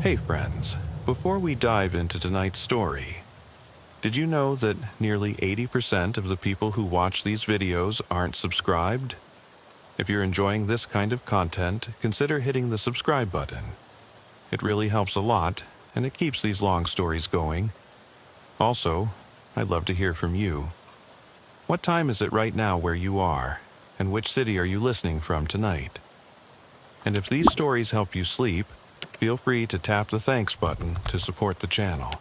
Hey friends, before we dive into tonight's story, did you know that nearly 80% of the people who watch these videos aren't subscribed? If you're enjoying this kind of content, consider hitting the subscribe button. It really helps a lot, and it keeps these long stories going. Also, I'd love to hear from you. What time is it right now where you are, and which city are you listening from tonight? And if these stories help you sleep, feel free to tap the thanks button to support the channel.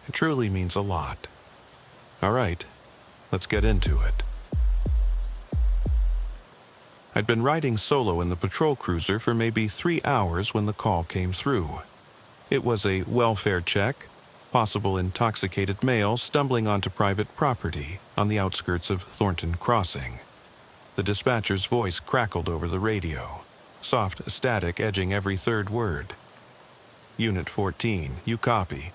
It truly means a lot. All right, let's get into it. I'd been riding solo in the patrol cruiser for maybe 3 hours when the call came through. It was a welfare check, possible intoxicated male stumbling onto private property on the outskirts of Thornton Crossing. The dispatcher's voice crackled over the radio, soft static edging every third word. Unit 14, you copy.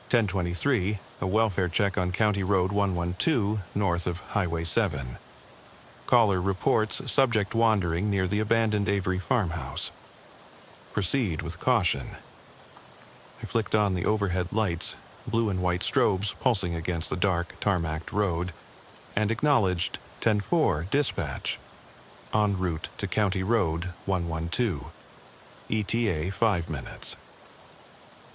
1023, a welfare check on County Road 112, north of Highway 7. Caller reports subject wandering near the abandoned Avery farmhouse. Proceed with caution. I flicked on the overhead lights, blue and white strobes pulsing against the dark, tarmacked road, and acknowledged 10-4 dispatch. En route to County Road 112. ETA 5 minutes.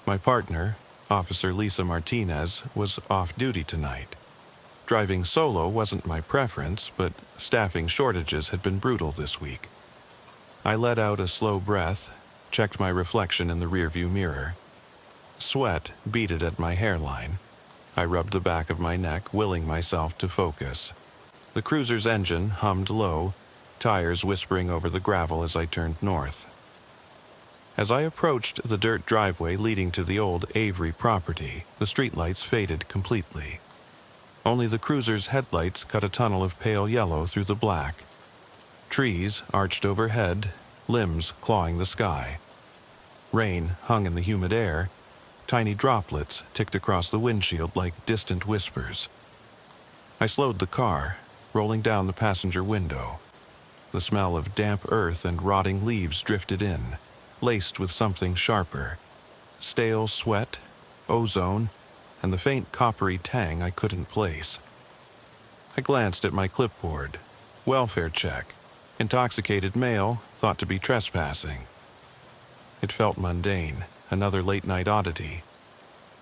My partner, Officer Lisa Martinez, was off duty tonight. Driving solo wasn't my preference, but staffing shortages had been brutal this week. I let out a slow breath, checked my reflection in the rearview mirror. Sweat beaded at my hairline. I rubbed the back of my neck, willing myself to focus. The cruiser's engine hummed low, tires whispering over the gravel as I turned north. As I approached the dirt driveway leading to the old Avery property, the streetlights faded completely. Only the cruiser's headlights cut a tunnel of pale yellow through the black. Trees arched overhead, limbs clawing the sky. Rain hung in the humid air. Tiny droplets ticked across the windshield like distant whispers. I slowed the car, rolling down the passenger window. The smell of damp earth and rotting leaves drifted in, laced with something sharper. Stale sweat, ozone, and the faint coppery tang I couldn't place. I glanced at my clipboard. Welfare check. Intoxicated male, thought to be trespassing. It felt mundane, another late-night oddity.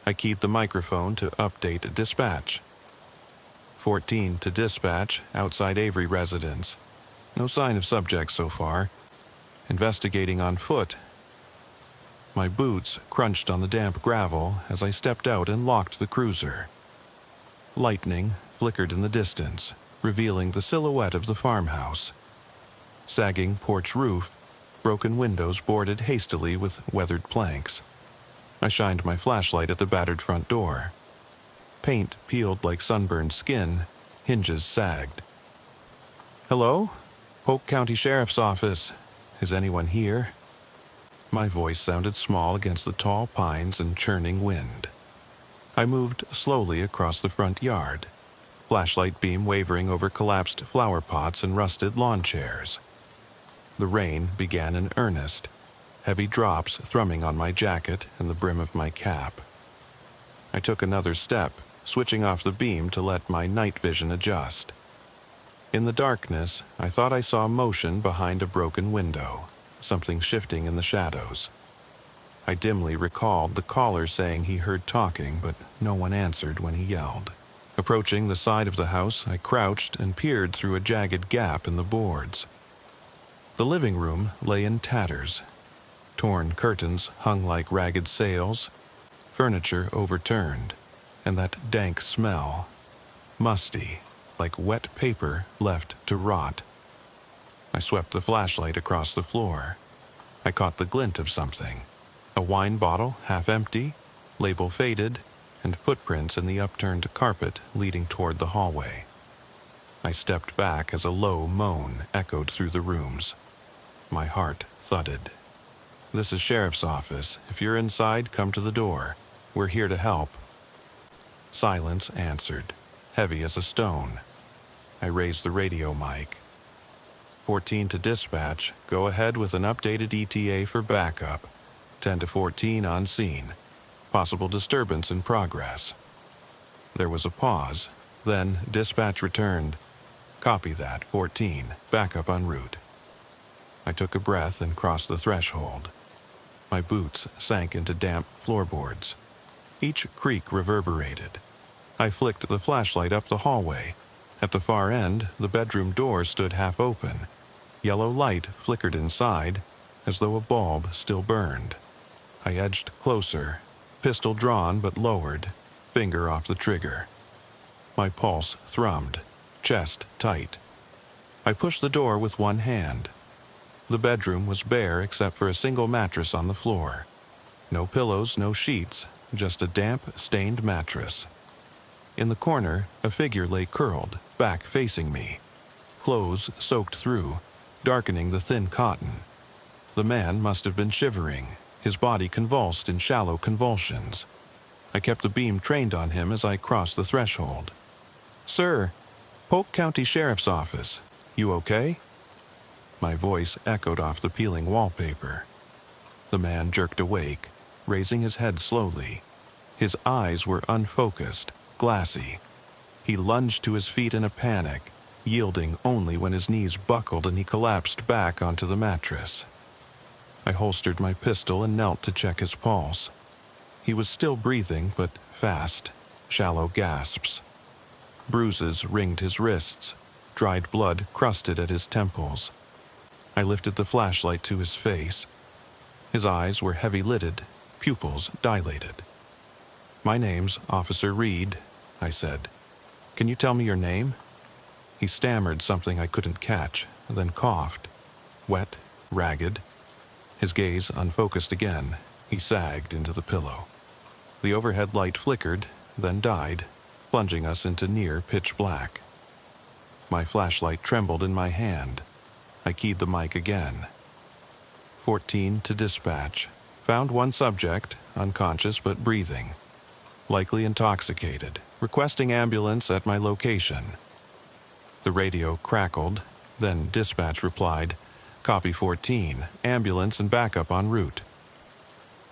I keyed the microphone to update dispatch. 14 to dispatch, outside Avery residence. No sign of subject so far. Investigating on foot. My boots crunched on the damp gravel as I stepped out and locked the cruiser. Lightning flickered in the distance, revealing the silhouette of the farmhouse. Sagging porch roof, broken windows boarded hastily with weathered planks. I shined my flashlight at the battered front door. Paint peeled like sunburned skin, hinges sagged. Hello? Polk County Sheriff's Office. Is anyone here? My voice sounded small against the tall pines and churning wind. I moved slowly across the front yard, flashlight beam wavering over collapsed flower pots and rusted lawn chairs. The rain began in earnest, heavy drops thrumming on my jacket and the brim of my cap. I took another step, switching off the beam to let my night vision adjust. In the darkness, I thought I saw motion behind a broken window, something shifting in the shadows. I dimly recalled the caller saying he heard talking, but no one answered when he yelled. Approaching the side of the house, I crouched and peered through a jagged gap in the boards. The living room lay in tatters. Torn curtains hung like ragged sails, furniture overturned, and that dank smell, musty, like wet paper left to rot. I swept the flashlight across the floor. I caught the glint of something. A wine bottle, half empty, label faded, and footprints in the upturned carpet leading toward the hallway. I stepped back as a low moan echoed through the rooms. My heart thudded. This is Sheriff's Office. If you're inside, come to the door. We're here to help. Silence answered, heavy as a stone. I raised the radio mic. 14 to dispatch, go ahead with an updated ETA for backup. 10 to 14 on scene. Possible disturbance in progress. There was a pause, then dispatch returned. Copy that, 14, backup en route. I took a breath and crossed the threshold. My boots sank into damp floorboards. Each creak reverberated. I flicked the flashlight up the hallway. At the far end, the bedroom door stood half open. Yellow light flickered inside, as though a bulb still burned. I edged closer, pistol drawn but lowered, finger off the trigger. My pulse thrummed, chest tight. I pushed the door with one hand. The bedroom was bare except for a single mattress on the floor. No pillows, no sheets, just a damp, stained mattress. In the corner, a figure lay curled, back facing me. Clothes soaked through, darkening the thin cotton. The man must have been shivering, his body convulsed in shallow convulsions. I kept the beam trained on him as I crossed the threshold. "Sir, Polk County Sheriff's Office. You okay?" My voice echoed off the peeling wallpaper. The man jerked awake, raising his head slowly. His eyes were unfocused, glassy. He lunged to his feet in a panic, yielding only when his knees buckled and he collapsed back onto the mattress. I holstered my pistol and knelt to check his pulse. He was still breathing, but fast, shallow gasps. Bruises ringed his wrists, dried blood crusted at his temples. I lifted the flashlight to his face. His eyes were heavy-lidded, pupils dilated. "My name's Officer Reed," I said. "Can you tell me your name?" He stammered something I couldn't catch, then coughed. Wet, ragged. His gaze unfocused again. He sagged into the pillow. The overhead light flickered, then died, plunging us into near pitch black. My flashlight trembled in my hand. I keyed the mic again. 14 to dispatch. Found one subject, unconscious but breathing. Likely intoxicated. Requesting ambulance at my location. The radio crackled, then dispatch replied, "Copy 14, ambulance and backup en route."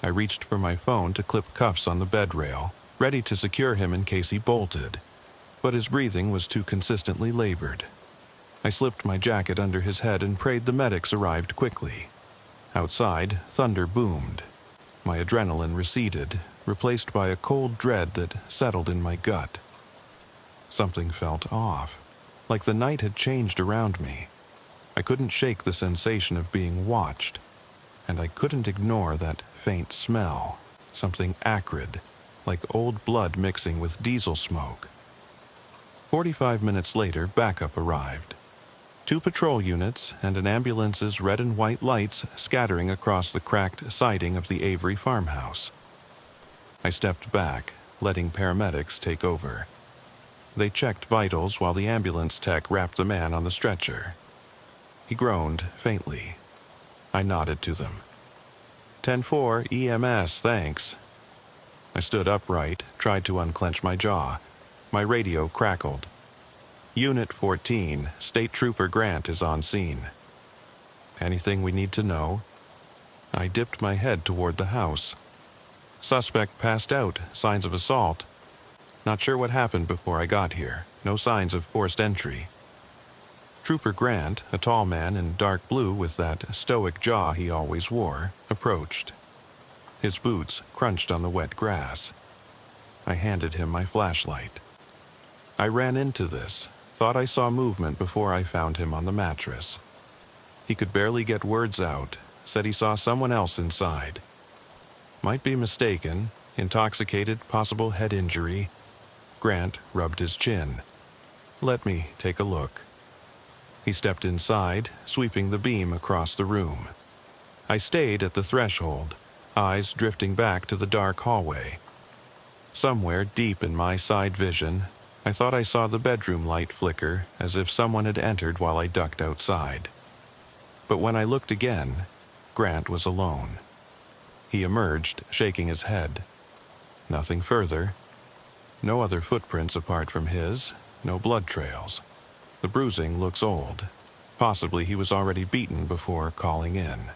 I reached for my phone to clip cuffs on the bed rail, ready to secure him in case he bolted, but his breathing was too consistently labored. I slipped my jacket under his head and prayed the medics arrived quickly. Outside, thunder boomed. My adrenaline receded, replaced by a cold dread that settled in my gut. Something felt off, like the night had changed around me. I couldn't shake the sensation of being watched, and I couldn't ignore that faint smell, something acrid, like old blood mixing with diesel smoke. 45 minutes later, backup arrived. 2 patrol units and an ambulance's red and white lights scattering across the cracked siding of the Avery farmhouse. I stepped back, letting paramedics take over. They checked vitals while the ambulance tech wrapped the man on the stretcher. He groaned faintly. I nodded to them. 10-4 EMS, thanks. I stood upright, tried to unclench my jaw. My radio crackled. Unit 14, State Trooper Grant is on scene. Anything we need to know? I dipped my head toward the house. Suspect passed out, signs of assault. Not sure what happened before I got here. No signs of forced entry. Trooper Grant, a tall man in dark blue with that stoic jaw he always wore, approached. His boots crunched on the wet grass. I handed him my flashlight. I ran into this, thought I saw movement before I found him on the mattress. He could barely get words out, said he saw someone else inside. Might be mistaken, intoxicated, possible head injury. Grant rubbed his chin. Let me take a look. He stepped inside, sweeping the beam across the room. I stayed at the threshold, eyes drifting back to the dark hallway. Somewhere deep in my side vision, I thought I saw the bedroom light flicker as if someone had entered while I ducked outside. But when I looked again, Grant was alone. He emerged, shaking his head. Nothing further. No other footprints apart from his, no blood trails. The bruising looks old. Possibly he was already beaten before calling in.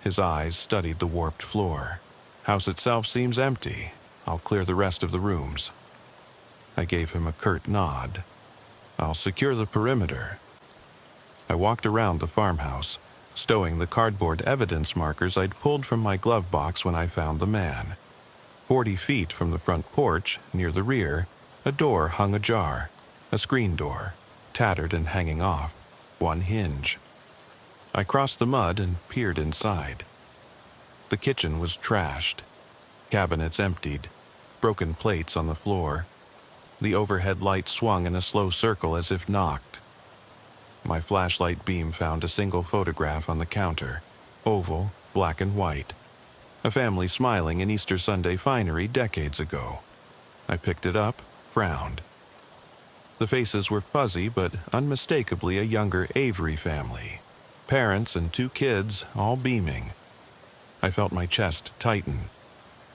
His eyes studied the warped floor. House itself seems empty. I'll clear the rest of the rooms. I gave him a curt nod. I'll secure the perimeter. I walked around the farmhouse, stowing the cardboard evidence markers I'd pulled from my glove box when I found the man. 40 feet from the front porch, near the rear, a door hung ajar, a screen door, tattered and hanging off, one hinge. I crossed the mud and peered inside. The kitchen was trashed, cabinets emptied, broken plates on the floor. The overhead light swung in a slow circle as if knocked. My flashlight beam found a single photograph on the counter, oval, black and white. A family smiling in Easter Sunday finery decades ago. I picked it up, frowned. The faces were fuzzy but unmistakably a younger Avery family. Parents and 2 kids, all beaming. I felt my chest tighten.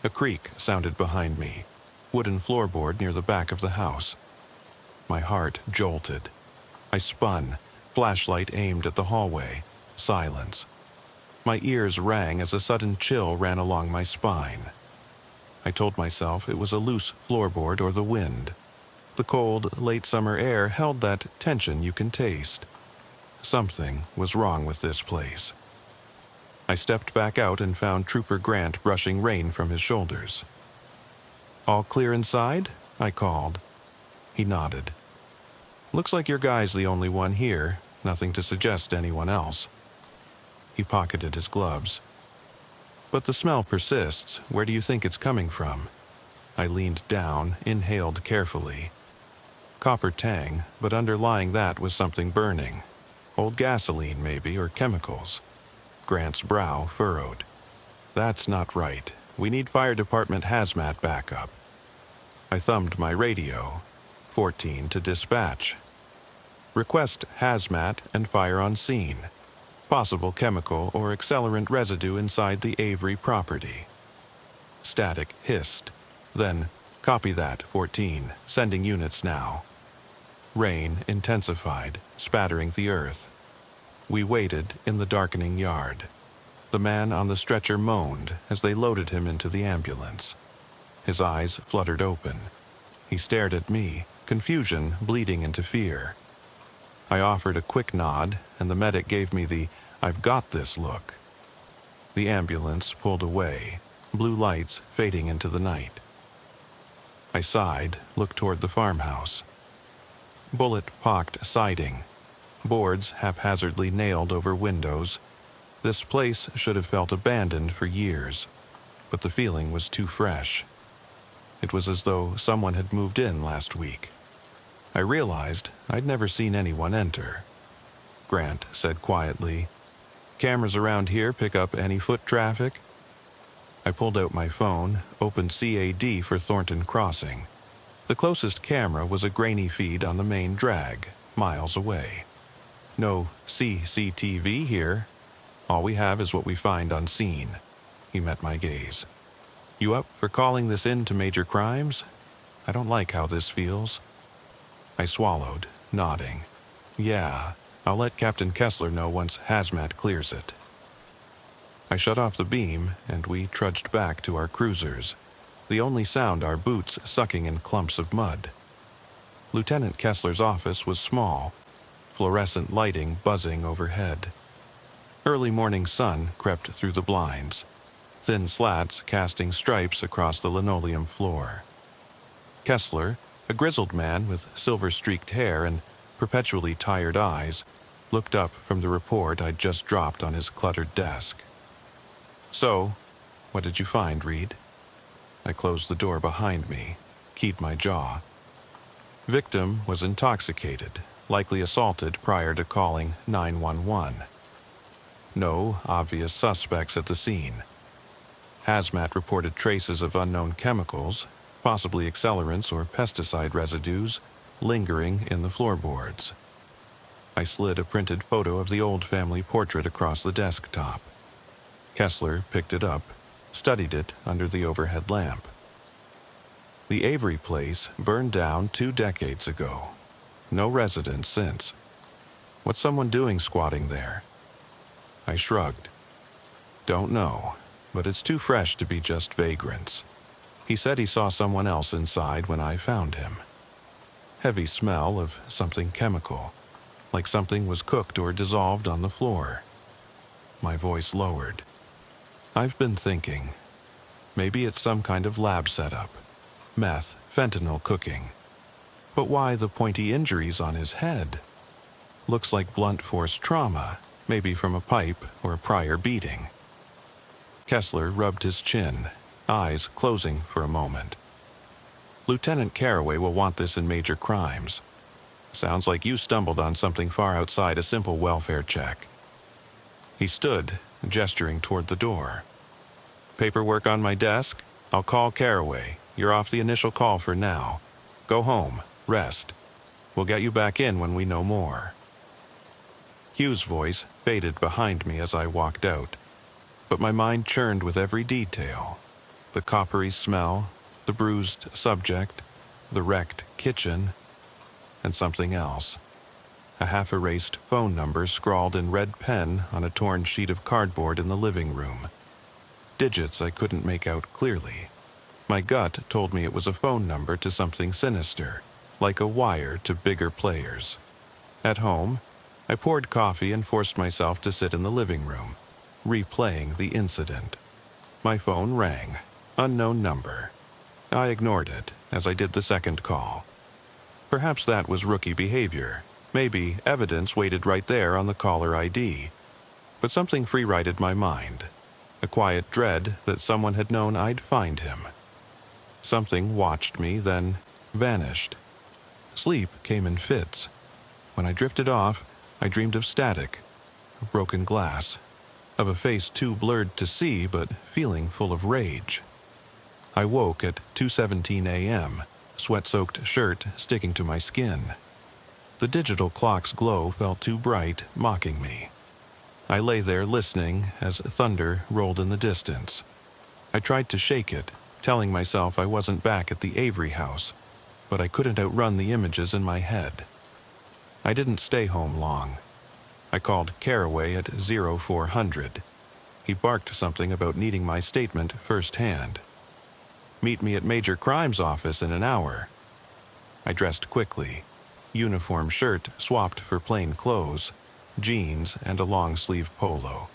A creak sounded behind me, wooden floorboard near the back of the house. My heart jolted. I spun, flashlight aimed at the hallway. Silence. My ears rang as a sudden chill ran along my spine. I told myself it was a loose floorboard or the wind. The cold, late summer air held that tension you can taste. Something was wrong with this place. I stepped back out and found Trooper Grant brushing rain from his shoulders. "All clear inside?" I called. He nodded. "Looks like your guy's the only one here, nothing to suggest to anyone else." He pocketed his gloves. "But the smell persists. Where do you think it's coming from?" I leaned down, inhaled carefully. Copper tang, but underlying that was something burning. Old gasoline, maybe, or chemicals. Grant's brow furrowed. "That's not right. We need fire department hazmat backup." I thumbed my radio. 14 to dispatch. "Request hazmat and fire on scene. Possible chemical or accelerant residue inside the Avery property." Static hissed. Then, "Copy that, 14. Sending units now." Rain intensified, spattering the earth. We waited in the darkening yard. The man on the stretcher moaned as they loaded him into the ambulance. His eyes fluttered open. He stared at me, confusion bleeding into fear. I offered a quick nod, and the medic gave me the "I've got this" look. The ambulance pulled away, blue lights fading into the night. I sighed, looked toward the farmhouse. Bullet-pocked siding, boards haphazardly nailed over windows. This place should have felt abandoned for years, but the feeling was too fresh. It was as though someone had moved in last week. I realized I'd never seen anyone enter. Grant said quietly, "Cameras around here pick up any foot traffic?" I pulled out my phone, opened CAD for Thornton Crossing. The closest camera was a grainy feed on the main drag, miles away. "No CCTV here. All we have is what we find on scene." He met my gaze. "You up for calling this in to major crimes? I don't like how this feels." I swallowed, nodding. "Yeah, I'll let Captain Kessler know once hazmat clears it." I shut off the beam, and we trudged back to our cruisers, the only sound our boots sucking in clumps of mud. Lieutenant Kessler's office was small, fluorescent lighting buzzing overhead. Early morning sun crept through the blinds, thin slats casting stripes across the linoleum floor. Kessler, a grizzled man with silver-streaked hair and perpetually tired eyes, looked up from the report I'd just dropped on his cluttered desk. "So, what did you find, Reed?" I closed the door behind me, keyed my jaw. Victim was intoxicated, likely assaulted prior to calling 911. No obvious suspects at the scene. Hazmat reported traces of unknown chemicals, possibly accelerants or pesticide residues, lingering in the floorboards. I slid a printed photo of the old family portrait across the desktop. Kessler picked it up, studied it under the overhead lamp. The Avery place burned down 2 decades ago. No residents since. What's someone doing squatting there? I shrugged. Don't know, but it's too fresh to be just vagrants. He said he saw someone else inside when I found him. Heavy smell of something chemical, like something was cooked or dissolved on the floor. My voice lowered. I've been thinking. Maybe it's some kind of lab setup. Meth, fentanyl cooking. But why the pointy injuries on his head? Looks like blunt force trauma, maybe from a pipe or a prior beating. Kessler rubbed his chin, eyes closing for a moment. Lieutenant Carraway will want this in major crimes. Sounds like you stumbled on something far outside a simple welfare check. He stood, gesturing toward the door. Paperwork on my desk? I'll call Carraway. You're off the initial call for now. Go home. Rest. We'll get you back in when we know more. Hugh's voice faded behind me as I walked out, but my mind churned with every detail. The coppery smell, the bruised subject, the wrecked kitchen, and something else. A half-erased phone number scrawled in red pen on a torn sheet of cardboard in the living room. Digits I couldn't make out clearly. My gut told me it was a phone number to something sinister, like a wire to bigger players. At home, I poured coffee and forced myself to sit in the living room, replaying the incident. My phone rang. Unknown number. I ignored it as I did the second call. Perhaps that was rookie behavior. Maybe evidence waited right there on the caller ID. But something free-righted my mind. A quiet dread that someone had known I'd find him. Something watched me, then vanished. Sleep came in fits. When I drifted off, I dreamed of static, of broken glass, of a face too blurred to see but feeling full of rage. I woke at 2:17 a.m., sweat-soaked shirt sticking to my skin. The digital clock's glow felt too bright, mocking me. I lay there listening as thunder rolled in the distance. I tried to shake it, telling myself I wasn't back at the Avery house, but I couldn't outrun the images in my head. I didn't stay home long. I called Carraway at 0400. He barked something about needing my statement firsthand. Meet me at Major Crimes office in an hour. I dressed quickly. Uniform shirt swapped for plain clothes, jeans, and a long-sleeve polo.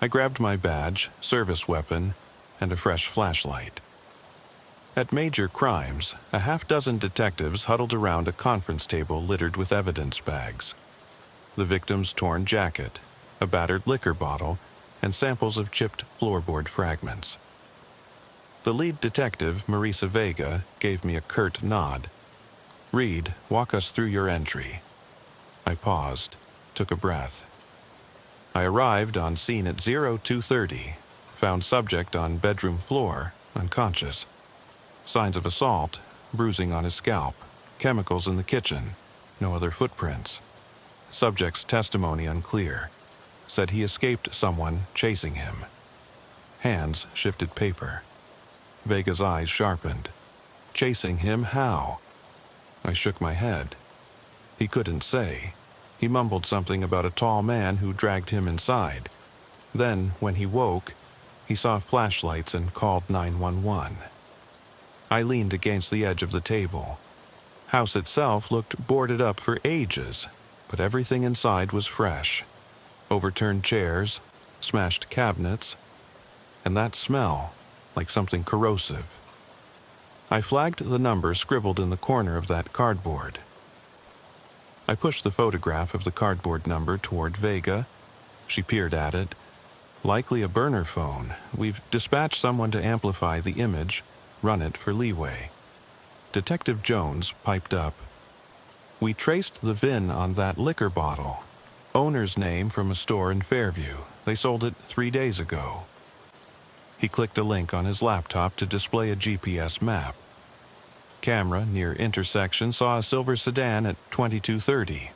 I grabbed my badge, service weapon, and a fresh flashlight. At Major Crimes, a half-dozen detectives huddled around a conference table littered with evidence bags. The victim's torn jacket, a battered liquor bottle, and samples of chipped floorboard fragments. The lead detective, Marisa Vega, gave me a curt nod. "Reed, walk us through your entry." I paused, took a breath. I arrived on scene at 0230, found subject on bedroom floor, unconscious. Signs of assault, bruising on his scalp, chemicals in the kitchen, no other footprints. Subject's testimony unclear. Said he escaped someone chasing him. Hands shifted paper. Vega's eyes sharpened. Chasing him how? I shook my head. He couldn't say. He mumbled something about a tall man who dragged him inside. Then, when he woke, he saw flashlights and called 911. I leaned against the edge of the table. House itself looked boarded up for ages, but everything inside was fresh. Overturned chairs, smashed cabinets, and that smell, like something corrosive. I flagged the number scribbled in the corner of that cardboard. I pushed the photograph of the cardboard number toward Vega. She peered at it. Likely a burner phone. We've dispatched someone to amplify the image, run it for leeway. Detective Jones piped up. We traced the VIN on that liquor bottle. Owner's name from a store in Fairview. They sold it 3 days ago. He clicked a link on his laptop to display a GPS map. Camera near intersection saw a silver sedan at 2230.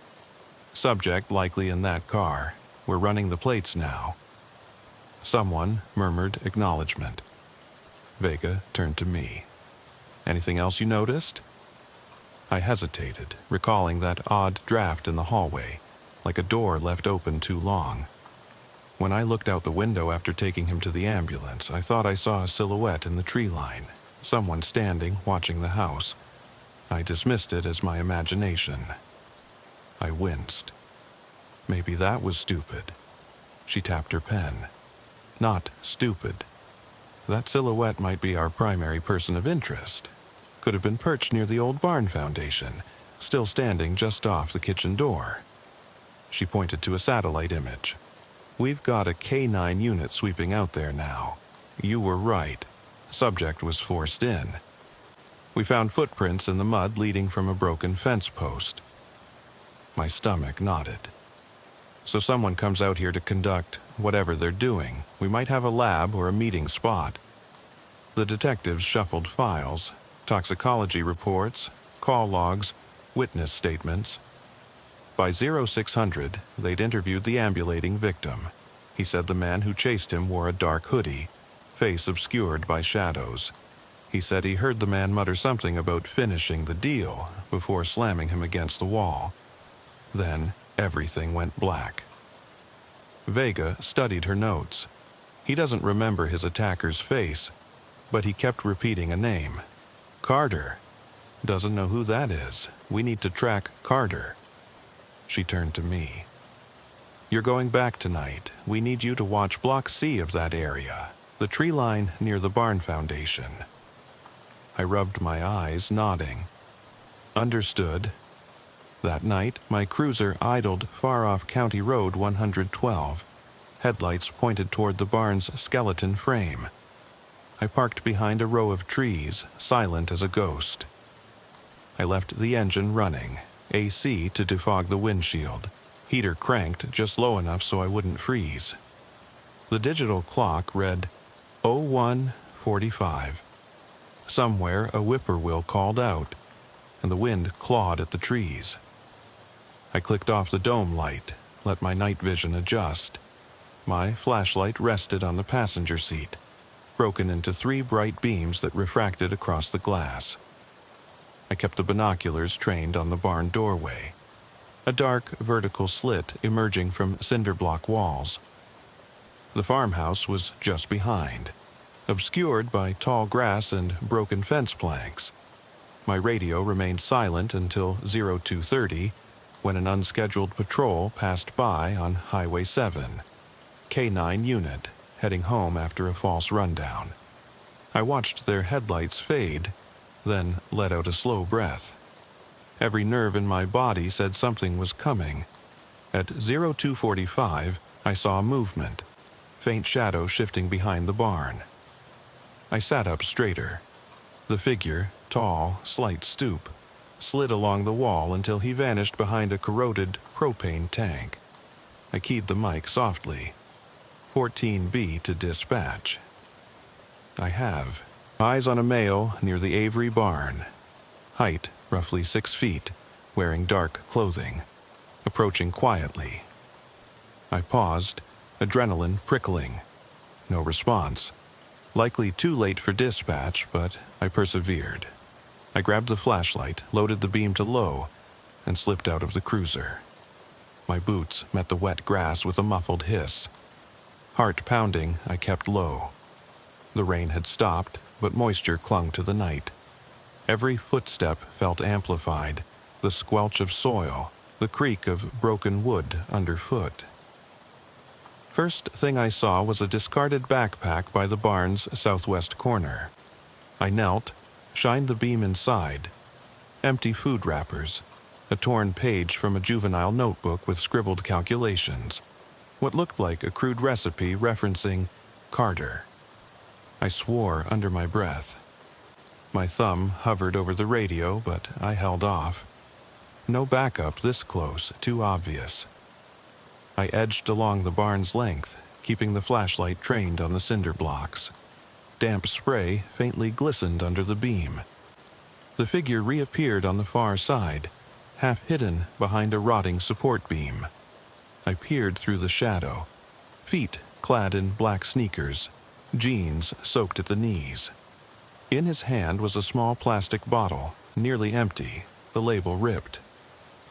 Subject likely in that car. We're running the plates now. Someone murmured acknowledgement. Vega turned to me. Anything else you noticed? I hesitated, recalling that odd draft in the hallway, like a door left open too long. When I looked out the window after taking him to the ambulance, I thought I saw a silhouette in the tree line, someone standing, watching the house. I dismissed it as my imagination. I winced. Maybe that was stupid. She tapped her pen. Not stupid. That silhouette might be our primary person of interest. Could have been perched near the old barn foundation, still standing just off the kitchen door. She pointed to a satellite image. We've got a K9 unit sweeping out there now. You were right. Subject was forced in. We found footprints in the mud leading from a broken fence post. My stomach nodded. So someone comes out here to conduct whatever they're doing. We might have a lab or a meeting spot. The detectives shuffled files, toxicology reports, call logs, witness statements. By 0600, they'd interviewed the ambulating victim. He said the man who chased him wore a dark hoodie, face obscured by shadows. He said he heard the man mutter something about finishing the deal before slamming him against the wall. Then everything went black. Vega studied her notes. He doesn't remember his attacker's face, but he kept repeating a name. Carter. Doesn't know who that is. We need to track Carter. She turned to me. You're going back tonight. We need you to watch Block C of that area, the tree line near the barn foundation. I rubbed my eyes, nodding. Understood. That night, my cruiser idled far off County Road 112. Headlights pointed toward the barn's skeleton frame. I parked behind a row of trees, silent as a ghost. I left the engine running, AC to defog the windshield, heater cranked just low enough so I wouldn't freeze. The digital clock read 01:45. Somewhere a whippoorwill called out, and the wind clawed at the trees. I clicked off the dome light, let my night vision adjust. My flashlight rested on the passenger seat, broken into 3 bright beams that refracted across the glass. I kept the binoculars trained on the barn doorway, a dark vertical slit emerging from cinder block walls. The farmhouse was just behind, obscured by tall grass and broken fence planks. My radio remained silent until 0230, when an unscheduled patrol passed by on Highway 7. K9 unit, heading home after a false rundown. I watched their headlights fade, then let out a slow breath. Every nerve in my body said something was coming. At 0245, I saw movement, faint shadow shifting behind the barn. I sat up straighter. The figure, tall, slight stoop, slid along the wall until he vanished behind a corroded propane tank. I keyed the mic softly. 14B to dispatch. I have. Eyes on a male near the Avery barn. Height, roughly 6 feet, wearing dark clothing. Approaching quietly. I paused, adrenaline prickling. No response. Likely too late for dispatch, but I persevered. I grabbed the flashlight, loaded the beam to low, and slipped out of the cruiser. My boots met the wet grass with a muffled hiss. Heart pounding, I kept low. The rain had stopped, but moisture clung to the night. Every footstep felt amplified, the squelch of soil, the creak of broken wood underfoot. First thing I saw was a discarded backpack by the barn's southwest corner. I knelt, shined the beam inside. Empty food wrappers, a torn page from a juvenile notebook with scribbled calculations, what looked like a crude recipe referencing Carter. I swore under my breath. My thumb hovered over the radio, but I held off. No backup this close, too obvious. I edged along the barn's length, keeping the flashlight trained on the cinder blocks. Damp spray faintly glistened under the beam. The figure reappeared on the far side, half hidden behind a rotting support beam. I peered through the shadow. Feet clad in black sneakers, jeans soaked at the knees. In his hand was a small plastic bottle, nearly empty, the label ripped.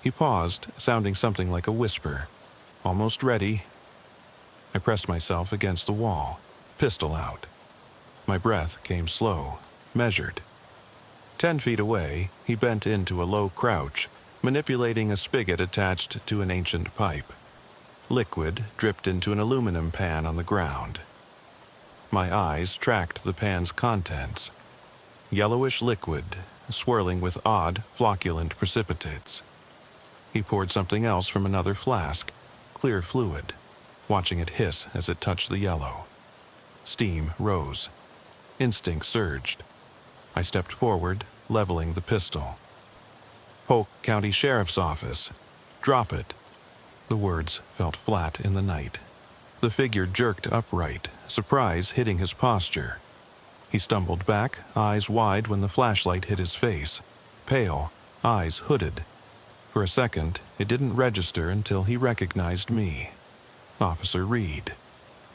He paused, sounding something like a whisper. Almost ready. I pressed myself against the wall, pistol out. My breath came slow, measured. 10 feet away, he bent into a low crouch, manipulating a spigot attached to an ancient pipe. Liquid dripped into an aluminum pan on the ground. My eyes tracked the pan's contents. Yellowish liquid, swirling with odd, flocculent precipitates. He poured something else from another flask, clear fluid, watching it hiss as it touched the yellow. Steam rose. Instinct surged. I stepped forward, leveling the pistol. "Polk County Sheriff's Office. Drop it." The words felt flat in the night. The figure jerked upright, surprise hitting his posture. He stumbled back, eyes wide when the flashlight hit his face. Pale, eyes hooded. For a second, it didn't register until he recognized me. Officer Reed.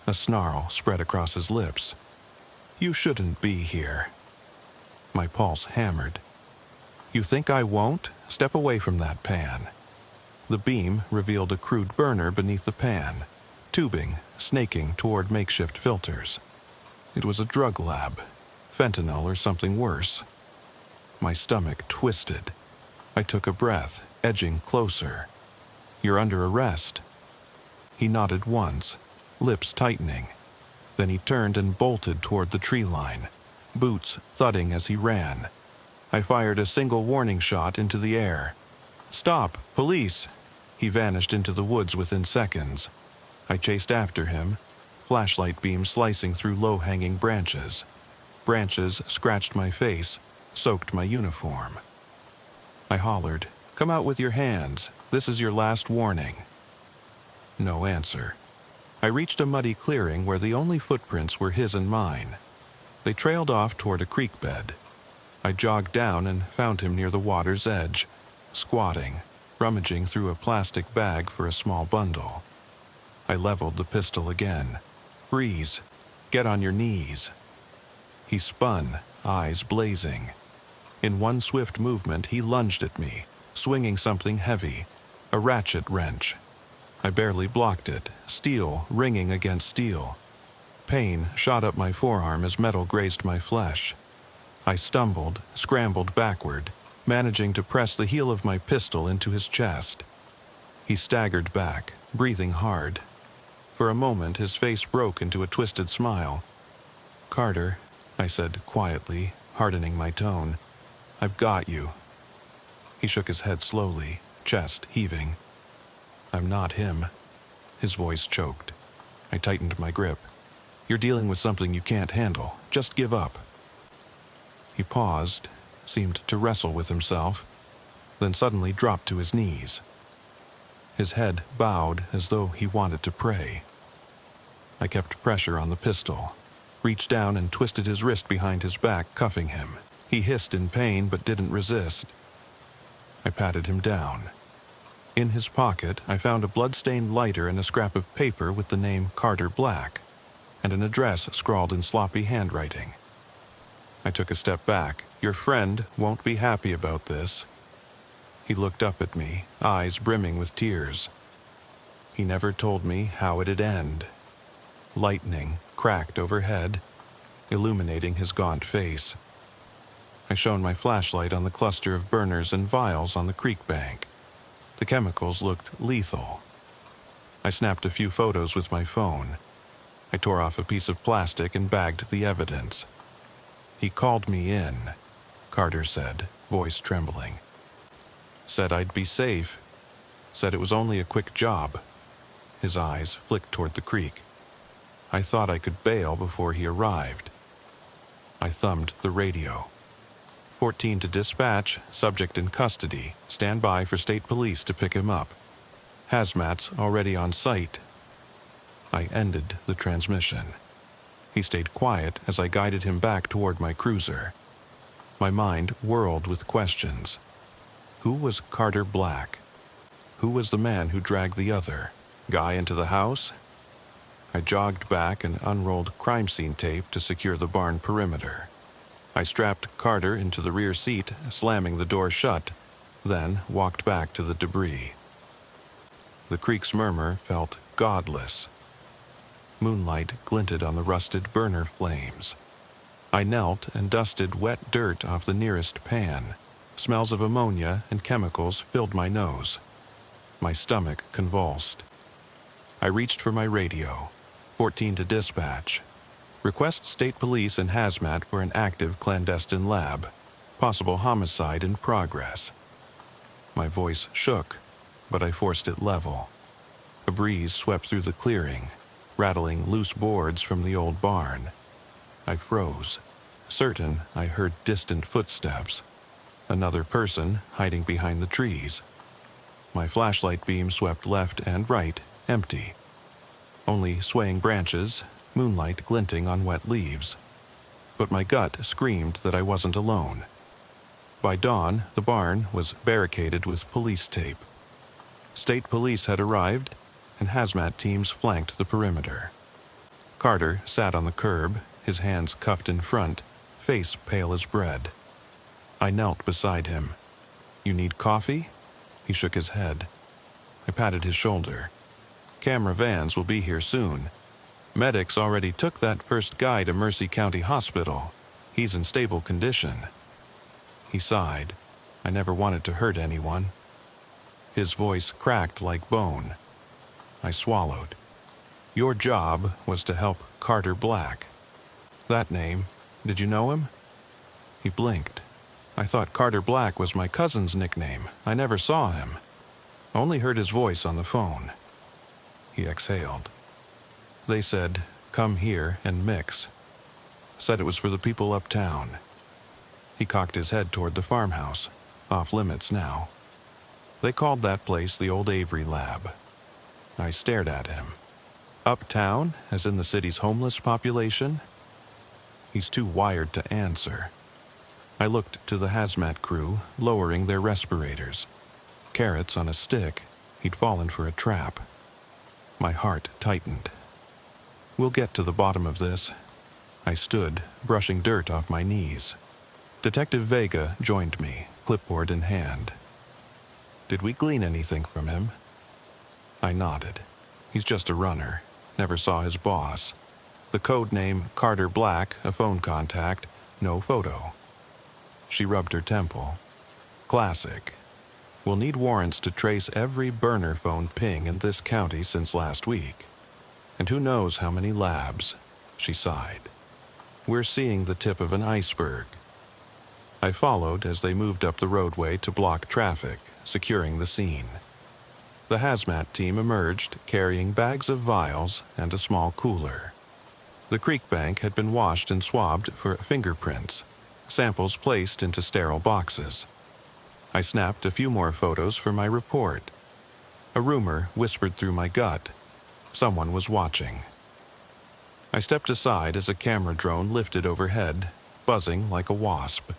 A snarl spread across his lips. "You shouldn't be here." My pulse hammered. "You think I won't? Step away from that pan." The beam revealed a crude burner beneath the pan, tubing snaking toward makeshift filters. It was a drug lab, fentanyl or something worse. My stomach twisted. I took a breath, edging closer. "You're under arrest." He nodded once, lips tightening. Then he turned and bolted toward the tree line, boots thudding as he ran. I fired a single warning shot into the air. "Stop! Police!" He vanished into the woods within seconds. I chased after him, flashlight beam slicing through low-hanging branches. Branches scratched my face, soaked my uniform. I hollered, "Come out with your hands. This is your last warning." No answer. I reached a muddy clearing where the only footprints were his and mine. They trailed off toward a creek bed. I jogged down and found him near the water's edge, squatting, rummaging through a plastic bag for a small bundle. I leveled the pistol again. "Freeze. Get on your knees." He spun, eyes blazing. In one swift movement, he lunged at me, swinging something heavy, a ratchet wrench. I barely blocked it, steel ringing against steel. Pain shot up my forearm as metal grazed my flesh. I stumbled, scrambled backward, managing to press the heel of my pistol into his chest. He staggered back, breathing hard. For a moment, his face broke into a twisted smile. "Carter," I said quietly, hardening my tone, "I've got you." He shook his head slowly, chest heaving. "I'm not him." His voice choked. I tightened my grip. "You're dealing with something you can't handle. Just give up." He paused, seemed to wrestle with himself, then suddenly dropped to his knees. His head bowed as though he wanted to pray. I kept pressure on the pistol, reached down and twisted his wrist behind his back, cuffing him. He hissed in pain but didn't resist. I patted him down. In his pocket, I found a blood-stained lighter and a scrap of paper with the name Carter Black, and an address scrawled in sloppy handwriting. I took a step back. "Your friend won't be happy about this." He looked up at me, eyes brimming with tears. He never told me how it'd end. Lightning cracked overhead, illuminating his gaunt face. I shone my flashlight on the cluster of burners and vials on the creek bank. The chemicals looked lethal. I snapped a few photos with my phone. I tore off a piece of plastic and bagged the evidence. "He called me in," Carter said, voice trembling. "Said I'd be safe. Said it was only a quick job." His eyes flicked toward the creek. "I thought I could bail before he arrived." I thumbed the radio. 14 to dispatch, subject in custody. Stand by for state police to pick him up. Hazmat's already on site. I ended the transmission. He stayed quiet as I guided him back toward my cruiser. My mind whirled with questions. Who was Carter Black? Who was the man who dragged the other guy into the house? I jogged back and unrolled crime scene tape to secure the barn perimeter. I strapped Carter into the rear seat, slamming the door shut, then walked back to the debris. The creek's murmur felt godless. Moonlight glinted on the rusted burner flames. I knelt and dusted wet dirt off the nearest pan. Smells of ammonia and chemicals filled my nose. My stomach convulsed. I reached for my radio. 14 to dispatch. Request state police and hazmat for an active clandestine lab. Possible homicide in progress. My voice shook, but I forced it level. A breeze swept through the clearing, rattling loose boards from the old barn. I froze, certain I heard distant footsteps. Another person hiding behind the trees. My flashlight beam swept left and right, empty. Only swaying branches, moonlight glinting on wet leaves. But my gut screamed that I wasn't alone. By dawn, the barn was barricaded with police tape. State police had arrived, and hazmat teams flanked the perimeter. Carter sat on the curb, his hands cuffed in front, face pale as bread. I knelt beside him. "You need coffee?" He shook his head. I patted his shoulder. "Camera vans will be here soon. Medics already took that first guy to Mercy County Hospital. He's in stable condition." He sighed. I never wanted to hurt anyone. His voice cracked like bone. I swallowed. "Your job was to help Carter Black. That name, did you know him?" He blinked. "I thought Carter Black was my cousin's nickname. I never saw him. Only heard his voice on the phone." He exhaled. "They said, 'Come here and mix.' Said it was for the people uptown." He cocked his head toward the farmhouse, off limits now. "They called that place the old Avery Lab." I stared at him. "Uptown, as in the city's homeless population?" He's too wired to answer. I looked to the hazmat crew, lowering their respirators. Carrots on a stick, he'd fallen for a trap. My heart tightened. "We'll get to the bottom of this." I stood, brushing dirt off my knees. Detective Vega joined me, clipboard in hand. "Did we glean anything from him?" I nodded. "He's just a runner. Never saw his boss. The code name Carter Black, a phone contact, no photo." She rubbed her temple. "Classic. We'll need warrants to trace every burner phone ping in this county since last week. And who knows how many labs." She sighed. "We're seeing the tip of an iceberg." I followed as they moved up the roadway to block traffic, securing the scene. The hazmat team emerged, carrying bags of vials and a small cooler. The creek bank had been washed and swabbed for fingerprints, samples placed into sterile boxes. I snapped a few more photos for my report. A rumor whispered through my gut. Someone was watching. I stepped aside as a camera drone lifted overhead, buzzing like a wasp.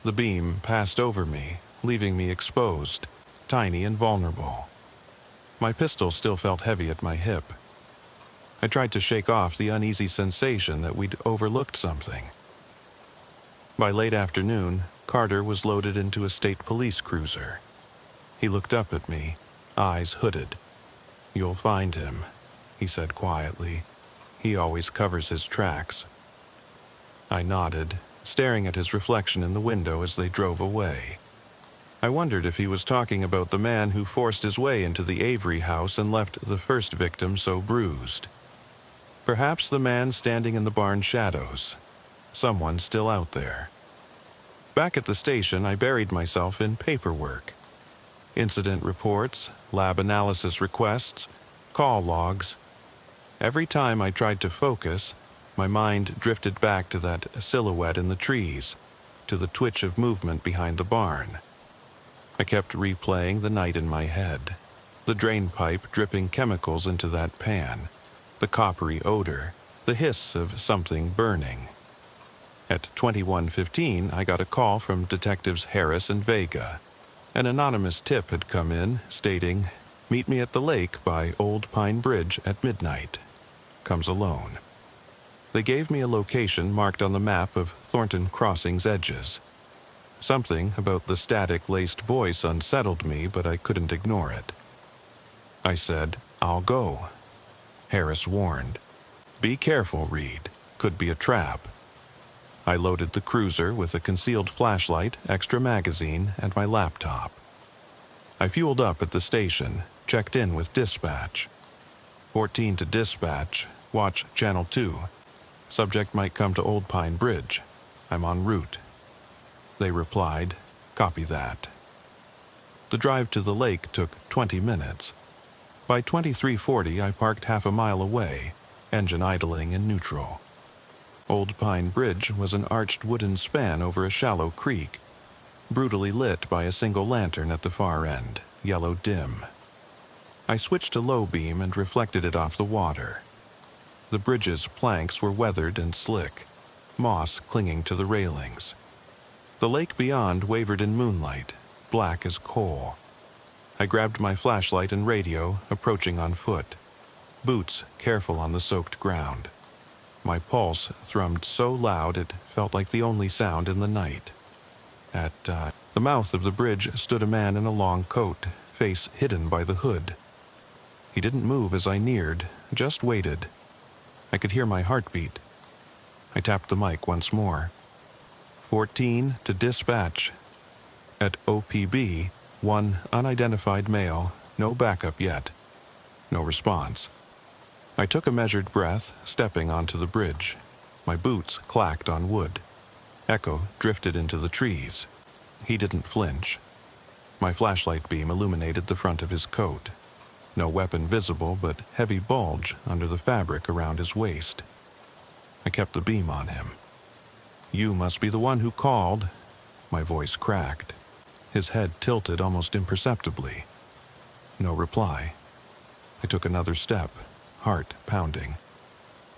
The beam passed over me, leaving me exposed, tiny and vulnerable. My pistol still felt heavy at my hip. I tried to shake off the uneasy sensation that we'd overlooked something. By late afternoon, Carter was loaded into a state police cruiser. He looked up at me, eyes hooded. "You'll find him," he said quietly. "He always covers his tracks." I nodded, staring at his reflection in the window as they drove away. I wondered if he was talking about the man who forced his way into the Avery house and left the first victim so bruised. Perhaps the man standing in the barn shadows. Someone still out there. Back at the station, I buried myself in paperwork. Incident reports, lab analysis requests, call logs. Every time I tried to focus, my mind drifted back to that silhouette in the trees, to the twitch of movement behind the barn. I kept replaying the night in my head, the drain pipe dripping chemicals into that pan, the coppery odor, the hiss of something burning. At 21:15, I got a call from Detectives Harris and Vega. An anonymous tip had come in, stating, "Meet me at the lake by Old Pine Bridge at midnight. Comes alone." They gave me a location marked on the map of Thornton Crossing's edges. Something about the static-laced voice unsettled me, but I couldn't ignore it. I said, "I'll go." Harris warned, Be careful, Reed. Could be a trap. I loaded the cruiser with a concealed flashlight, extra magazine, and my laptop. I fueled up at the station, checked in with dispatch. 14 to dispatch, watch Channel 2. Subject might come to Old Pine Bridge. I'm en route. They replied, copy that. The drive to the lake took 20 minutes. By 23:40, I parked half a mile away, engine idling in neutral. Old Pine Bridge was an arched wooden span over a shallow creek, brutally lit by a single lantern at the far end, yellow dim. I switched to low beam and reflected it off the water. The bridge's planks were weathered and slick, moss clinging to the railings. The lake beyond wavered in moonlight, black as coal. I grabbed my flashlight and radio, approaching on foot, boots careful on the soaked ground. My pulse thrummed so loud it felt like the only sound in the night. At the mouth of the bridge stood a man in a long coat, face hidden by the hood. He didn't move as I neared, just waited. I could hear my heartbeat. I tapped the mic once more. 14 to dispatch. At OPB, one unidentified male, no backup yet. No response. I took a measured breath, stepping onto the bridge. My boots clacked on wood. Echo drifted into the trees. He didn't flinch. My flashlight beam illuminated the front of his coat. No weapon visible, but heavy bulge under the fabric around his waist. I kept the beam on him. You must be the one who called. My voice cracked. His head tilted almost imperceptibly. No reply. I took another step, heart pounding.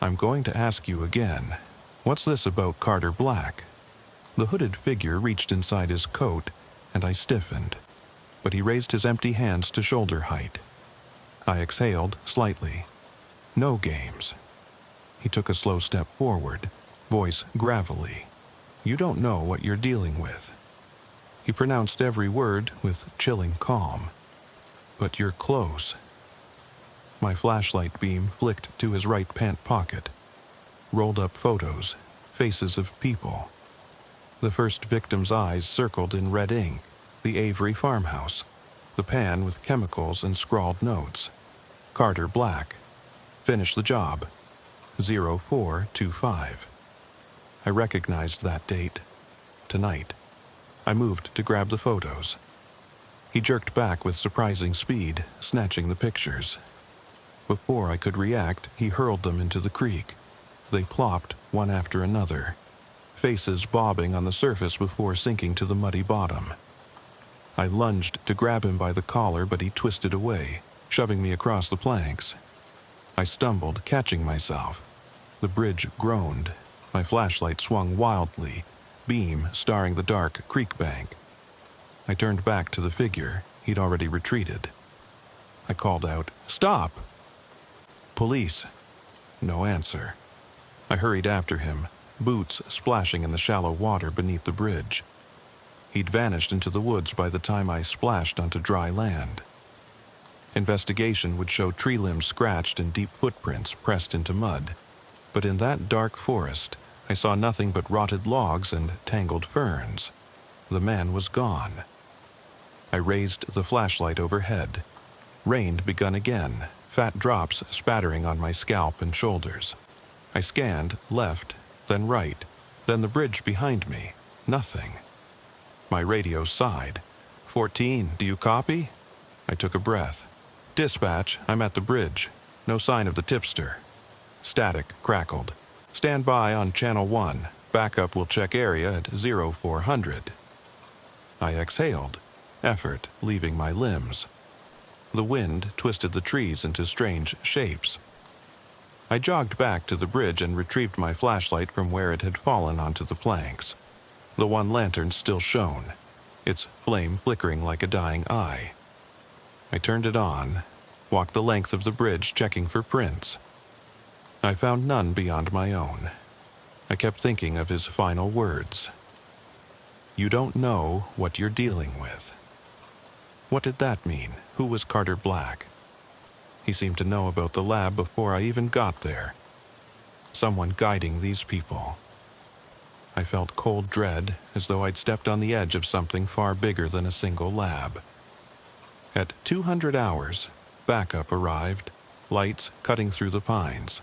I'm going to ask you again. What's this about Carter Black? The hooded figure reached inside his coat, and I stiffened. But he raised his empty hands to shoulder height. I exhaled slightly. No games. He took a slow step forward, voice gravelly. You don't know what you're dealing with. He pronounced every word with chilling calm. But you're close. My flashlight beam flicked to his right pant pocket. Rolled up photos, faces of people. The first victim's eyes circled in red ink, the Avery farmhouse, the pan with chemicals and scrawled notes. Carter Black. Finish the job. 0425. I recognized that date. Tonight. I moved to grab the photos. He jerked back with surprising speed, snatching the pictures. Before I could react, he hurled them into the creek. They plopped one after another, faces bobbing on the surface before sinking to the muddy bottom. I lunged to grab him by the collar, but he twisted away, shoving me across the planks. I stumbled, catching myself. The bridge groaned. My flashlight swung wildly, beam starring the dark creek bank. I turned back to the figure. He'd already retreated. I called out, "Stop!" "Police." No answer. I hurried after him, boots splashing in the shallow water beneath the bridge. He'd vanished into the woods by the time I splashed onto dry land. Investigation would show tree limbs scratched and deep footprints pressed into mud. But in that dark forest, I saw nothing but rotted logs and tangled ferns. The man was gone. I raised the flashlight overhead. Rain'd begun again, fat drops spattering on my scalp and shoulders. I scanned left, then right, then the bridge behind me. Nothing. My radio sighed. 14, do you copy? I took a breath. Dispatch, I'm at the bridge. No sign of the tipster. Static crackled. Stand by on channel 1. Backup will check area at 0400. I exhaled, effort leaving my limbs. The wind twisted the trees into strange shapes. I jogged back to the bridge and retrieved my flashlight from where it had fallen onto the planks. The one lantern still shone, its flame flickering like a dying eye. I turned it on, walked the length of the bridge checking for prints. I found none beyond my own. I kept thinking of his final words. You don't know what you're dealing with. What did that mean? Who was Carter Black? He seemed to know about the lab before I even got there. someone guiding these people. I felt cold dread, as though I'd stepped on the edge of something far bigger than a single lab. At 200 hours, backup arrived, lights cutting through the pines.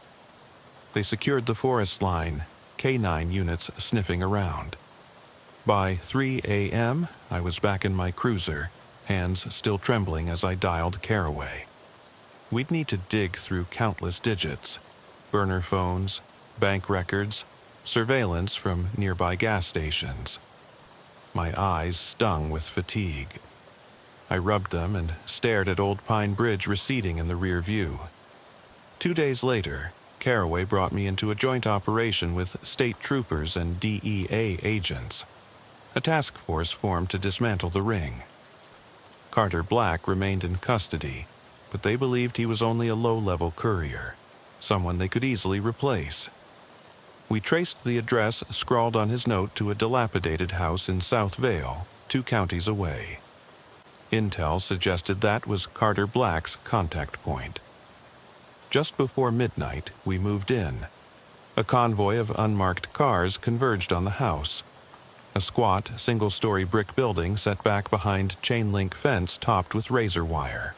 They secured the forest line, K9 units sniffing around. By 3 a.m., I was back in my cruiser, hands still trembling as I dialed Caraway. We'd need to dig through countless digits, burner phones, bank records, surveillance from nearby gas stations. My eyes stung with fatigue. I rubbed them and stared at Old Pine Bridge receding in the rear view. 2 days later, Caraway brought me into a joint operation with state troopers and DEA agents. A task force formed to dismantle the ring. Carter Black remained in custody, but they believed he was only a low-level courier, someone they could easily replace. We traced the address scrawled on his note to a dilapidated house in South Vale, 2 counties away. Intel suggested that was Carter Black's contact point. Just before midnight, we moved in. A convoy of unmarked cars converged on the house. A squat, single-story brick building set back behind chain-link fence topped with razor wire.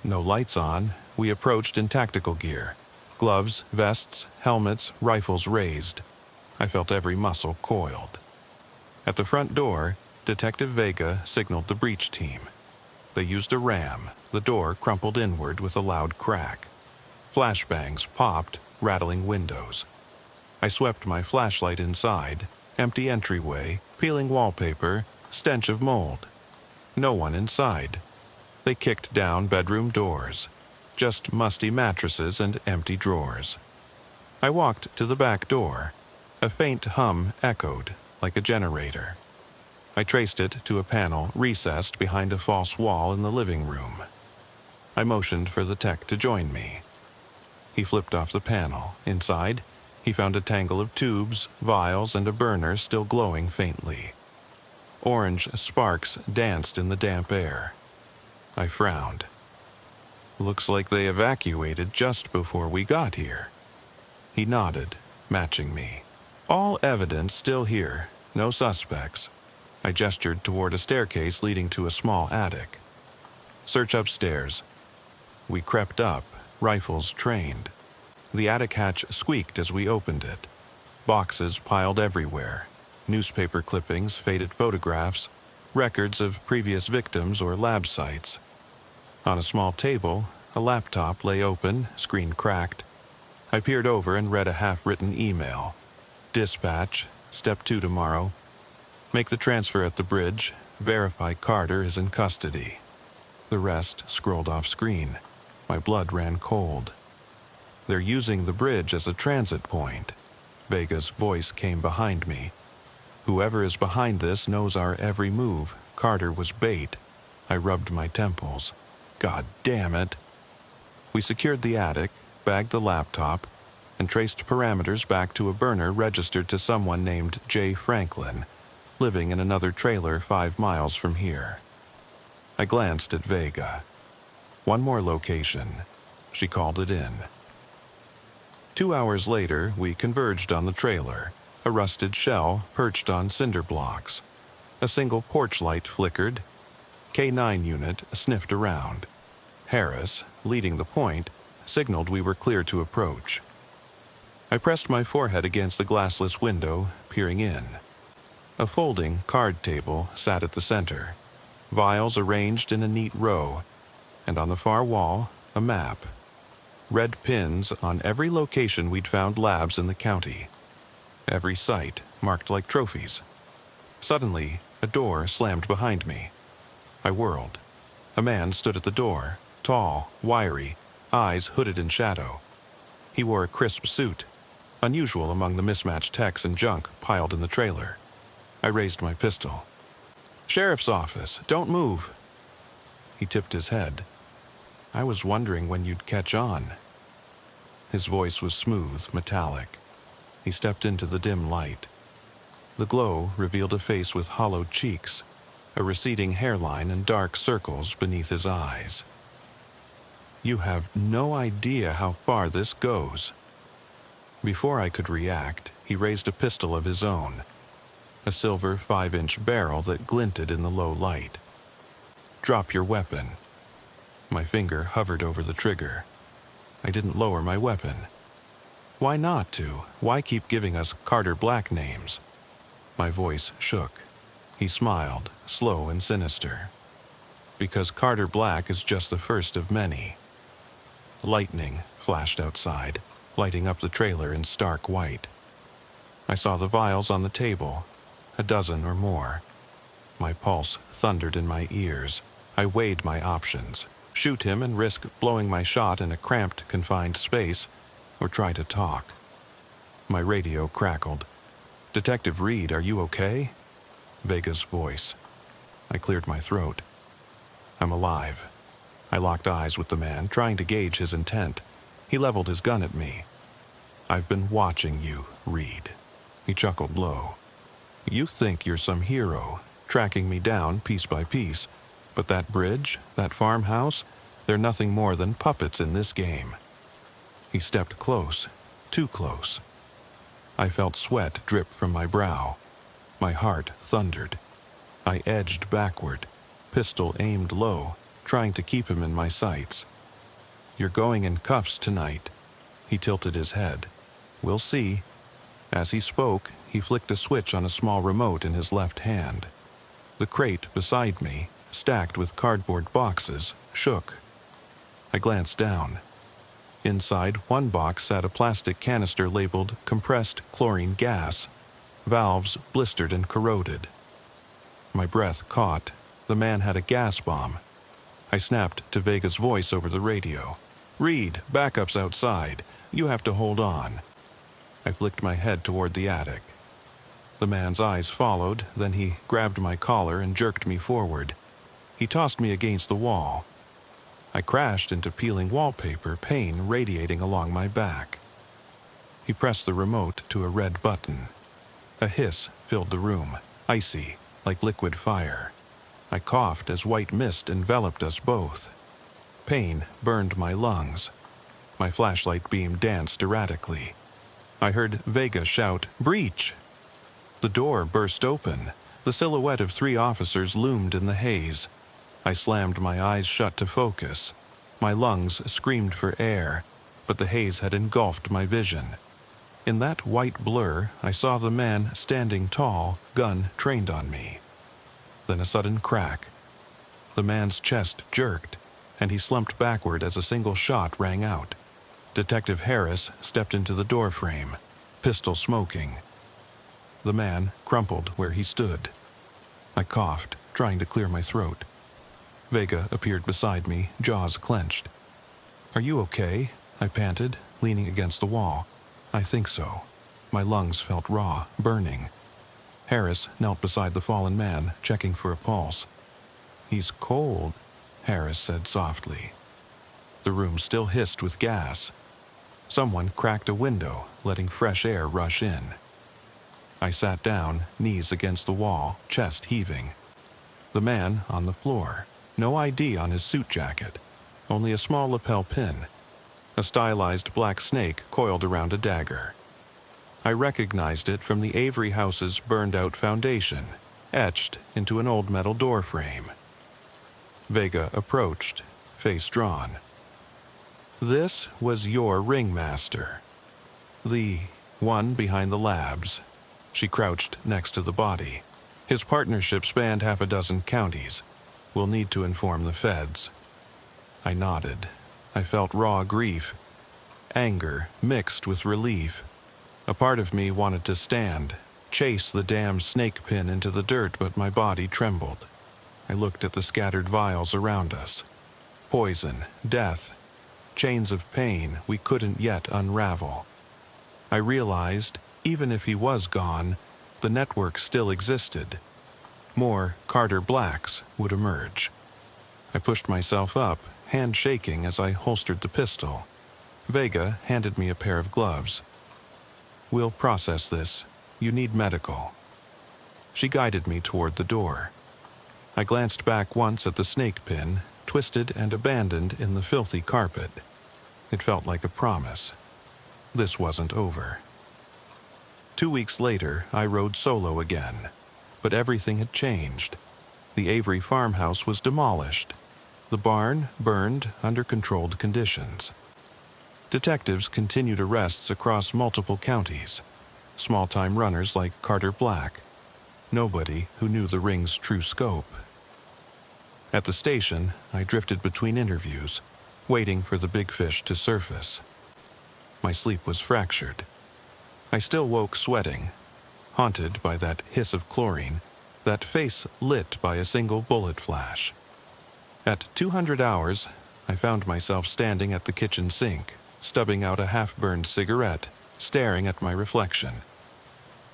No lights on, we approached in tactical gear. Gloves, vests, helmets, rifles raised. I felt every muscle coiled. At the front door, Detective Vega signaled the breach team. They used a ram. The door crumpled inward with a loud crack. Flashbangs popped, rattling windows. I swept my flashlight inside, empty entryway, peeling wallpaper, stench of mold. No one inside. They kicked down bedroom doors. Just musty mattresses and empty drawers. I walked to the back door. A faint hum echoed, like a generator. I traced it to a panel recessed behind a false wall in the living room. I motioned for the tech to join me. He flipped off the panel. Inside, he found a tangle of tubes, vials, and a burner still glowing faintly. Orange sparks danced in the damp air. I frowned. Looks like they evacuated just before we got here. He nodded, matching me. All evidence still here, no suspects. I gestured toward a staircase leading to a small attic. Search upstairs. We crept up, rifles trained. The attic hatch squeaked as we opened it. Boxes piled everywhere. Newspaper clippings, faded photographs, records of previous victims or lab sites. On a small table, a laptop lay open, screen cracked. I peered over and read a half-written email. Dispatch, step 2 tomorrow. Make the transfer at the bridge. Verify Carter is in custody. The rest scrolled off screen. My blood ran cold. They're using the bridge as a transit point. Vega's voice came behind me. Whoever is behind this knows our every move. Carter was bait. I rubbed my temples. God damn it. We secured the attic, bagged the laptop, and traced parameters back to a burner registered to someone named J. Franklin, living in another trailer 5 miles from here. I glanced at Vega. One more location. She called it in. 2 hours later, we converged on the trailer, a rusted shell perched on cinder blocks. A single porch light flickered. K9 unit sniffed around. Harris, leading the point, signaled we were clear to approach. I pressed my forehead against the glassless window, peering in. A folding card table sat at the center, vials arranged in a neat row, and on the far wall, a map. Red pins on every location we'd found labs in the county. Every site marked like trophies. Suddenly, a door slammed behind me. I whirled. A man stood at the door, tall, wiry, eyes hooded in shadow. He wore a crisp suit, unusual among the mismatched techs and junk piled in the trailer. I raised my pistol. "Sheriff's office, don't move." He tipped his head. "I was wondering when you'd catch on." His voice was smooth, metallic. He stepped into the dim light. The glow revealed a face with hollow cheeks, a receding hairline and dark circles beneath his eyes. "You have no idea how far this goes." Before I could react, he raised a pistol of his own, a silver 5-inch barrel that glinted in the low light. "Drop your weapon." My finger hovered over the trigger. I didn't lower my weapon. Why not to? Why keep giving us Carter Black names? My voice shook. He smiled, slow and sinister. "Because Carter Black is just the first of many." Lightning flashed outside, lighting up the trailer in stark white. I saw the vials on the table, a dozen or more. My pulse thundered in my ears. I weighed my options: shoot him and risk blowing my shot in a cramped, confined space, or try to talk. My radio crackled. "Detective Reed, are you okay?" Vega's voice. I cleared my throat. "I'm alive." I locked eyes with the man, trying to gauge his intent. He leveled his gun at me. "I've been watching you, Reed." He chuckled low. "You think you're some hero, tracking me down piece by piece, but that bridge, that farmhouse, they're nothing more than puppets in this game." He stepped close, too close. I felt sweat drip from my brow. My heart thundered. I edged backward, pistol aimed low, trying to keep him in my sights. "You're going in cuffs tonight." He tilted his head. "We'll see." As he spoke, he flicked a switch on a small remote in his left hand. The crate beside me, stacked with cardboard boxes, shook. I glanced down. Inside one box sat a plastic canister labeled compressed chlorine gas, valves blistered and corroded. My breath caught. The man had a gas bomb. I snapped to Vega's voice over the radio. "Reed, backup's outside. You have to hold on." I flicked my head toward the attic. The man's eyes followed, then he grabbed my collar and jerked me forward. He tossed me against the wall. I crashed into peeling wallpaper, pain radiating along my back. He pressed the remote to a red button. A hiss filled the room, icy, like liquid fire. I coughed as white mist enveloped us both. Pain burned my lungs. My flashlight beam danced erratically. I heard Vega shout, "Breach!" The door burst open. The silhouette of 3 officers loomed in the haze. I slammed my eyes shut to focus. My lungs screamed for air, but the haze had engulfed my vision. In that white blur, I saw the man standing tall, gun trained on me. Then a sudden crack. The man's chest jerked, and he slumped backward as a single shot rang out. Detective Harris stepped into the doorframe, pistol smoking. The man crumpled where he stood. I coughed, trying to clear my throat. Vega appeared beside me, jaws clenched. "Are you okay?" I panted, leaning against the wall. "I think so." My lungs felt raw, burning. Harris knelt beside the fallen man, checking for a pulse. "He's cold," Harris said softly. The room still hissed with gas. Someone cracked a window, letting fresh air rush in. I sat down, knees against the wall, chest heaving. The man on the floor. No ID on his suit jacket, only a small lapel pin. A stylized black snake coiled around a dagger. I recognized it from the Avery house's burned-out foundation, etched into an old metal door frame. Vega approached, face drawn. "This was your ringmaster. The one behind the labs." She crouched next to the body. "His partnership spanned half a dozen counties. We'll need to inform the feds." I nodded. I felt raw grief, anger mixed with relief. A part of me wanted to stand, chase the damn snake pin into the dirt, but my body trembled. I looked at the scattered vials around us. Poison, death, chains of pain we couldn't yet unravel. I realized, even if he was gone, the network still existed. More Carter Blacks would emerge. I pushed myself up, hand shaking as I holstered the pistol. Vega handed me a pair of gloves. "We'll process this. You need medical." She guided me toward the door. I glanced back once at the snake pin, twisted and abandoned in the filthy carpet. It felt like a promise. This wasn't over. 2 weeks later, I rode solo again, but everything had changed. The Avery farmhouse was demolished. The barn burned under controlled conditions. Detectives continued arrests across multiple counties. Small-time runners like Carter Black. Nobody who knew the ring's true scope. At the station, I drifted between interviews, waiting for the big fish to surface. My sleep was fractured. I still woke sweating, haunted by that hiss of chlorine, that face lit by a single bullet flash. At 200 hours, I found myself standing at the kitchen sink, stubbing out a half-burned cigarette, staring at my reflection.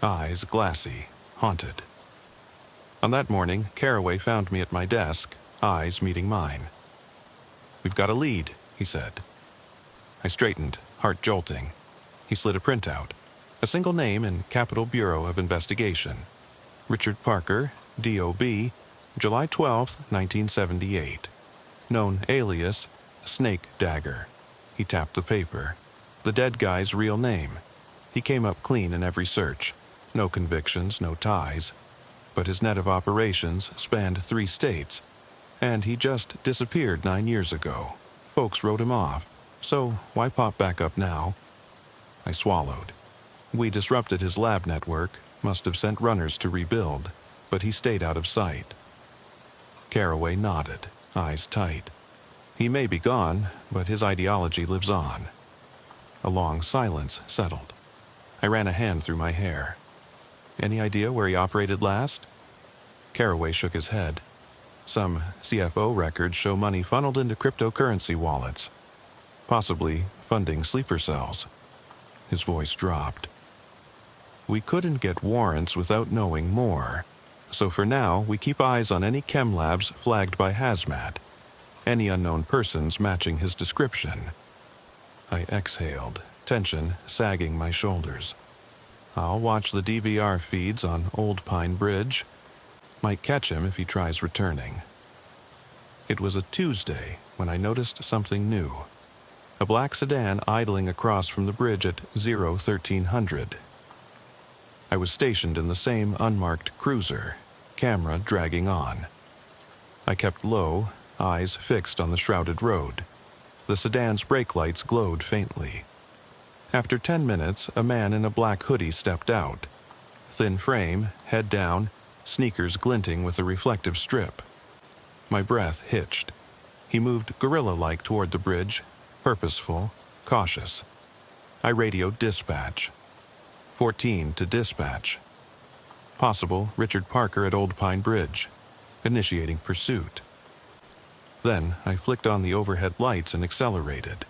Eyes glassy, haunted. On that morning, Carraway found me at my desk, eyes meeting mine. "We've got a lead," he said. I straightened, heart jolting. He slid a printout. A single name in Capitol Bureau of Investigation. Richard Parker, D.O.B., July 12, 1978. Known alias, Snake Dagger. He tapped the paper. The dead guy's real name. He came up clean in every search. No convictions, no ties. But his net of operations spanned 3 states. And he just disappeared 9 years ago. Folks wrote him off. So why pop back up now? I swallowed. We disrupted his lab network, must have sent runners to rebuild, but he stayed out of sight. Carraway nodded, eyes tight. He may be gone, but his ideology lives on. A long silence settled. I ran a hand through my hair. Any idea where he operated last? Carraway shook his head. Some CFO records show money funneled into cryptocurrency wallets, possibly funding sleeper cells. His voice dropped. We couldn't get warrants without knowing more, so for now we keep eyes on any chem labs flagged by hazmat, any unknown persons matching his description. I exhaled, tension sagging my shoulders. I'll watch the DVR feeds on Old Pine Bridge. Might catch him if he tries returning. It was a Tuesday when I noticed something new. A black sedan idling across from the bridge at 1300. I was stationed in the same unmarked cruiser, camera dragging on. I kept low, eyes fixed on the shrouded road. The sedan's brake lights glowed faintly. After 10 minutes, a man in a black hoodie stepped out. Thin frame, head down, sneakers glinting with a reflective strip. My breath hitched. He moved gorilla-like toward the bridge, purposeful, cautious. I radioed dispatch. 14 to dispatch. Possible Richard Parker at Old Pine Bridge. Initiating pursuit. Then I flicked on the overhead lights and accelerated.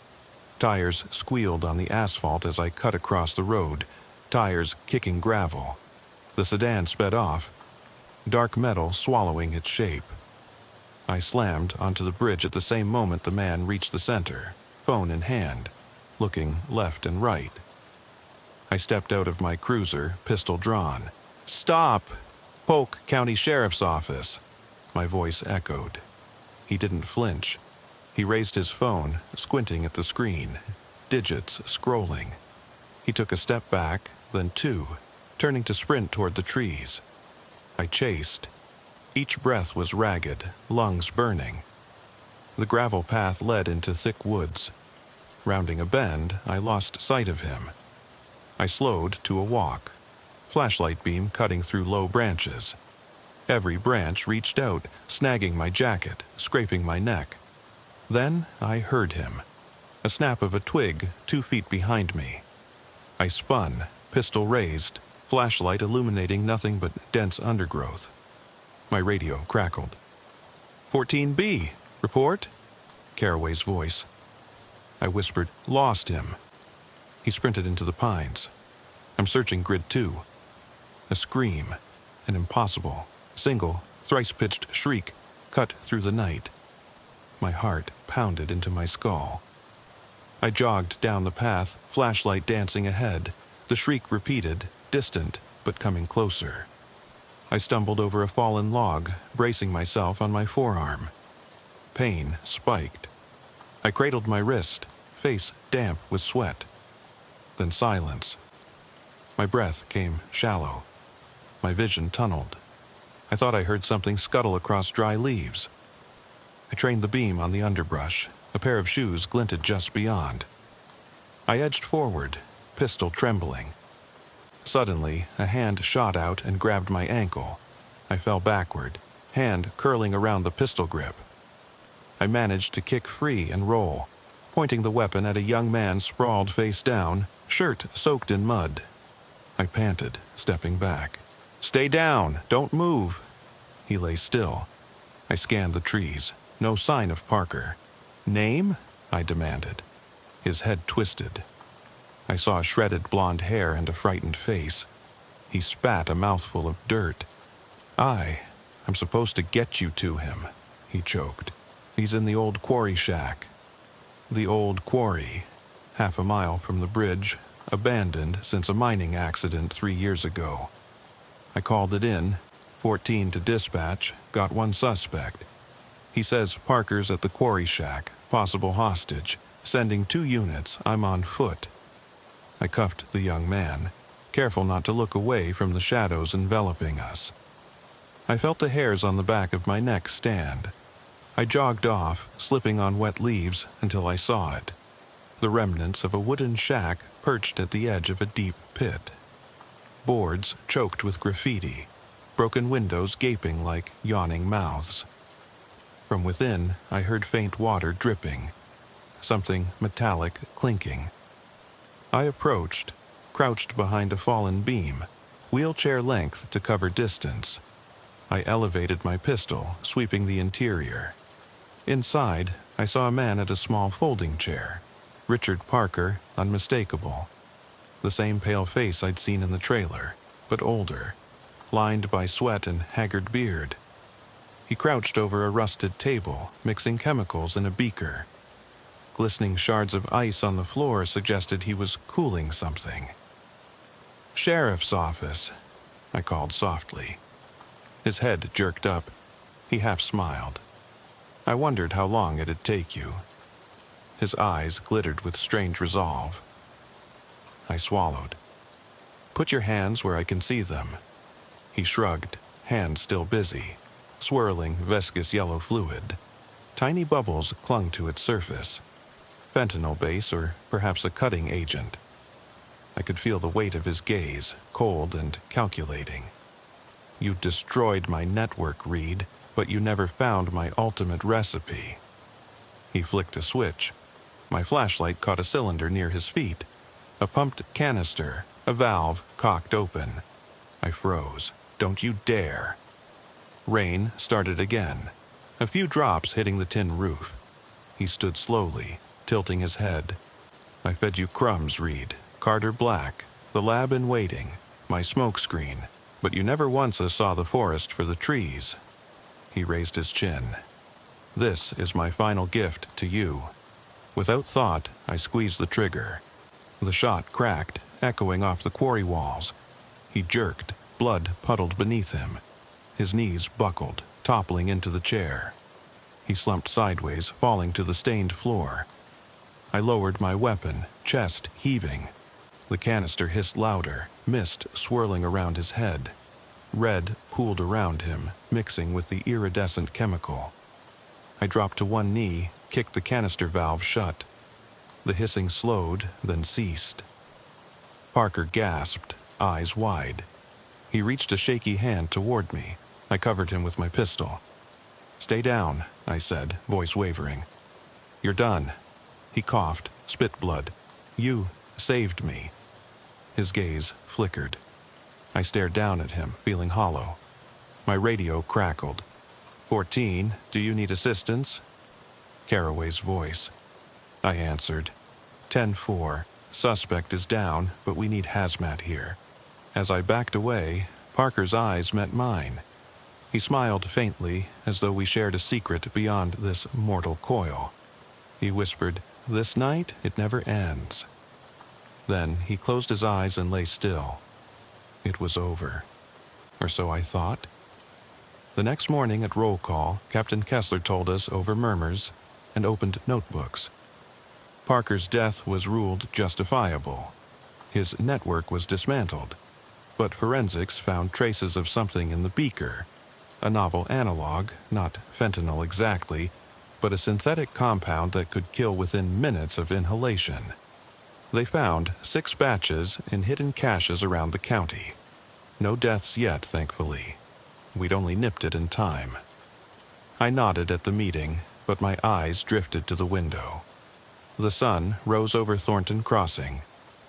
Tires squealed on the asphalt as I cut across the road, tires kicking gravel. The sedan sped off, dark metal swallowing its shape. I slammed onto the bridge at the same moment the man reached the center, phone in hand, looking left and right. I stepped out of my cruiser, pistol drawn. "Stop! Polk County Sheriff's Office," my voice echoed. He didn't flinch. He raised his phone, squinting at the screen, digits scrolling. He took a step back, then 2, turning to sprint toward the trees. I chased. Each breath was ragged, lungs burning. The gravel path led into thick woods. Rounding a bend, I lost sight of him. I slowed to a walk, flashlight beam cutting through low branches. Every branch reached out, snagging my jacket, scraping my neck. Then I heard him. A snap of a twig 2 feet behind me. I spun, pistol raised, flashlight illuminating nothing but dense undergrowth. My radio crackled. 14B, report? Carraway's voice. I whispered, "Lost him." He sprinted into the pines. I'm searching grid 2. A scream, an impossible, single, thrice-pitched shriek cut through the night. My heart pounded into my skull. I jogged down the path, flashlight dancing ahead. The shriek repeated, distant, but coming closer. I stumbled over a fallen log, bracing myself on my forearm. Pain spiked. I cradled my wrist, face damp with sweat. then silence. My breath came shallow. My vision tunneled. I thought I heard something scuttle across dry leaves. I trained the beam on the underbrush. A pair of shoes glinted just beyond. I edged forward, pistol trembling. Suddenly, a hand shot out and grabbed my ankle. I fell backward, hand curling around the pistol grip. I managed to kick free and roll, pointing the weapon at a young man sprawled face down, shirt soaked in mud. I panted, stepping back. "Stay down! Don't move!" He lay still. I scanned the trees. No sign of Parker. "Name?" I demanded. His head twisted. I saw shredded blonde hair and a frightened face. He spat a mouthful of dirt. I'm supposed to get you to him," he choked. "He's in the old quarry shack." The old quarry, 1/2 mile from the bridge, abandoned since a mining accident 3 years ago. I called it in, 14 to dispatch, got one suspect. He says Parker's at the quarry shack, possible hostage, sending 2 units, I'm on foot. I cuffed the young man, careful not to look away from the shadows enveloping us. I felt the hairs on the back of my neck stand. I jogged off, slipping on wet leaves until I saw it. The remnants of a wooden shack perched at the edge of a deep pit. Boards choked with graffiti, broken windows gaping like yawning mouths. From within, I heard faint water dripping, something metallic clinking. I approached, crouched behind a fallen beam, wheelchair length to cover distance. I elevated my pistol, sweeping the interior. Inside, I saw a man at a small folding chair. Richard Parker, unmistakable. The same pale face I'd seen in the trailer, but older, lined by sweat and haggard beard. He crouched over a rusted table, mixing chemicals in a beaker. Glistening shards of ice on the floor suggested he was cooling something. "Sheriff's office," I called softly. His head jerked up. He half smiled. I wondered how long it'd take you. His eyes glittered with strange resolve. I swallowed. "Put your hands where I can see them." He shrugged, hands still busy, swirling viscous yellow fluid. Tiny bubbles clung to its surface. Fentanyl base or perhaps a cutting agent. I could feel the weight of his gaze, cold and calculating. "You destroyed my network, Reed, but you never found my ultimate recipe." He flicked a switch. My flashlight caught a cylinder near his feet. A pumped canister, a valve cocked open. I froze. "Don't you dare." Rain started again, a few drops hitting the tin roof. He stood slowly, tilting his head. "I fed you crumbs, Reed. Carter Black, the lab in waiting, my smokescreen, but you never once saw the forest for the trees." He raised his chin. "This is my final gift to you." Without thought, I squeezed the trigger. The shot cracked, echoing off the quarry walls. He jerked, blood puddled beneath him. His knees buckled, toppling into the chair. He slumped sideways, falling to the stained floor. I lowered my weapon, chest heaving. The canister hissed louder, mist swirling around his head. Red pooled around him, mixing with the iridescent chemical. I dropped to one knee, kicked the canister valve shut. The hissing slowed, then ceased. Parker gasped, eyes wide. He reached a shaky hand toward me. I covered him with my pistol. "Stay down," I said, voice wavering. "You're done." He coughed, spit blood. "You saved me." His gaze flickered. I stared down at him, feeling hollow. My radio crackled. 14, do you need assistance?" Caraway's voice. I answered. 10-4, suspect is down, but we need hazmat here. As I backed away, Parker's eyes met mine. He smiled faintly, as though we shared a secret beyond this mortal coil. He whispered, "This night, it never ends." Then he closed his eyes and lay still. It was over. Or so I thought. The next morning at roll call, Captain Kessler told us over murmurs and opened notebooks. Parker's death was ruled justifiable. His network was dismantled, but forensics found traces of something in the beaker, a novel analog, not fentanyl exactly, but a synthetic compound that could kill within minutes of inhalation. They found 6 batches in hidden caches around the county. No deaths yet, thankfully. We'd only nipped it in time. I nodded at the meeting, but my eyes drifted to the window. The sun rose over Thornton Crossing,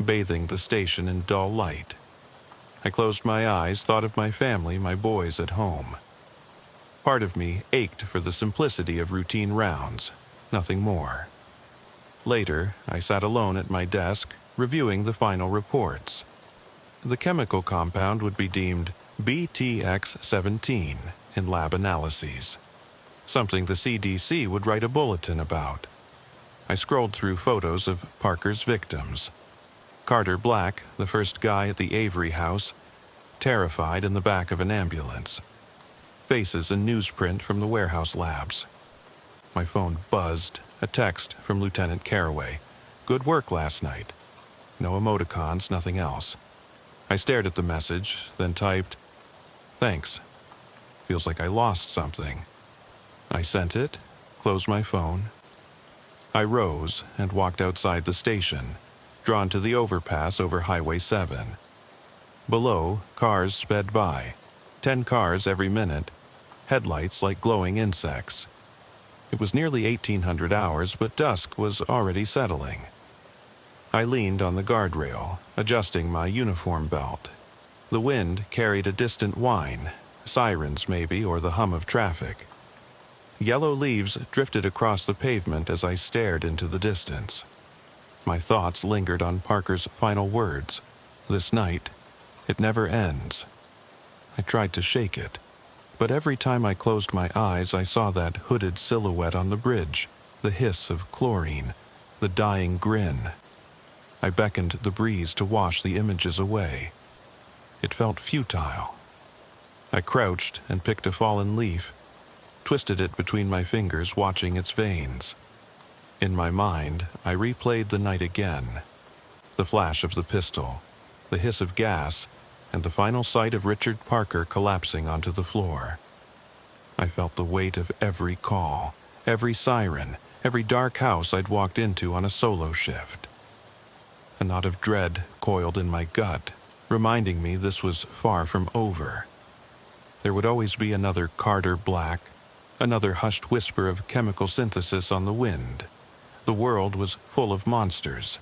bathing the station in dull light. I closed my eyes, thought of my family, my boys at home. Part of me ached for the simplicity of routine rounds, nothing more. Later, I sat alone at my desk, reviewing the final reports. The chemical compound would be deemed BTX-17 in lab analyses, something the CDC would write a bulletin about. I scrolled through photos of Parker's victims. Carter Black, the first guy at the Avery house, terrified in the back of an ambulance. Faces in newsprint from the warehouse labs. My phone buzzed, a text from Lieutenant Carraway. Good work last night. No emoticons, nothing else. I stared at the message, then typed, "Thanks. Feels like I lost something." I sent it, closed my phone. I rose and walked outside the station, drawn to the overpass over Highway 7. Below, cars sped by, 10 cars every minute, headlights like glowing insects. It was nearly 1800 hours, but dusk was already settling. I leaned on the guardrail, adjusting my uniform belt. The wind carried a distant whine, sirens maybe, or the hum of traffic. Yellow leaves drifted across the pavement as I stared into the distance. My thoughts lingered on Parker's final words. This night, it never ends. I tried to shake it, but every time I closed my eyes, I saw that hooded silhouette on the bridge, the hiss of chlorine, the dying grin. I beckoned the breeze to wash the images away. It felt futile. I crouched and picked a fallen leaf, twisted it between my fingers, watching its veins. In my mind, I replayed the night again. The flash of the pistol, the hiss of gas, and the final sight of Richard Parker collapsing onto the floor. I felt the weight of every call, every siren, every dark house I'd walked into on a solo shift. A knot of dread coiled in my gut, reminding me this was far from over. There would always be another Carter Black, another hushed whisper of chemical synthesis on the wind. The world was full of monsters.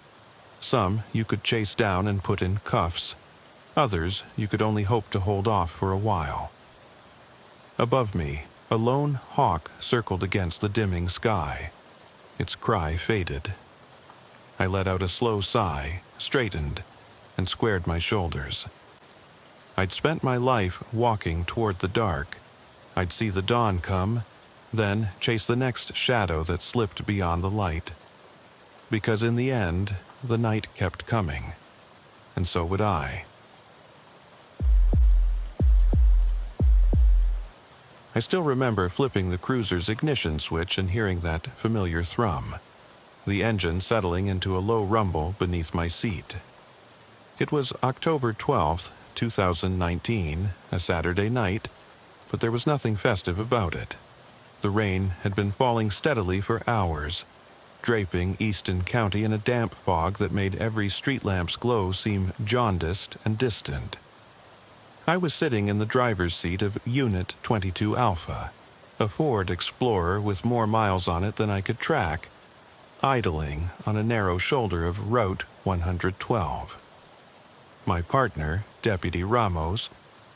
Some you could chase down and put in cuffs. Others you could only hope to hold off for a while. Above me, a lone hawk circled against the dimming sky. Its cry faded. I let out a slow sigh, straightened, and squared my shoulders. I'd spent my life walking toward the dark. I'd see the dawn come, then chase the next shadow that slipped beyond the light. Because in the end, the night kept coming, and so would I. I still remember flipping the cruiser's ignition switch and hearing that familiar thrum, the engine settling into a low rumble beneath my seat. It was October 12th, 2019, a Saturday night, but there was nothing festive about it. The rain had been falling steadily for hours, draping Easton County in a damp fog that made every street lamp's glow seem jaundiced and distant. I was sitting in the driver's seat of Unit 22 Alpha, a Ford Explorer with more miles on it than I could track, idling on a narrow shoulder of Route 112. My partner, Deputy Ramos,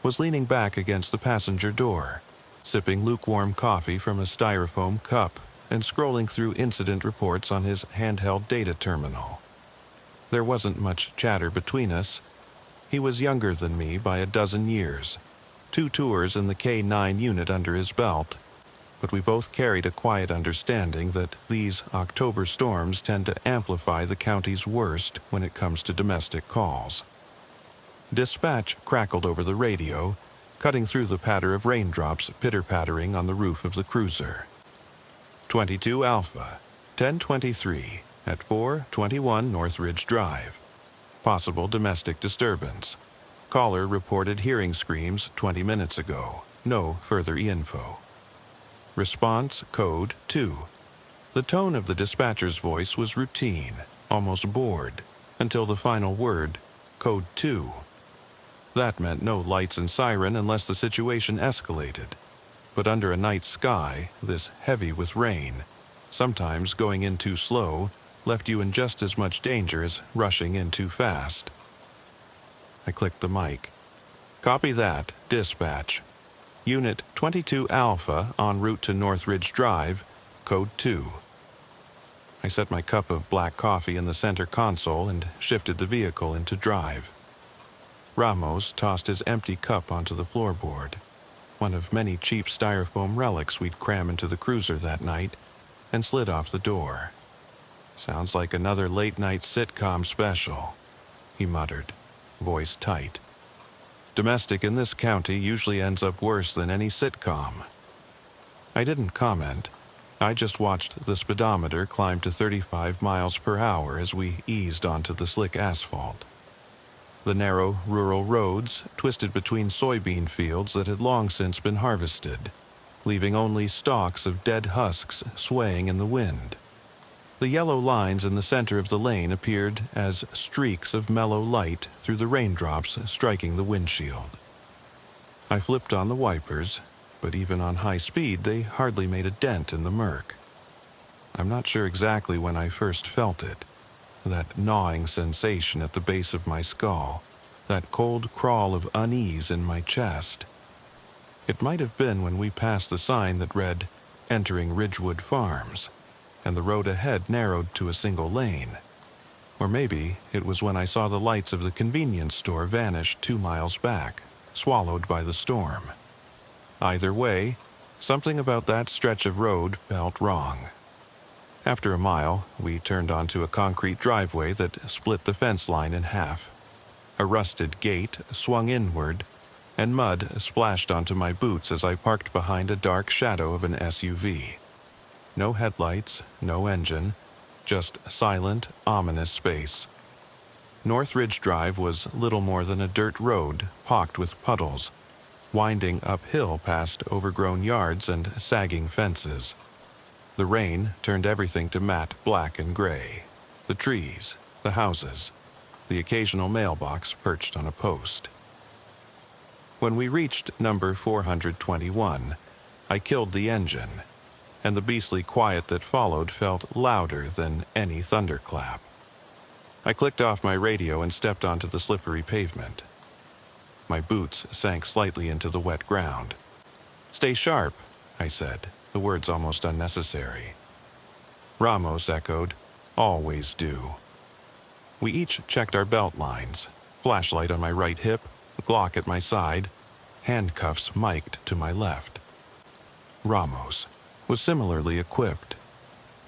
was leaning back against the passenger door, sipping lukewarm coffee from a styrofoam cup and scrolling through incident reports on his handheld data terminal. There wasn't much chatter between us. He was younger than me by a dozen years, 2 tours in the K-9 unit under his belt, but we both carried a quiet understanding that these October storms tend to amplify the county's worst when it comes to domestic calls. Dispatch crackled over the radio, cutting through the patter of raindrops pitter-pattering on the roof of the cruiser. 22 Alpha, 1023, at 421 Northridge Drive. Possible domestic disturbance. Caller reported hearing screams 20 minutes ago. No further info. Response code 2. The tone of the dispatcher's voice was routine, almost bored, until the final word, code 2. That meant no lights and siren unless the situation escalated. But under a night sky, this heavy with rain, sometimes going in too slow, left you in just as much danger as rushing in too fast. I clicked the mic. Copy that, dispatch. Unit 22 Alpha en route to Northridge Drive, code 2. I set my cup of black coffee in the center console and shifted the vehicle into drive. Ramos tossed his empty cup onto the floorboard, one of many cheap styrofoam relics we'd cram into the cruiser that night, and slid off the door. Sounds like another late-night sitcom special, he muttered, voice tight. Domestic in this county usually ends up worse than any sitcom. I didn't comment. I just watched the speedometer climb to 35 miles per hour as we eased onto the slick asphalt. The narrow, rural roads twisted between soybean fields that had long since been harvested, leaving only stalks of dead husks swaying in the wind. The yellow lines in the center of the lane appeared as streaks of mellow light through the raindrops striking the windshield. I flipped on the wipers, but even on high speed they hardly made a dent in the murk. I'm not sure exactly when I first felt it, that gnawing sensation at the base of my skull, that cold crawl of unease in my chest. It might have been when we passed the sign that read, "Entering Ridgewood Farms," and the road ahead narrowed to a single lane. Or maybe it was when I saw the lights of the convenience store vanish 2 miles back, swallowed by the storm. Either way, something about that stretch of road felt wrong. After a mile, we turned onto a concrete driveway that split the fence line in half. A rusted gate swung inward, and mud splashed onto my boots as I parked behind a dark shadow of an SUV. No headlights, no engine, just silent, ominous space. Northridge Drive was little more than a dirt road pocked with puddles, winding uphill past overgrown yards and sagging fences. The rain turned everything to matte black and gray. The trees, the houses, the occasional mailbox perched on a post. When we reached number 421, I killed the engine, and the beastly quiet that followed felt louder than any thunderclap. I clicked off my radio and stepped onto the slippery pavement. My boots sank slightly into the wet ground. "Stay sharp," I said, the words almost unnecessary. Ramos echoed, "Always do." We each checked our belt lines, flashlight on my right hip, Glock at my side, handcuffs mic'd to my left. Ramos was similarly equipped.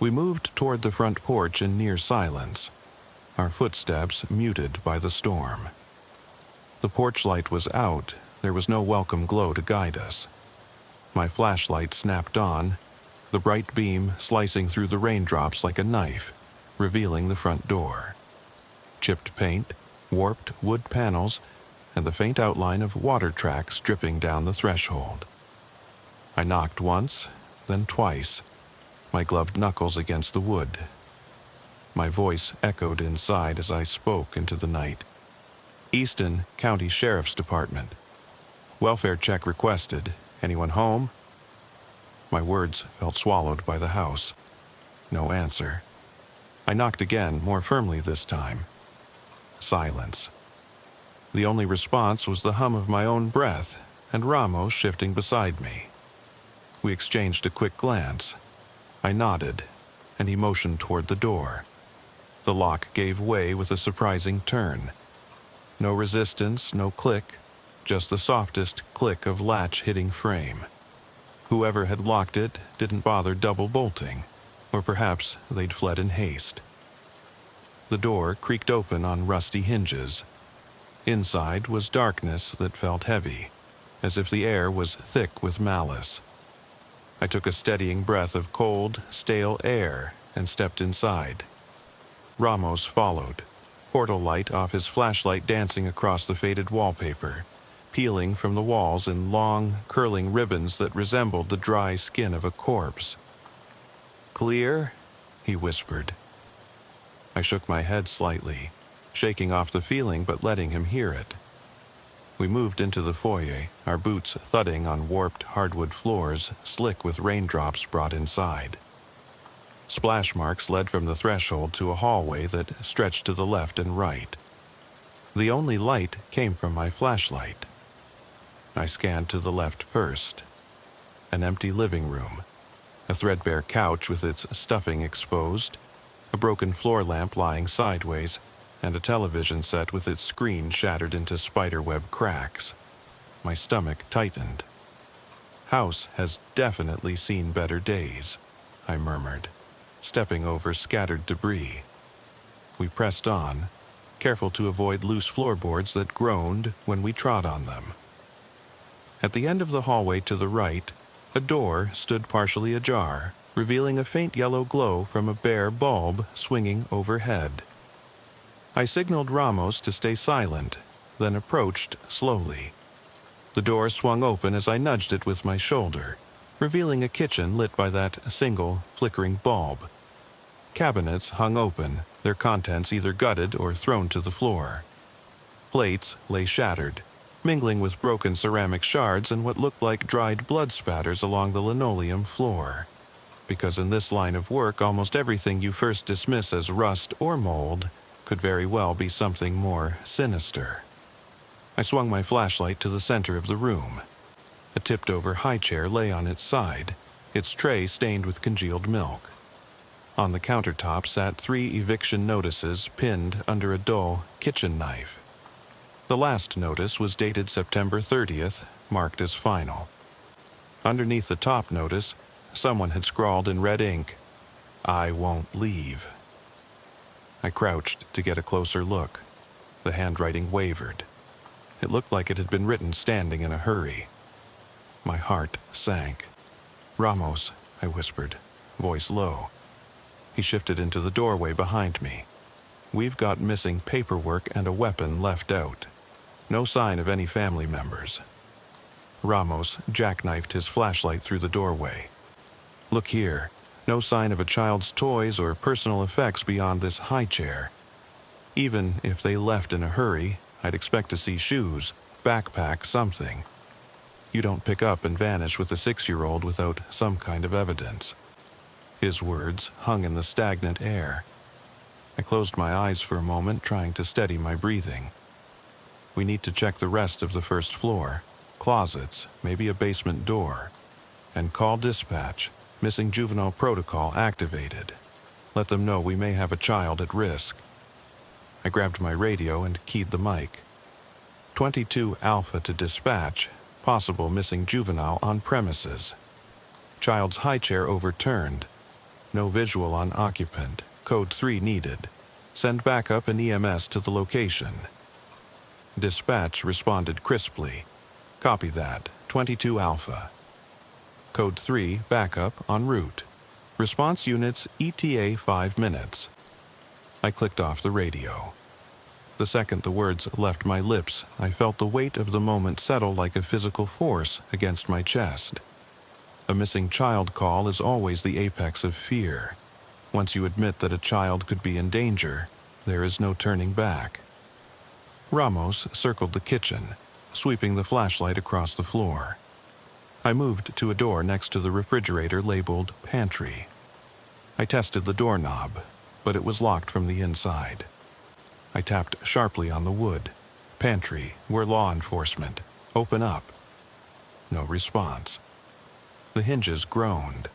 We moved toward the front porch in near silence, our footsteps muted by the storm. The porch light was out, there was no welcome glow to guide us. My flashlight snapped on, the bright beam slicing through the raindrops like a knife, revealing the front door. Chipped paint, warped wood panels, and the faint outline of water tracks dripping down the threshold. I knocked once, then twice, my gloved knuckles against the wood. My voice echoed inside as I spoke into the night. "Easton County Sheriff's Department. Welfare check requested. Anyone home?" My words felt swallowed by the house. No answer. I knocked again, more firmly this time. Silence. The only response was the hum of my own breath and Ramos shifting beside me. We exchanged a quick glance. I nodded, and he motioned toward the door. The lock gave way with a surprising turn. No resistance, no click, just the softest click of latch hitting frame. Whoever had locked it didn't bother double bolting, or perhaps they'd fled in haste. The door creaked open on rusty hinges. Inside was darkness that felt heavy, as if the air was thick with malice. I took a steadying breath of cold, stale air and stepped inside. Ramos followed, portal light off his flashlight dancing across the faded wallpaper, peeling from the walls in long, curling ribbons that resembled the dry skin of a corpse. "Clear?" he whispered. I shook my head slightly, shaking off the feeling but letting him hear it. We moved into the foyer, our boots thudding on warped hardwood floors, slick with raindrops brought inside. Splash marks led from the threshold to a hallway that stretched to the left and right. The only light came from my flashlight. I scanned to the left first. An empty living room, a threadbare couch with its stuffing exposed, a broken floor lamp lying sideways, and a television set with its screen shattered into spiderweb cracks. My stomach tightened. "House has definitely seen better days," I murmured, stepping over scattered debris. We pressed on, careful to avoid loose floorboards that groaned when we trod on them. At the end of the hallway to the right, a door stood partially ajar, revealing a faint yellow glow from a bare bulb swinging overhead. I signaled Ramos to stay silent, then approached slowly. The door swung open as I nudged it with my shoulder, revealing a kitchen lit by that single, flickering bulb. Cabinets hung open, their contents either gutted or thrown to the floor. Plates lay shattered, mingling with broken ceramic shards and what looked like dried blood spatters along the linoleum floor. Because in this line of work, almost everything you first dismiss as rust or mold could very well be something more sinister. I swung my flashlight to the center of the room. A tipped-over high chair lay on its side, its tray stained with congealed milk. On the countertop sat 3 eviction notices pinned under a dull kitchen knife. The last notice was dated September 30th, marked as final. Underneath the top notice, someone had scrawled in red ink, "I won't leave." I crouched to get a closer look. The handwriting wavered. It looked like it had been written standing in a hurry. My heart sank. "Ramos," I whispered, voice low. He shifted into the doorway behind me. "We've got missing paperwork and a weapon left out. No sign of any family members." Ramos jackknifed his flashlight through the doorway. "Look here. No sign of a child's toys or personal effects beyond this high chair. Even if they left in a hurry, I'd expect to see shoes, backpack, something. You don't pick up and vanish with a 6-year-old without some kind of evidence." His words hung in the stagnant air. I closed my eyes for a moment, trying to steady my breathing. "We need to check the rest of the first floor. Closets, maybe a basement door. And call dispatch. Missing juvenile protocol activated. Let them know we may have a child at risk." I grabbed my radio and keyed the mic. 22 Alpha to dispatch. Possible missing juvenile on premises. Child's high chair overturned. No visual on occupant. Code 3 needed. Send backup and EMS to the location. Dispatch responded crisply. "Copy that. 22 Alpha. Code 3 backup en route. Response units ETA 5 minutes. I clicked off the radio. The second the words left my lips, I felt the weight of the moment settle like a physical force against my chest. A missing child call is always the apex of fear. Once you admit that a child could be in danger, there is no turning back. Ramos circled the kitchen, sweeping the flashlight across the floor. I moved to a door next to the refrigerator labeled pantry. I tested the doorknob, but it was locked from the inside. I tapped sharply on the wood. "Pantry, we're law enforcement. Open up." No response. The hinges groaned.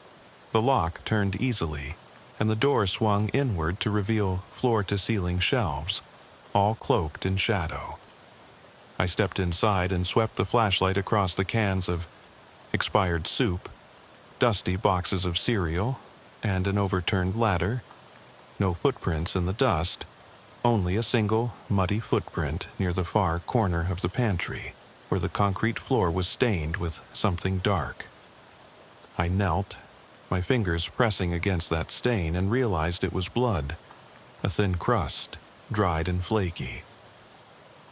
The lock turned easily, and the door swung inward to reveal floor-to-ceiling shelves, all cloaked in shadow. I stepped inside and swept the flashlight across the cans of expired soup, dusty boxes of cereal, and an overturned ladder. No footprints in the dust, only a single, muddy footprint near the far corner of the pantry, where the concrete floor was stained with something dark. I knelt, my fingers pressing against that stain, and realized it was blood, a thin crust, dried and flaky.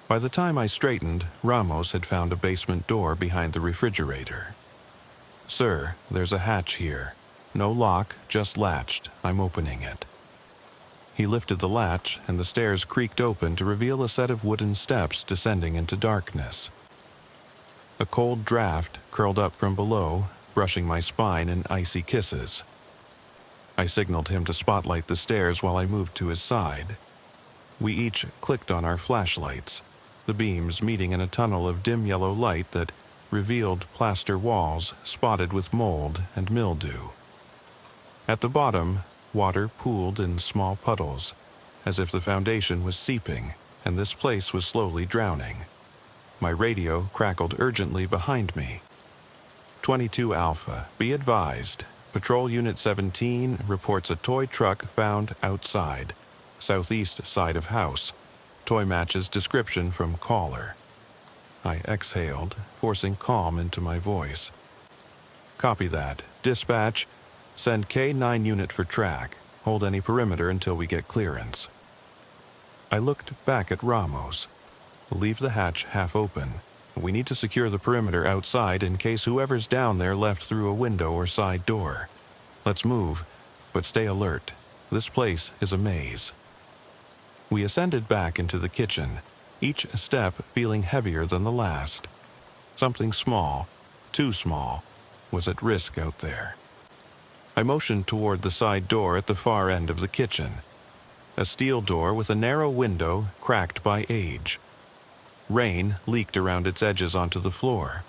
By the time I straightened, Ramos had found a basement door behind the refrigerator. "Sir, there's a hatch here. No lock, just latched. I'm opening it." He lifted the latch, and the stairs creaked open to reveal a set of wooden steps descending into darkness. A cold draft curled up from below, brushing my spine in icy kisses. I signaled him to spotlight the stairs while I moved to his side. We each clicked on our flashlights, the beams meeting in a tunnel of dim yellow light that revealed plaster walls spotted with mold and mildew. At the bottom, water pooled in small puddles, as if the foundation was seeping and this place was slowly drowning. My radio crackled urgently behind me. 22 Alpha, be advised. Patrol Unit 17 reports a toy truck found outside, southeast side of house. Toy matches description from caller. I exhaled, forcing calm into my voice. Copy that. Dispatch, send K9 unit for track. Hold any perimeter until we get clearance. I looked back at Ramos. Leave the hatch half open. We need to secure the perimeter outside in case whoever's down there left through a window or side door. Let's move, but stay alert. This place is a maze. We ascended back into the kitchen, each step feeling heavier than the last. Something small, too small, was at risk out there. I motioned toward the side door at the far end of the kitchen. A steel door with a narrow window cracked by age. Rain leaked around its edges onto the floor.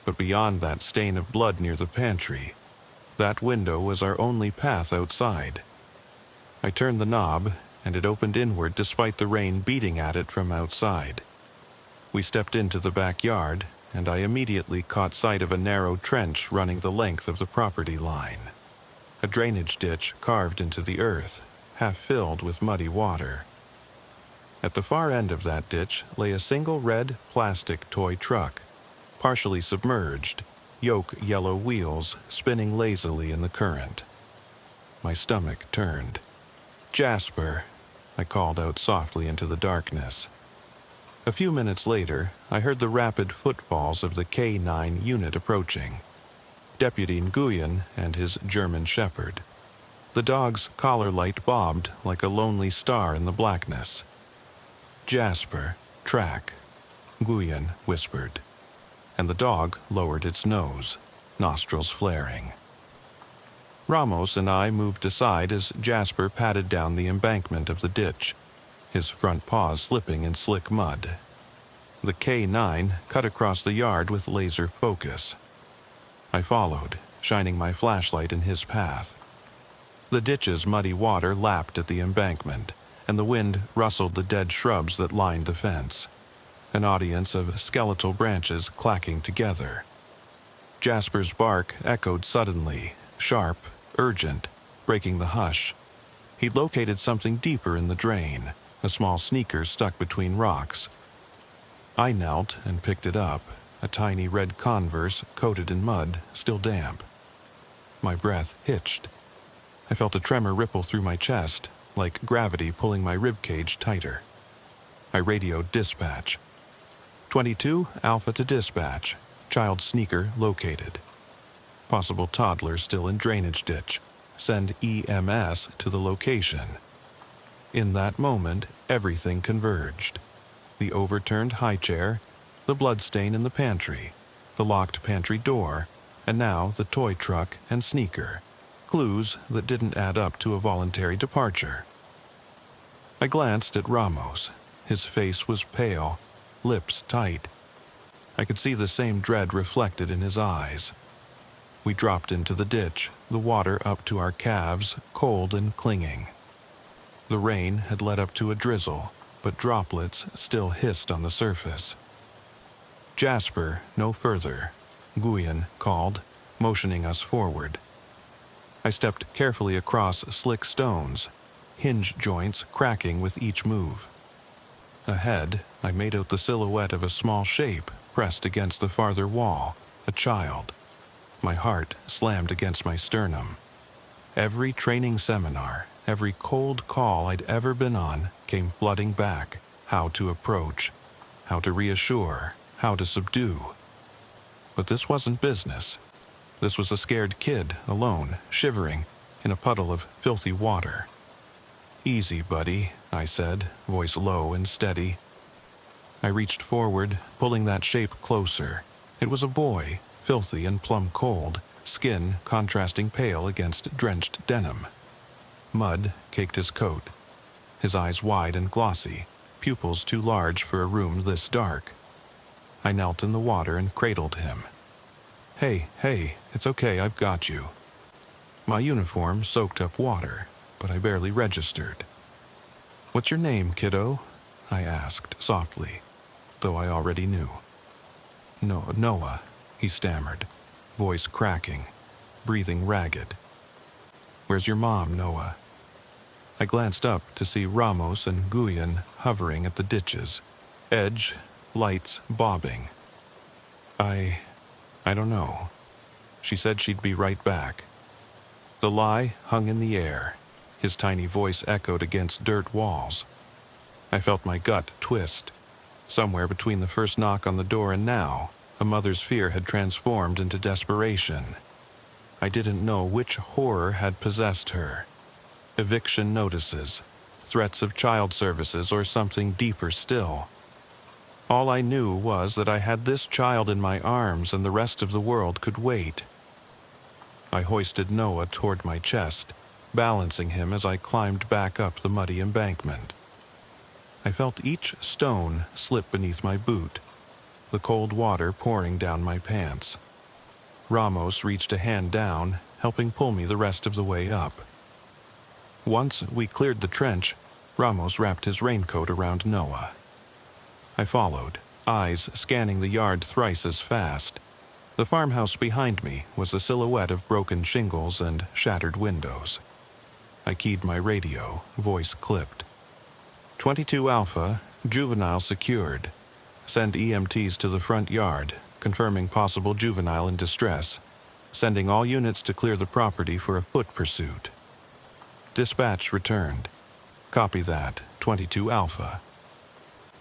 But beyond that stain of blood near the pantry, that window was our only path outside. I turned the knob, and it opened inward despite the rain beating at it from outside. We stepped into the backyard, and I immediately caught sight of a narrow trench running the length of the property line. A drainage ditch carved into the earth, half filled with muddy water. At the far end of that ditch lay a single red plastic toy truck, partially submerged, yoke yellow wheels spinning lazily in the current. My stomach turned. "Jasper," I called out softly into the darkness. A few minutes later, I heard the rapid footfalls of the K9 unit approaching. Deputy Nguyen and his German shepherd. The dog's collar light bobbed like a lonely star in the blackness. "Jasper, track," Nguyen whispered, and the dog lowered its nose, nostrils flaring. Ramos and I moved aside as Jasper padded down the embankment of the ditch, his front paws slipping in slick mud. The K9 cut across the yard with laser focus. I followed, shining my flashlight in his path. The ditch's muddy water lapped at the embankment, and the wind rustled the dead shrubs that lined the fence. An audience of skeletal branches clacking together. Jasper's bark echoed suddenly, sharp, urgent, breaking the hush. He'd located something deeper in the drain, a small sneaker stuck between rocks. I knelt and picked it up, a tiny red Converse coated in mud, still damp. My breath hitched. I felt a tremor ripple through my chest, like gravity pulling my ribcage tighter. I radioed dispatch. 22 Alpha to dispatch. Child sneaker located. Possible toddler still in drainage ditch. Send EMS to the location. In that moment, everything converged. The overturned high chair, the bloodstain in the pantry, the locked pantry door, and now the toy truck and sneaker. Clues that didn't add up to a voluntary departure. I glanced at Ramos. His face was pale, lips tight. I could see the same dread reflected in his eyes. We dropped into the ditch, the water up to our calves, cold and clinging. The rain had led up to a drizzle, but droplets still hissed on the surface. "Jasper, no further," Nguyen called, motioning us forward. I stepped carefully across slick stones, hinge joints cracking with each move. Ahead, I made out the silhouette of a small shape pressed against the farther wall, a child. My heart slammed against my sternum. Every training seminar, every cold call I'd ever been on came flooding back. How to approach, how to reassure, how to subdue. But this wasn't business. This was a scared kid, alone, shivering, in a puddle of filthy water. "Easy, buddy," I said, voice low and steady. I reached forward, pulling that shape closer. It was a boy, filthy and plumb cold, skin contrasting pale against drenched denim. Mud caked his coat, his eyes wide and glossy, pupils too large for a room this dark. I knelt in the water and cradled him. Hey, it's okay, I've got you." My uniform soaked up water, but I barely registered. "What's your name, kiddo?" I asked softly, though I already knew. Noah," he stammered, voice cracking, breathing ragged. "Where's your mom, Noah?" I glanced up to see Ramos and Guyan hovering at the ditches, edge, lights bobbing. I don't know. She said she'd be right back." The lie hung in the air. His tiny voice echoed against dirt walls. I felt my gut twist. Somewhere between the first knock on the door and now, a mother's fear had transformed into desperation. I didn't know which horror had possessed her. Eviction notices, threats of child services, or something deeper still. All I knew was that I had this child in my arms and the rest of the world could wait. I hoisted Noah toward my chest, balancing him as I climbed back up the muddy embankment. I felt each stone slip beneath my boot, the cold water pouring down my pants. Ramos reached a hand down, helping pull me the rest of the way up. Once we cleared the trench, Ramos wrapped his raincoat around Noah. I followed, eyes scanning the yard thrice as fast. The farmhouse behind me was a silhouette of broken shingles and shattered windows. I keyed my radio, voice clipped. 22 Alpha, juvenile secured. Send EMTs to the front yard, confirming possible juvenile in distress. Sending all units to clear the property for a foot pursuit. Dispatch returned. Copy that, 22 Alpha.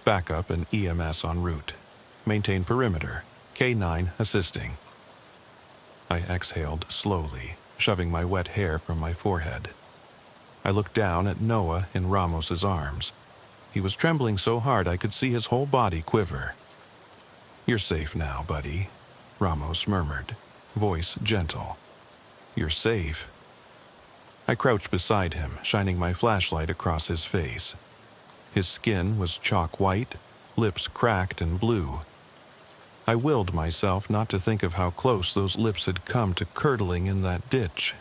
Backup and EMS en route. Maintain perimeter. K9 assisting. I exhaled slowly, shoving my wet hair from my forehead. I looked down at Noah in Ramos's arms. He was trembling so hard I could see his whole body quiver. "You're safe now, buddy," Ramos murmured, voice gentle. "You're safe." I crouched beside him, shining my flashlight across his face. His skin was chalk white, lips cracked and blue. I willed myself not to think of how close those lips had come to curdling in that ditch.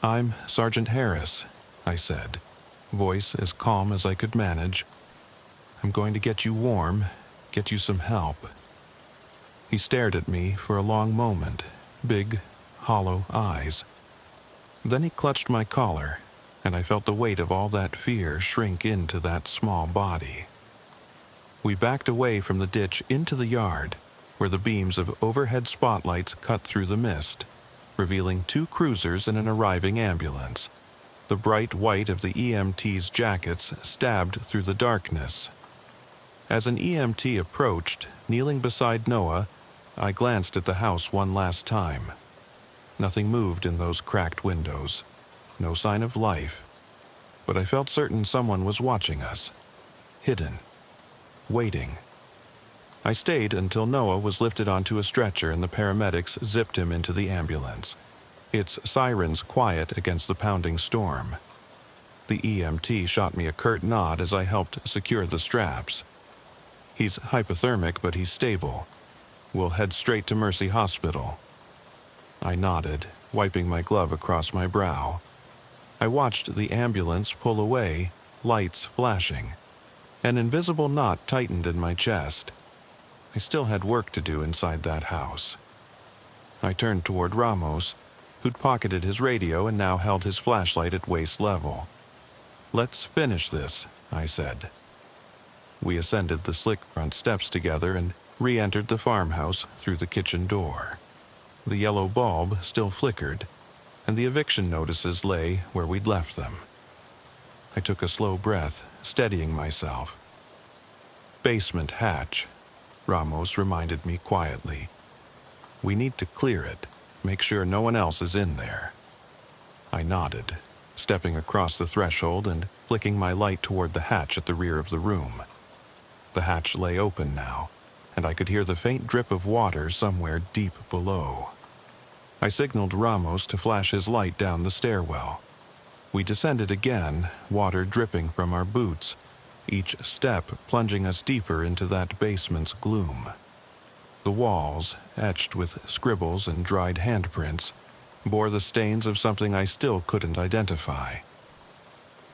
"I'm Sergeant Harris," I said, voice as calm as I could manage. "I'm going to get you warm, get you some help." He stared at me for a long moment, big, hollow eyes. Then he clutched my collar, and I felt the weight of all that fear shrink into that small body. We backed away from the ditch into the yard, where the beams of overhead spotlights cut through the mist, revealing 2 cruisers and an arriving ambulance. The bright white of the EMT's jackets stabbed through the darkness. As an EMT approached, kneeling beside Noah, I glanced at the house one last time. Nothing moved in those cracked windows. No sign of life. But I felt certain someone was watching us. Hidden. Waiting. I stayed until Noah was lifted onto a stretcher and the paramedics zipped him into the ambulance, its sirens quiet against the pounding storm. The EMT shot me a curt nod as I helped secure the straps. "He's hypothermic, but he's stable. We'll head straight to Mercy Hospital." I nodded, wiping my glove across my brow. I watched the ambulance pull away, lights flashing. An invisible knot tightened in my chest. I still had work to do inside that house. I turned toward Ramos, who'd pocketed his radio and now held his flashlight at waist level. "Let's finish this," I said. We ascended the slick front steps together and re-entered the farmhouse through the kitchen door. The yellow bulb still flickered, and the eviction notices lay where we'd left them. I took a slow breath, steadying myself. "Basement hatch," Ramos reminded me quietly. "We need to clear it, make sure no one else is in there." I nodded, stepping across the threshold and flicking my light toward the hatch at the rear of the room. The hatch lay open now, and I could hear the faint drip of water somewhere deep below. I signaled Ramos to flash his light down the stairwell. We descended again, water dripping from our boots, each step plunging us deeper into that basement's gloom. The walls, etched with scribbles and dried handprints, bore the stains of something I still couldn't identify.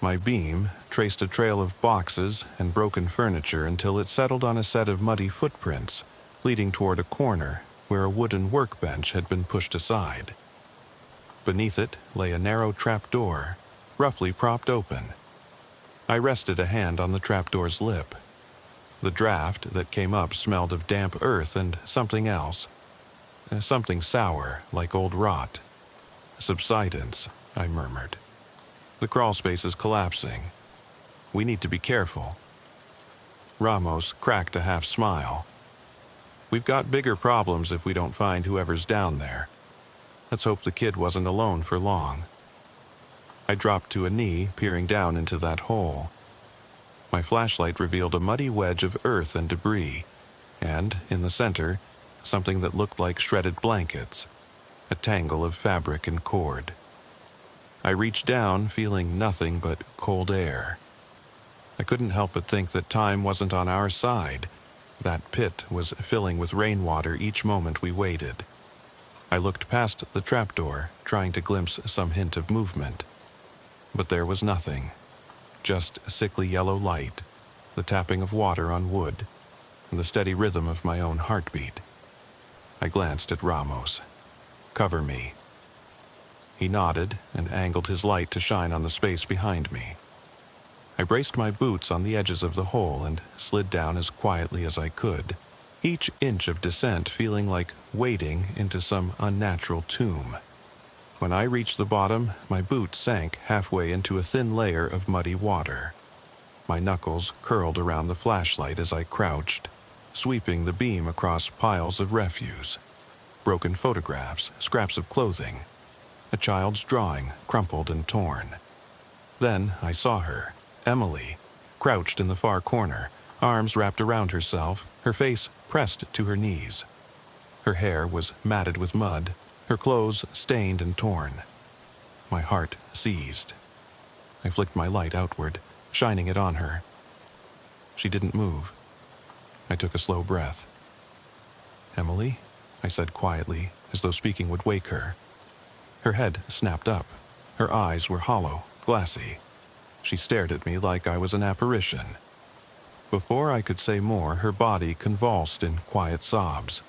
My beam traced a trail of boxes and broken furniture until it settled on a set of muddy footprints, leading toward a corner where a wooden workbench had been pushed aside. Beneath it lay a narrow trapdoor, roughly propped open. I rested a hand on the trapdoor's lip. The draft that came up smelled of damp earth and something else. Something sour, like old rot. "Subsidence," I murmured. "The crawlspace is collapsing. We need to be careful." Ramos cracked a half smile. "We've got bigger problems if we don't find whoever's down there. Let's hope the kid wasn't alone for long." I dropped to a knee, peering down into that hole. My flashlight revealed a muddy wedge of earth and debris, and, in the center, something that looked like shredded blankets, a tangle of fabric and cord. I reached down, feeling nothing but cold air. I couldn't help but think that time wasn't on our side. That pit was filling with rainwater each moment we waited. I looked past the trapdoor, trying to glimpse some hint of movement. But there was nothing. Just sickly yellow light, the tapping of water on wood, and the steady rhythm of my own heartbeat. I glanced at Ramos. "Cover me." He nodded and angled his light to shine on the space behind me. I braced my boots on the edges of the hole and slid down as quietly as I could, each inch of descent feeling like wading into some unnatural tomb. When I reached the bottom, my boot sank halfway into a thin layer of muddy water. My knuckles curled around the flashlight as I crouched, sweeping the beam across piles of refuse. Broken photographs, scraps of clothing, a child's drawing, crumpled and torn. Then I saw her, Emily, crouched in the far corner, arms wrapped around herself, her face pressed to her knees. Her hair was matted with mud, her clothes stained and torn. My heart seized. I flicked my light outward, shining it on her. She didn't move. I took a slow breath. "Emily?" I said quietly, as though speaking would wake her. Her head snapped up. Her eyes were hollow, glassy. She stared at me like I was an apparition. Before I could say more, her body convulsed in quiet sobs.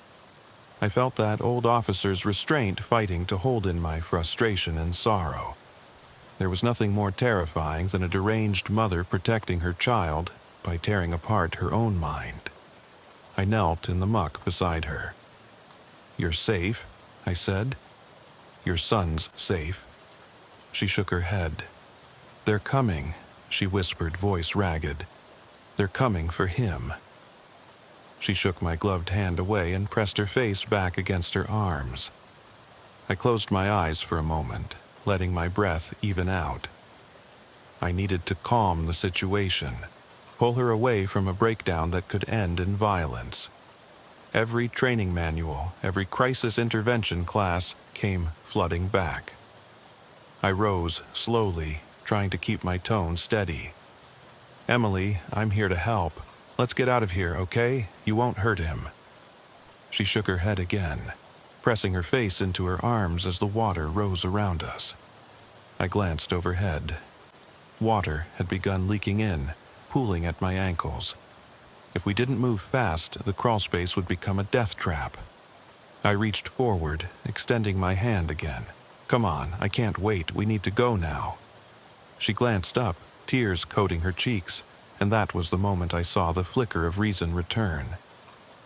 I felt that old officer's restraint fighting to hold in my frustration and sorrow. There was nothing more terrifying than a deranged mother protecting her child by tearing apart her own mind. I knelt in the muck beside her. "You're safe," I said. "Your son's safe." She shook her head. "They're coming," she whispered, voice ragged. "They're coming for him." She shook my gloved hand away and pressed her face back against her arms. I closed my eyes for a moment, letting my breath even out. I needed to calm the situation, pull her away from a breakdown that could end in violence. Every training manual, every crisis intervention class came flooding back. I rose slowly, trying to keep my tone steady. "Emily, I'm here to help. Let's get out of here, okay? You won't hurt him." She shook her head again, pressing her face into her arms as the water rose around us. I glanced overhead. Water had begun leaking in, pooling at my ankles. If we didn't move fast, the crawlspace would become a death trap. I reached forward, extending my hand again. "Come on, I can't wait. We need to go now." She glanced up, tears coating her cheeks, and that was the moment I saw the flicker of reason return.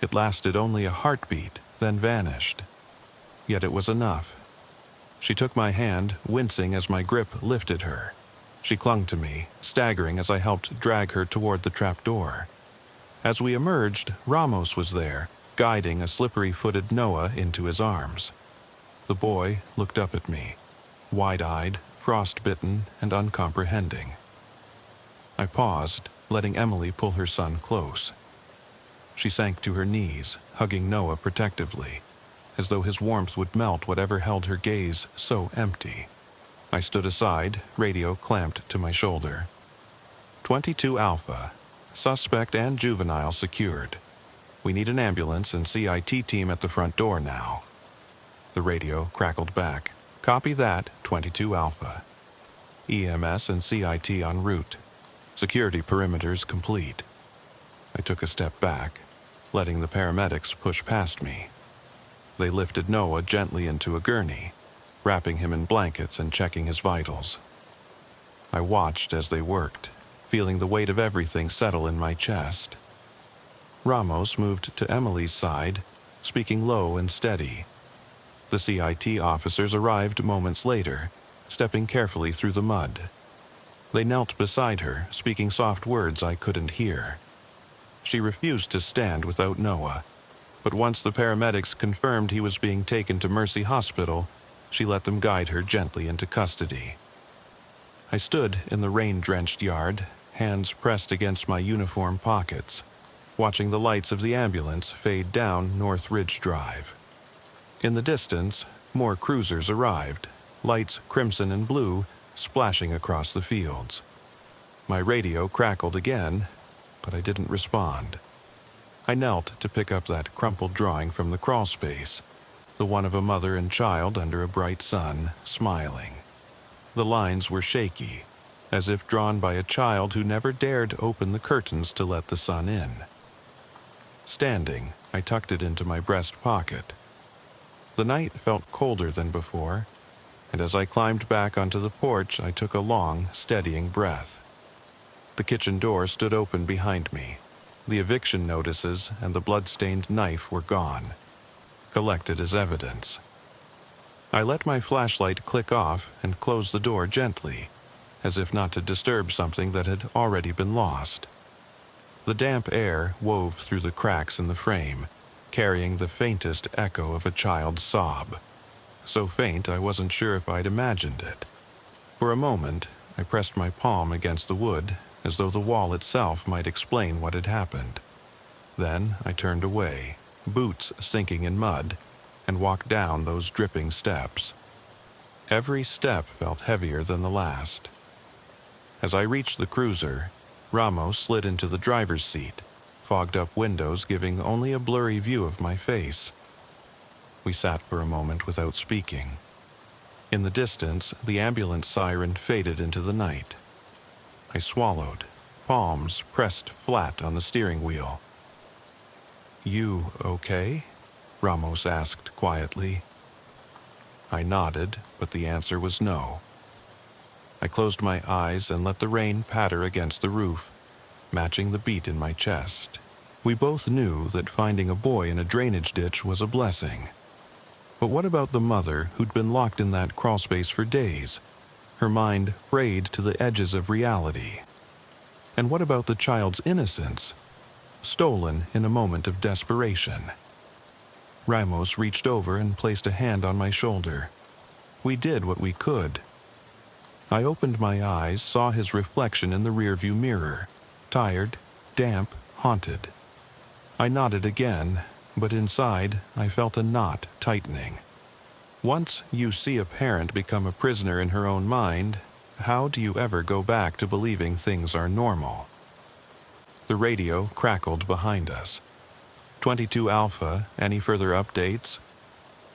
It lasted only a heartbeat, then vanished. Yet it was enough. She took my hand, wincing as my grip lifted her. She clung to me, staggering as I helped drag her toward the trapdoor. As we emerged, Ramos was there, guiding a slippery-footed Noah into his arms. The boy looked up at me, wide-eyed, frostbitten, and uncomprehending. I paused, letting Emily pull her son close. She sank to her knees, hugging Noah protectively, as though his warmth would melt whatever held her gaze so empty. I stood aside, radio clamped to my shoulder. 22 Alpha. Suspect and juvenile secured. We need an ambulance and CIT team at the front door now. The radio crackled back. Copy that, 22 Alpha. EMS and CIT en route. Security perimeters complete. I took a step back, letting the paramedics push past me. They lifted Noah gently into a gurney, wrapping him in blankets and checking his vitals. I watched as they worked, feeling the weight of everything settle in my chest. Ramos moved to Emily's side, speaking low and steady. The CIT officers arrived moments later, stepping carefully through the mud. They knelt beside her, speaking soft words I couldn't hear. She refused to stand without Noah, but once the paramedics confirmed he was being taken to Mercy Hospital, she let them guide her gently into custody. I stood in the rain-drenched yard, hands pressed against my uniform pockets, watching the lights of the ambulance fade down North Ridge Drive. In the distance, more cruisers arrived, lights crimson and blue splashing across the fields. My radio crackled again, but I didn't respond. I knelt to pick up that crumpled drawing from the crawl space, the one of a mother and child under a bright sun, smiling. The lines were shaky, as if drawn by a child who never dared open the curtains to let the sun in. Standing, I tucked it into my breast pocket. The night felt colder than before, and as I climbed back onto the porch, I took a long, steadying breath. The kitchen door stood open behind me. The eviction notices and the blood-stained knife were gone, collected as evidence. I let my flashlight click off and closed the door gently, as if not to disturb something that had already been lost. The damp air wove through the cracks in the frame, carrying the faintest echo of a child's sob. So faint I wasn't sure if I'd imagined it. For a moment, I pressed my palm against the wood, as though the wall itself might explain what had happened. Then I turned away, boots sinking in mud, and walked down those dripping steps. Every step felt heavier than the last. As I reached the cruiser, Ramos slid into the driver's seat, fogged-up windows giving only a blurry view of my face. We sat for a moment without speaking. In the distance, the ambulance siren faded into the night. I swallowed, palms pressed flat on the steering wheel. "You okay?" Ramos asked quietly. I nodded, but the answer was no. I closed my eyes and let the rain patter against the roof, matching the beat in my chest. We both knew that finding a boy in a drainage ditch was a blessing. But what about the mother who'd been locked in that crawlspace for days, her mind frayed to the edges of reality? And what about the child's innocence, stolen in a moment of desperation? Ramos reached over and placed a hand on my shoulder. We did what we could. I opened my eyes, saw his reflection in the rearview mirror, tired, damp, haunted. I nodded again, but inside I felt a knot tightening. Once you see a parent become a prisoner in her own mind, how do you ever go back to believing things are normal? The radio crackled behind us. 22 Alpha, any further updates?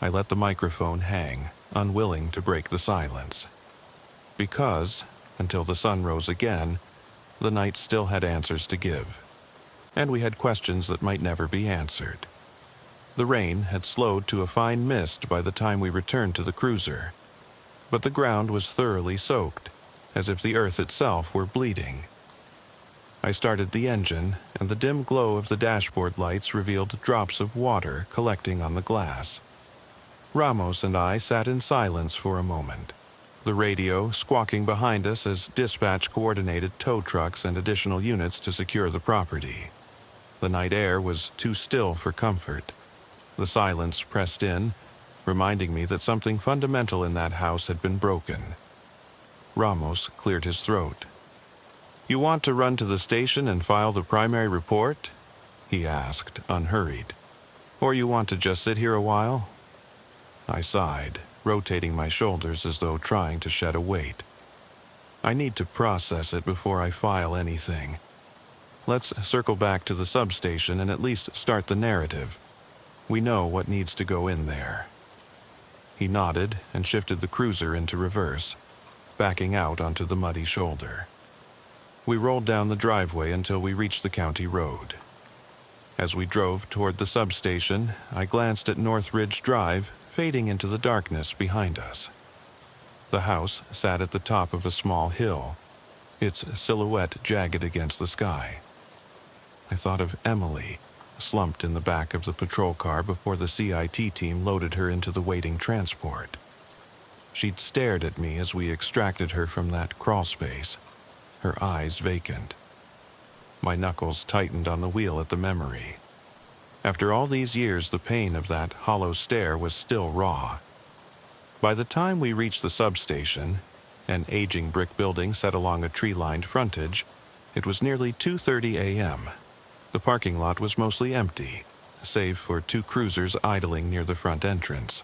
I let the microphone hang, unwilling to break the silence. Because, until the sun rose again, the night still had answers to give. And we had questions that might never be answered. The rain had slowed to a fine mist by the time we returned to the cruiser, but the ground was thoroughly soaked, as if the earth itself were bleeding. I started the engine, and the dim glow of the dashboard lights revealed drops of water collecting on the glass. Ramos and I sat in silence for a moment, the radio squawking behind us as dispatch coordinated tow trucks and additional units to secure the property. The night air was too still for comfort. The silence pressed in, reminding me that something fundamental in that house had been broken. Ramos cleared his throat. "You want to run to the station and file the primary report?" he asked, unhurried. "Or you want to just sit here a while?" I sighed, rotating my shoulders as though trying to shed a weight. "I need to process it before I file anything. Let's circle back to the substation and at least start the narrative. We know what needs to go in there." He nodded and shifted the cruiser into reverse, backing out onto the muddy shoulder. We rolled down the driveway until we reached the county road. As we drove toward the substation, I glanced at North Ridge Drive, fading into the darkness behind us. The house sat at the top of a small hill, its silhouette jagged against the sky. I thought of Emily, slumped in the back of the patrol car before the CIT team loaded her into the waiting transport. She'd stared at me as we extracted her from that crawl space, her eyes vacant. My knuckles tightened on the wheel at the memory. After all these years, the pain of that hollow stare was still raw. By the time we reached the substation, an aging brick building set along a tree-lined frontage, it was nearly 2:30 a.m. The parking lot was mostly empty, save for 2 cruisers idling near the front entrance.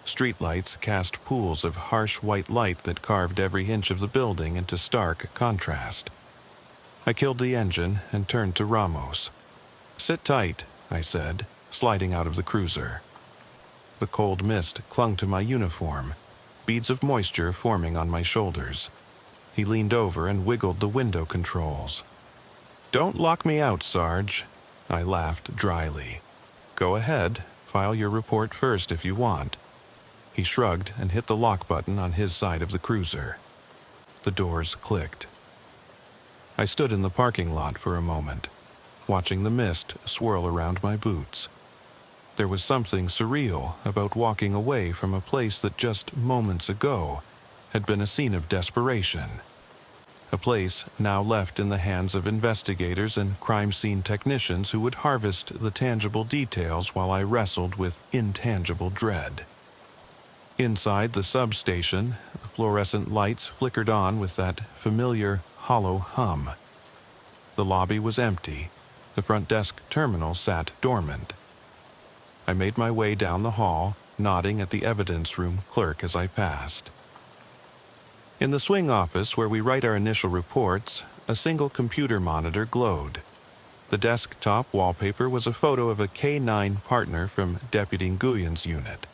Streetlights cast pools of harsh white light that carved every inch of the building into stark contrast. I killed the engine and turned to Ramos. "Sit tight," I said, sliding out of the cruiser. The cold mist clung to my uniform, beads of moisture forming on my shoulders. He leaned over and wiggled the window controls. "Don't lock me out, Sarge," I laughed dryly. "Go ahead, file your report first if you want." He shrugged and hit the lock button on his side of the cruiser. The doors clicked. I stood in the parking lot for a moment, watching the mist swirl around my boots. There was something surreal about walking away from a place that just moments ago had been a scene of desperation. A place now left in the hands of investigators and crime scene technicians who would harvest the tangible details while I wrestled with intangible dread. Inside the substation, the fluorescent lights flickered on with that familiar hollow hum. The lobby was empty. The front desk terminal sat dormant. I made my way down the hall, nodding at the evidence room clerk as I passed. In the swing office where we write our initial reports, a single computer monitor glowed. The desktop wallpaper was a photo of a K-9 partner from Deputy Nguyyen's unit,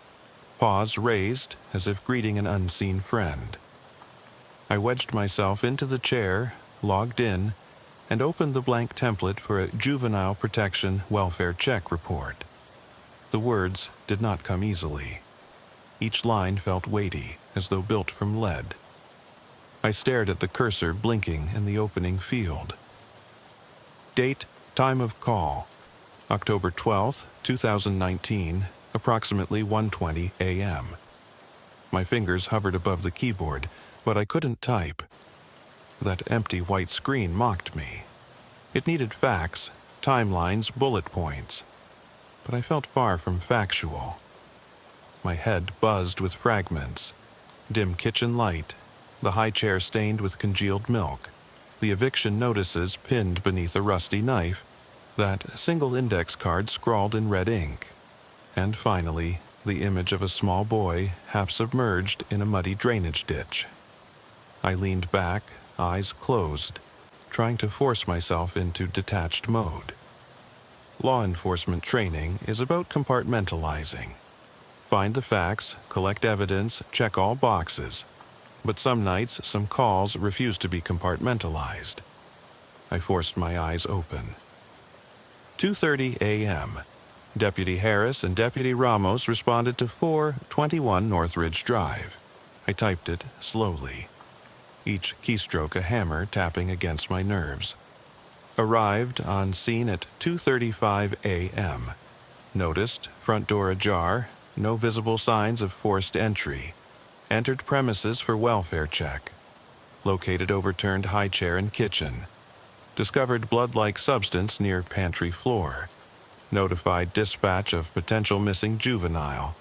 paws raised as if greeting an unseen friend. I wedged myself into the chair, logged in, and opened the blank template for a juvenile protection welfare check report. The words did not come easily. Each line felt weighty, as though built from lead. I stared at the cursor blinking in the opening field. Date, time of call, October 12, 2019, approximately 1:20 a.m. My fingers hovered above the keyboard, but I couldn't type. That empty white screen mocked me. It needed facts, timelines, bullet points. But I felt far from factual. My head buzzed with fragments. Dim kitchen light, the high chair stained with congealed milk, the eviction notices pinned beneath a rusty knife, that single index card scrawled in red ink, and finally, the image of a small boy half submerged in a muddy drainage ditch. I leaned back, eyes closed, trying to force myself into detached mode. Law enforcement training is about compartmentalizing. Find the facts, collect evidence, check all boxes. But some nights, some calls refuse to be compartmentalized. I forced my eyes open. 2:30 a.m. Deputy Harris and Deputy Ramos responded to 421 North Ridge Drive. I typed it slowly, each keystroke a hammer tapping against my nerves. Arrived on scene at 2:35 a.m. Noticed front door ajar, no visible signs of forced entry. Entered premises for welfare check. Located overturned high chair and kitchen. Discovered blood-like substance near pantry floor. Notified dispatch of potential missing juvenile.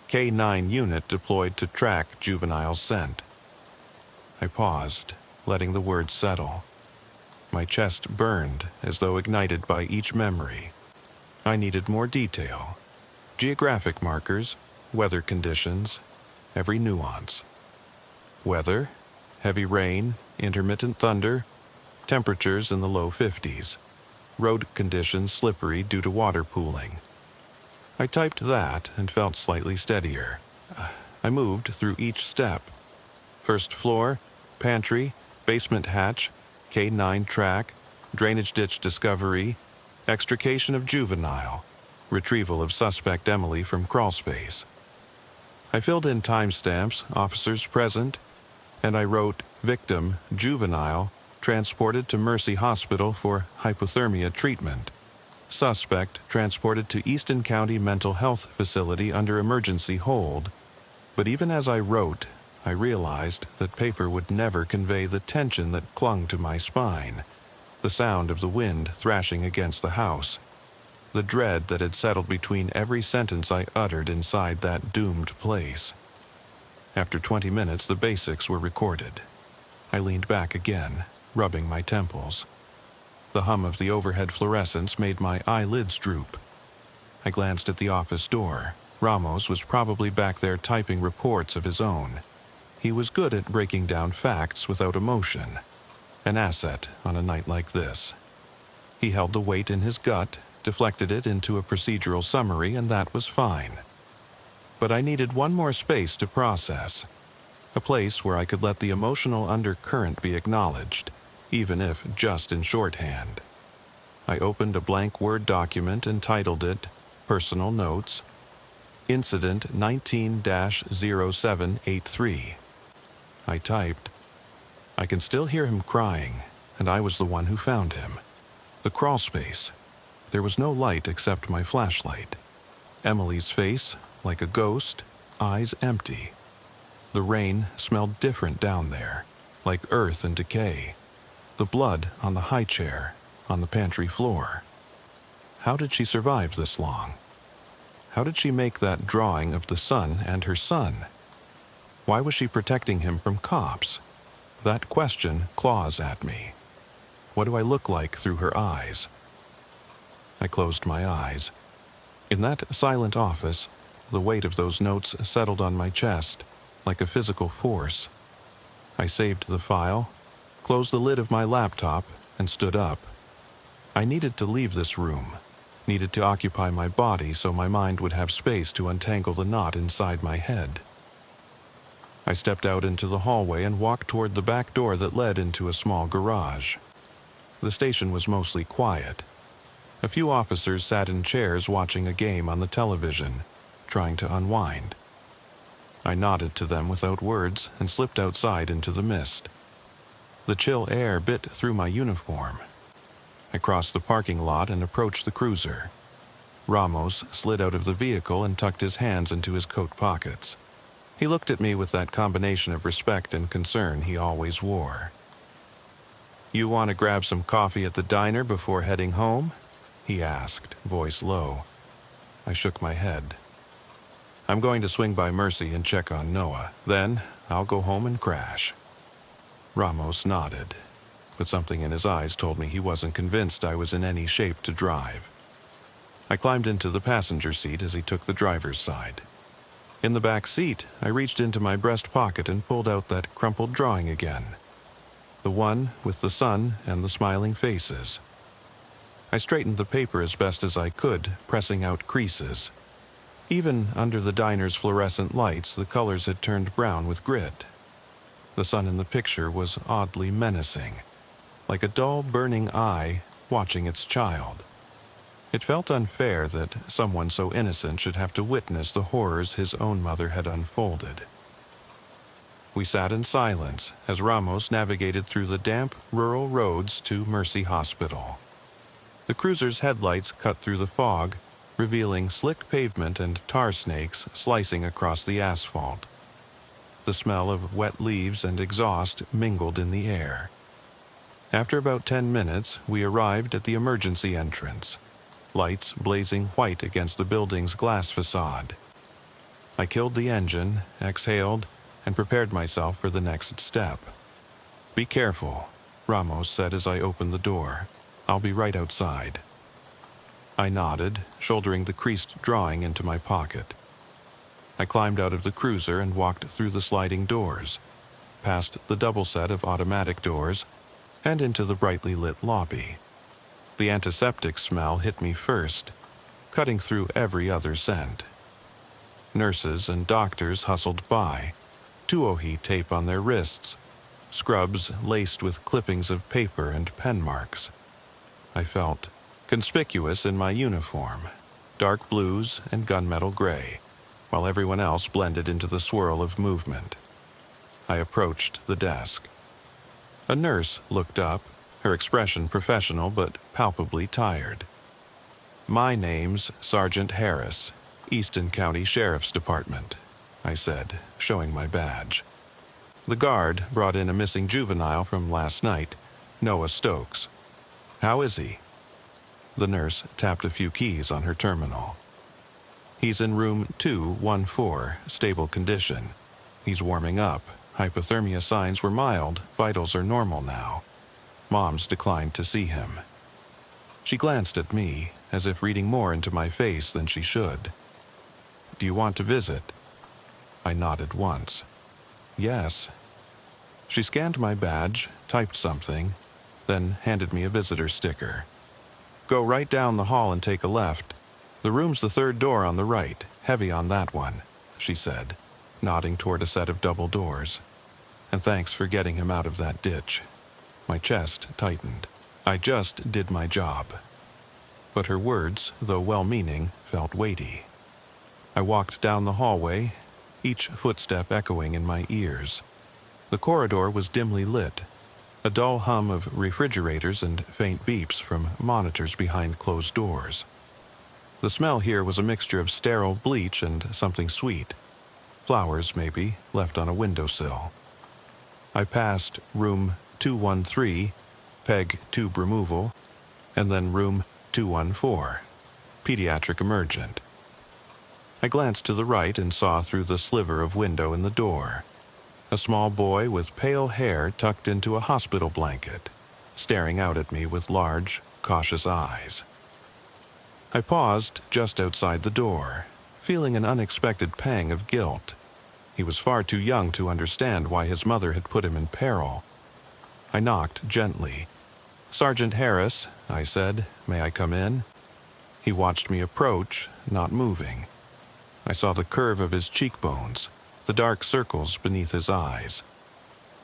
K-9 unit deployed to track juvenile scent. I paused, letting the words settle. My chest burned as though ignited by each memory. I needed more detail. Geographic markers, weather conditions, every nuance. Weather, heavy rain, intermittent thunder, temperatures in the low 50s. Road conditions slippery due to water pooling. I typed that and felt slightly steadier. I moved through each step. First floor, pantry, basement hatch, K-9 track, drainage ditch discovery, extrication of juvenile, retrieval of suspect Emily from crawlspace. I filled in timestamps, officers present, and I wrote victim, juvenile, transported to Mercy Hospital for hypothermia treatment. Suspect transported to Easton County Mental Health Facility under emergency hold. But even as I wrote, I realized that paper would never convey the tension that clung to my spine, the sound of the wind thrashing against the house, the dread that had settled between every sentence I uttered inside that doomed place. After 20 minutes, the basics were recorded. I leaned back again, rubbing my temples. The hum of the overhead fluorescence made my eyelids droop. I glanced at the office door. Ramos was probably back there typing reports of his own. He was good at breaking down facts without emotion. An asset on a night like this. He held the weight in his gut, deflected it into a procedural summary, and that was fine. But I needed one more space to process. A place where I could let the emotional undercurrent be acknowledged, even if just in shorthand. I opened a blank Word document and titled it Personal Notes, Incident 19-0783. I typed. I can still hear him crying, and I was the one who found him. The crawlspace. There was no light except my flashlight. Emily's face, like a ghost, eyes empty. The rain smelled different down there, like earth and decay. The blood on the high chair, on the pantry floor. How did she survive this long? How did she make that drawing of the son and her son? Why was she protecting him from cops? That question claws at me. What do I look like through her eyes? I closed my eyes. In that silent office, the weight of those notes settled on my chest, like a physical force. I saved the file, closed the lid of my laptop, and stood up. I needed to leave this room, needed to occupy my body so my mind would have space to untangle the knot inside my head. I stepped out into the hallway and walked toward the back door that led into a small garage. The station was mostly quiet. A few officers sat in chairs watching a game on the television, trying to unwind. I nodded to them without words and slipped outside into the mist. The chill air bit through my uniform. I crossed the parking lot and approached the cruiser. Ramos slid out of the vehicle and tucked his hands into his coat pockets. He looked at me with that combination of respect and concern he always wore. "You want to grab some coffee at the diner before heading home?" he asked, voice low. I shook my head. "I'm going to swing by Mercy and check on Noah. Then I'll go home and crash." Ramos nodded, but something in his eyes told me he wasn't convinced I was in any shape to drive. I climbed into the passenger seat as he took the driver's side. In the back seat, I reached into my breast pocket and pulled out that crumpled drawing again. The one with the sun and the smiling faces. I straightened the paper as best as I could, pressing out creases. Even under the diner's fluorescent lights, the colors had turned brown with grit. The sun in the picture was oddly menacing, like a dull, burning eye watching its child. It felt unfair that someone so innocent should have to witness the horrors his own mother had unfolded. We sat in silence as Ramos navigated through the damp, rural roads to Mercy Hospital. The cruiser's headlights cut through the fog, revealing slick pavement and tar snakes slicing across the asphalt. The smell of wet leaves and exhaust mingled in the air. After about 10 minutes, we arrived at the emergency entrance, lights blazing white against the building's glass facade. I killed the engine, exhaled, and prepared myself for the next step. "Be careful," Ramos said as I opened the door. "I'll be right outside." I nodded, shouldering the creased drawing into my pocket. I climbed out of the cruiser and walked through the sliding doors, past the double set of automatic doors, and into the brightly lit lobby. The antiseptic smell hit me first, cutting through every other scent. Nurses and doctors hustled by, 2OH tape on their wrists, scrubs laced with clippings of paper and pen marks. I felt conspicuous in my uniform, dark blues and gunmetal gray, while everyone else blended into the swirl of movement. I approached the desk. A nurse looked up, her expression professional but palpably tired. "My name's Sergeant Harris, Easton County Sheriff's Department," I said, showing my badge. "The guard brought in a missing juvenile from last night, Noah Stokes. How is he?" The nurse tapped a few keys on her terminal. "He's in room 214, stable condition. He's warming up. Hypothermia signs were mild, vitals are normal now. Mom's declined to see him." She glanced at me, as if reading more into my face than she should. "Do you want to visit?" I nodded once. "Yes." She scanned my badge, typed something, then handed me a visitor sticker. "Go right down the hall and take a left. The room's the third door on the right, heavy on that one," she said, nodding toward a set of double doors. "And thanks for getting him out of that ditch." My chest tightened. I just did my job. But her words, though well-meaning, felt weighty. I walked down the hallway, each footstep echoing in my ears. The corridor was dimly lit, a dull hum of refrigerators and faint beeps from monitors behind closed doors. The smell here was a mixture of sterile bleach and something sweet. Flowers, maybe, left on a windowsill. I passed room 213, PEG tube removal, and then room 214, pediatric emergent. I glanced to the right and saw through the sliver of window in the door. A small boy with pale hair tucked into a hospital blanket, staring out at me with large, cautious eyes. I paused just outside the door, feeling an unexpected pang of guilt. He was far too young to understand why his mother had put him in peril. I knocked gently. "Sergeant Harris," I said, "may I come in?" He watched me approach, not moving. I saw the curve of his cheekbones, the dark circles beneath his eyes.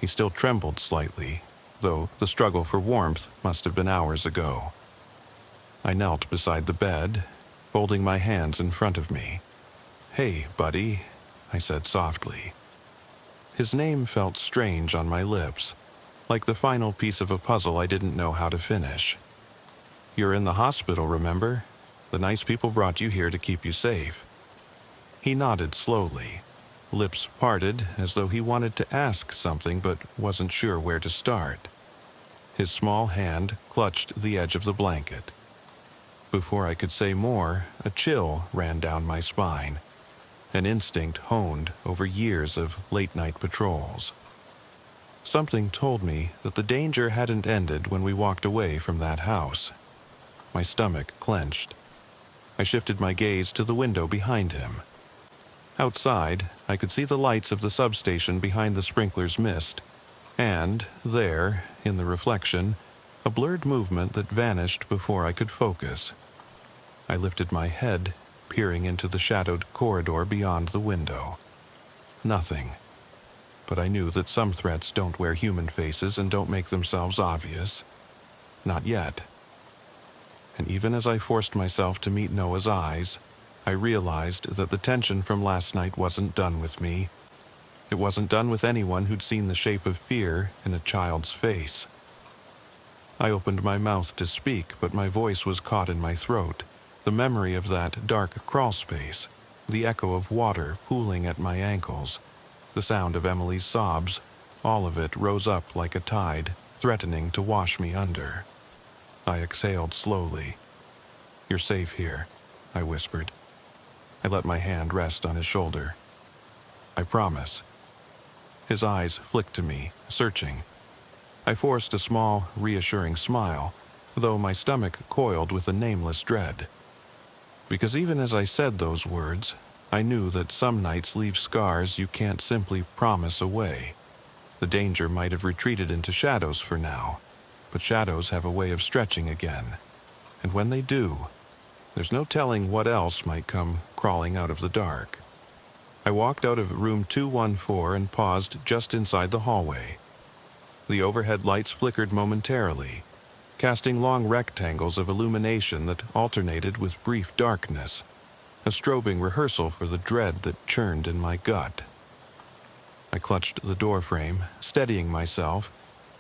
He still trembled slightly, though the struggle for warmth must have been hours ago. I knelt beside the bed, folding my hands in front of me. "Hey, buddy," I said softly. His name felt strange on my lips, like the final piece of a puzzle I didn't know how to finish. "You're in the hospital, remember? The nice people brought you here to keep you safe." He nodded slowly, lips parted as though he wanted to ask something but wasn't sure where to start. His small hand clutched the edge of the blanket. Before I could say more, a chill ran down my spine, an instinct honed over years of late-night patrols. Something told me that the danger hadn't ended when we walked away from that house. My stomach clenched. I shifted my gaze to the window behind him. Outside, I could see the lights of the substation behind the sprinkler's mist, and there, in the reflection, a blurred movement that vanished before I could focus. I lifted my head, peering into the shadowed corridor beyond the window. Nothing. But I knew that some threats don't wear human faces and don't make themselves obvious. Not yet. And even as I forced myself to meet Noah's eyes, I realized that the tension from last night wasn't done with me. It wasn't done with anyone who'd seen the shape of fear in a child's face. I opened my mouth to speak, but my voice was caught in my throat, The memory of that dark crawl space, the echo of water pooling at my ankles, the sound of Emily's sobs, all of it rose up like a tide, threatening to wash me under. I exhaled slowly. "You're safe here," I whispered. I let my hand rest on his shoulder. "I promise." His eyes flicked to me, searching. I forced a small, reassuring smile, though my stomach coiled with a nameless dread. Because even as I said those words, I knew that some nights leave scars you can't simply promise away. The danger might have retreated into shadows for now, but shadows have a way of stretching again. And when they do, there's no telling what else might come crawling out of the dark. I walked out of room 214 and paused just inside the hallway. The overhead lights flickered momentarily, casting long rectangles of illumination that alternated with brief darkness, a strobing rehearsal for the dread that churned in my gut. I clutched the doorframe, steadying myself,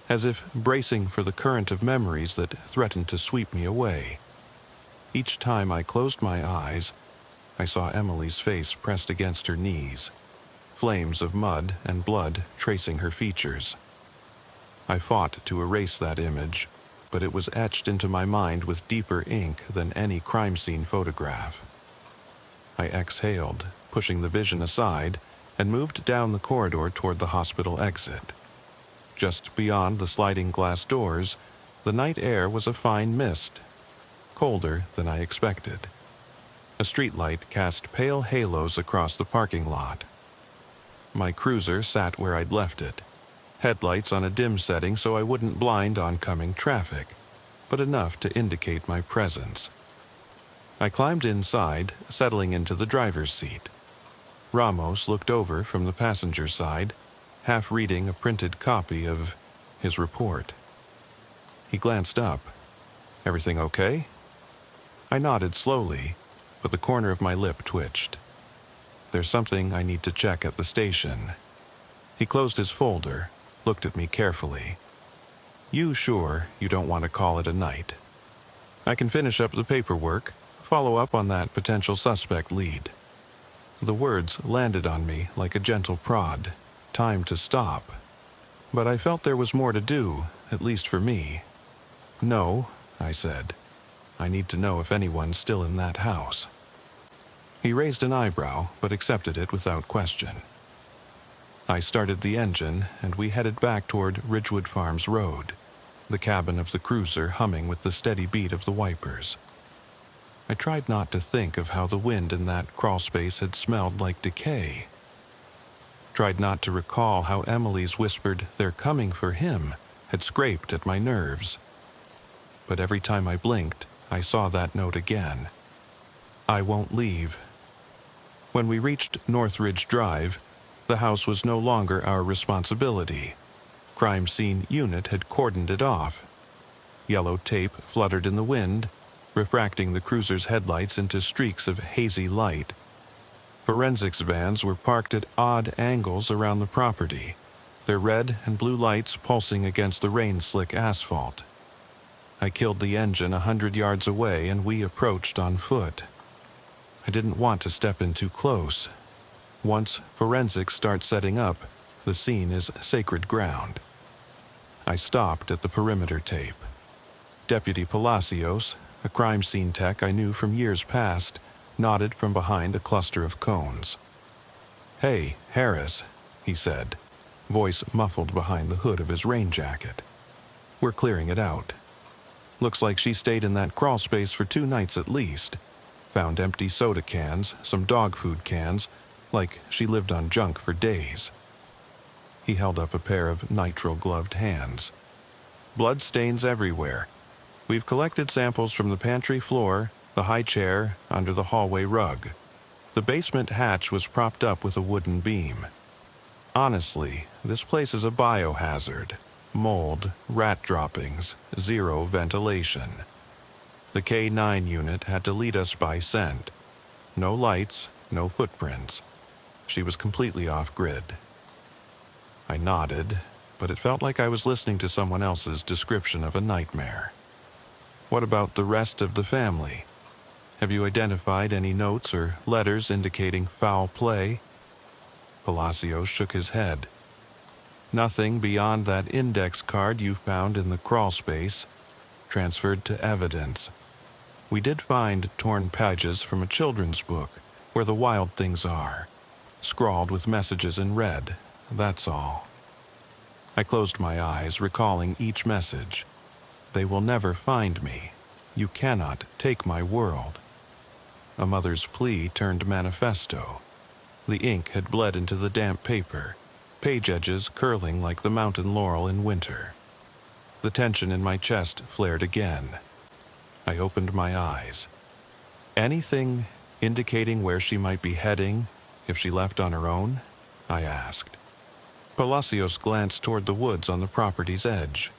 as if bracing for the current of memories that threatened to sweep me away. Each time I closed my eyes, I saw Emily's face pressed against her knees, flames of mud and blood tracing her features. I fought to erase that image, but it was etched into my mind with deeper ink than any crime scene photograph. I exhaled, pushing the vision aside, and moved down the corridor toward the hospital exit. Just beyond the sliding glass doors, the night air was a fine mist, colder than I expected. A streetlight cast pale halos across the parking lot. My cruiser sat where I'd left it, headlights on a dim setting so I wouldn't blind oncoming traffic, but enough to indicate my presence. I climbed inside, settling into the driver's seat. Ramos looked over from the passenger side, half reading a printed copy of his report. He glanced up. "Everything okay?" I nodded slowly, but the corner of my lip twitched. "There's something I need to check at the station." He closed his folder, looked at me carefully. "You sure you don't want to call it a night? I can finish up the paperwork, follow up on that potential suspect lead." The words landed on me like a gentle prod. Time to stop. But I felt there was more to do, at least for me. "No," I said. "I need to know if anyone's still in that house." He raised an eyebrow, but accepted it without question. I started the engine, and we headed back toward Ridgewood Farms Road, the cabin of the cruiser humming with the steady beat of the wipers. I tried not to think of how the wind in that crawlspace had smelled like decay. Tried not to recall how Emily's whispered "they're coming for him" had scraped at my nerves. But every time I blinked, I saw that note again. "I won't leave." When we reached Northridge Drive, the house was no longer our responsibility. Crime scene unit had cordoned it off. Yellow tape fluttered in the wind, refracting the cruiser's headlights into streaks of hazy light. Forensics vans were parked at odd angles around the property, their red and blue lights pulsing against the rain-slick asphalt. I killed the engine 100 yards away, and we approached on foot. I didn't want to step in too close. Once forensics start setting up, the scene is sacred ground. I stopped at the perimeter tape. Deputy Palacios, a crime scene tech I knew from years past, nodded from behind a cluster of cones. "Hey, Harris," he said, voice muffled behind the hood of his rain jacket. "We're clearing it out. Looks like she stayed in that crawl space for 2 nights at least. Found empty soda cans, some dog food cans, like she lived on junk for days." He held up a pair of nitrile-gloved hands. "Blood stains everywhere. We've collected samples from the pantry floor, the high chair, under the hallway rug. The basement hatch was propped up with a wooden beam. Honestly, this place is a biohazard. Mold, rat droppings, zero ventilation. The K9 unit had to lead us by scent. No lights, no footprints. She was completely off-grid." I nodded, but it felt like I was listening to someone else's description of a nightmare. "What about the rest of the family?" Have you identified any notes or letters indicating foul play? Palacio shook his head. Nothing beyond that index card you found in the crawl space. Transferred to evidence. We did find torn pages from a children's book, Where the Wild Things Are, scrawled with messages in red, that's all. I closed my eyes, recalling each message. They will never find me. You cannot take my world. A mother's plea turned manifesto. The ink had bled into the damp paper, page edges curling like the mountain laurel in winter. The tension in my chest flared again. I opened my eyes. Anything indicating where she might be heading if she left on her own? I asked. Palacios glanced toward the woods on the property's edge.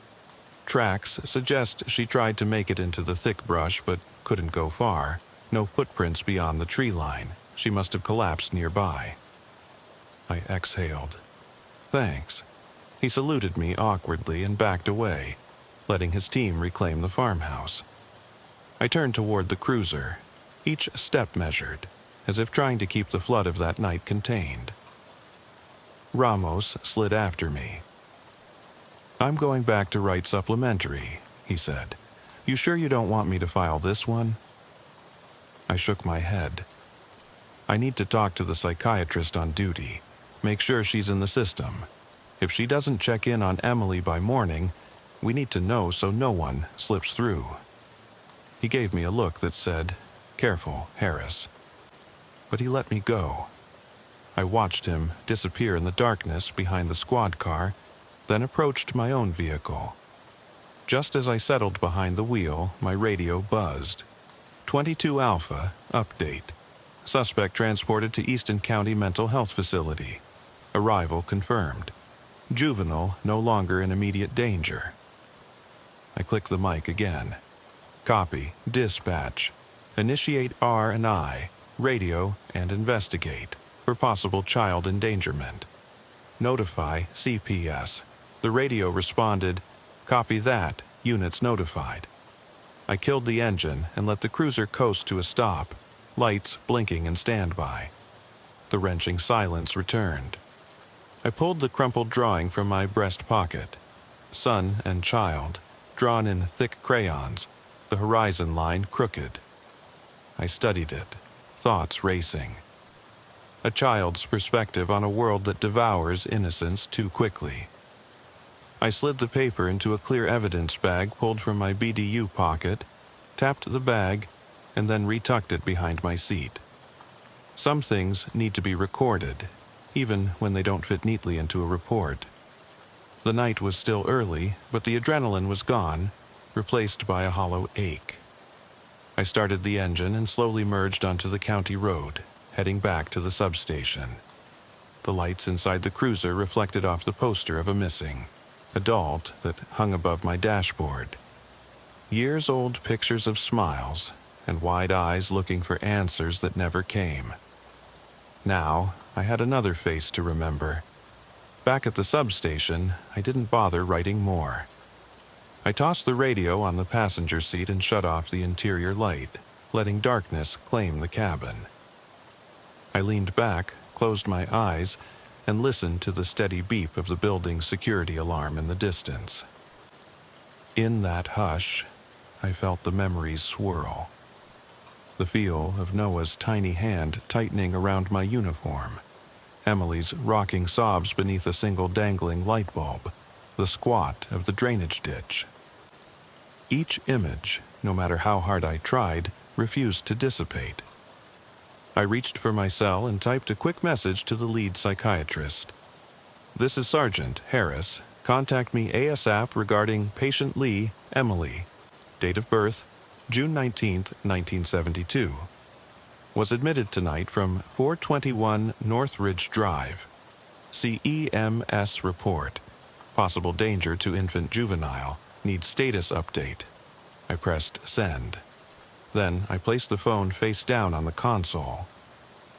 Tracks suggest she tried to make it into the thick brush but couldn't go far. No footprints beyond the tree line. She must have collapsed nearby. I exhaled. Thanks. He saluted me awkwardly and backed away, letting his team reclaim the farmhouse. I turned toward the cruiser, each step measured, as if trying to keep the flood of that night contained. Ramos slid after me. I'm going back to write supplementary, he said. You sure you don't want me to file this one? I shook my head. I need to talk to the psychiatrist on duty, make sure she's in the system. If she doesn't check in on Emily by morning, we need to know so no one slips through. He gave me a look that said, "Careful, Harris." But he let me go. I watched him disappear in the darkness behind the squad car, then approached my own vehicle. Just as I settled behind the wheel, my radio buzzed. 22 Alpha, update. Suspect transported to Easton County Mental Health Facility. Arrival confirmed. Juvenile no longer in immediate danger. I clicked the mic again. Copy, dispatch. Initiate R&I, radio, and investigate for possible child endangerment. Notify CPS. The radio responded, copy that, units notified. I killed the engine and let the cruiser coast to a stop, lights blinking in standby. The wrenching silence returned. I pulled the crumpled drawing from my breast pocket. Son and child, drawn in thick crayons, the horizon line crooked. I studied it, thoughts racing. A child's perspective on a world that devours innocence too quickly. I slid the paper into a clear evidence bag pulled from my BDU pocket, tapped the bag, and then retucked it behind my seat. Some things need to be recorded, even when they don't fit neatly into a report. The night was still early, but the adrenaline was gone, replaced by a hollow ache. I started the engine and slowly merged onto the county road, heading back to the substation. The lights inside the cruiser reflected off the poster of a missing adult that hung above my dashboard. Years-old pictures of smiles and wide eyes looking for answers that never came. Now, I had another face to remember. Back at the substation, I didn't bother writing more. I tossed the radio on the passenger seat and shut off the interior light, letting darkness claim the cabin. I leaned back, closed my eyes, and listened to the steady beep of the building's security alarm in the distance. In that hush, I felt the memories swirl. The feel of Noah's tiny hand tightening around my uniform, Emily's rocking sobs beneath a single dangling light bulb, the squat of the drainage ditch. Each image, no matter how hard I tried, refused to dissipate. I reached for my cell and typed a quick message to the lead psychiatrist. "This is Sergeant Harris. Contact me ASAP regarding patient Lee, Emily. Date of birth, June 19th, 1972. Was admitted tonight from 421 Northridge Drive. See EMS report. Possible danger to infant juvenile. Needs status update." I pressed send. Then I placed the phone face down on the console.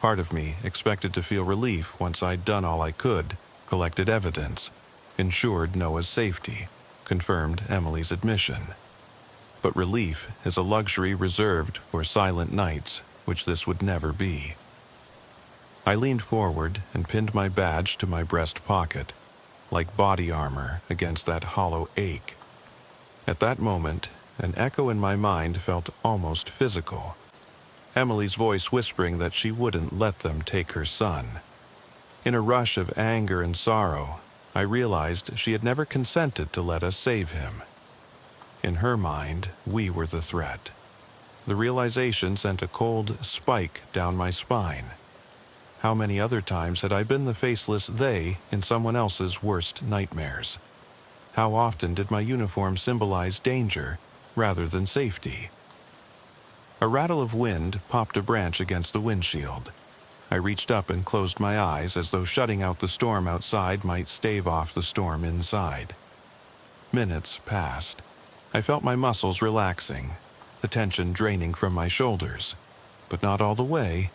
Part of me expected to feel relief once I'd done all I could, collected evidence, ensured Noah's safety, confirmed Emily's admission. But relief is a luxury reserved for silent nights, which this would never be. I leaned forward and pinned my badge to my breast pocket, like body armor against that hollow ache. At that moment, an echo in my mind felt almost physical. Emily's voice whispering that she wouldn't let them take her son. In a rush of anger and sorrow, I realized she had never consented to let us save him. In her mind, we were the threat. The realization sent a cold spike down my spine. How many other times had I been the faceless they in someone else's worst nightmares? How often did my uniform symbolize danger rather than safety? A rattle of wind popped a branch against the windshield. I reached up and closed my eyes as though shutting out the storm outside might stave off the storm inside. Minutes passed. I felt my muscles relaxing, the tension draining from my shoulders, but not all the way,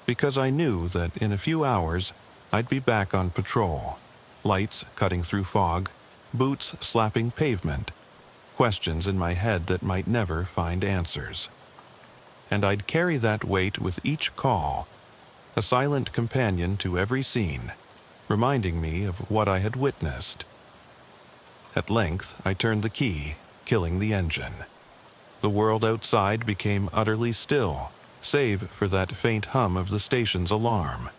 because I knew that in a few hours I'd be back on patrol, lights cutting through fog, boots slapping pavement, questions in my head that might never find answers. And I'd carry that weight with each call, a silent companion to every scene, reminding me of what I had witnessed. At length, I turned the key, killing the engine. The world outside became utterly still, save for that faint hum of the station's alarm.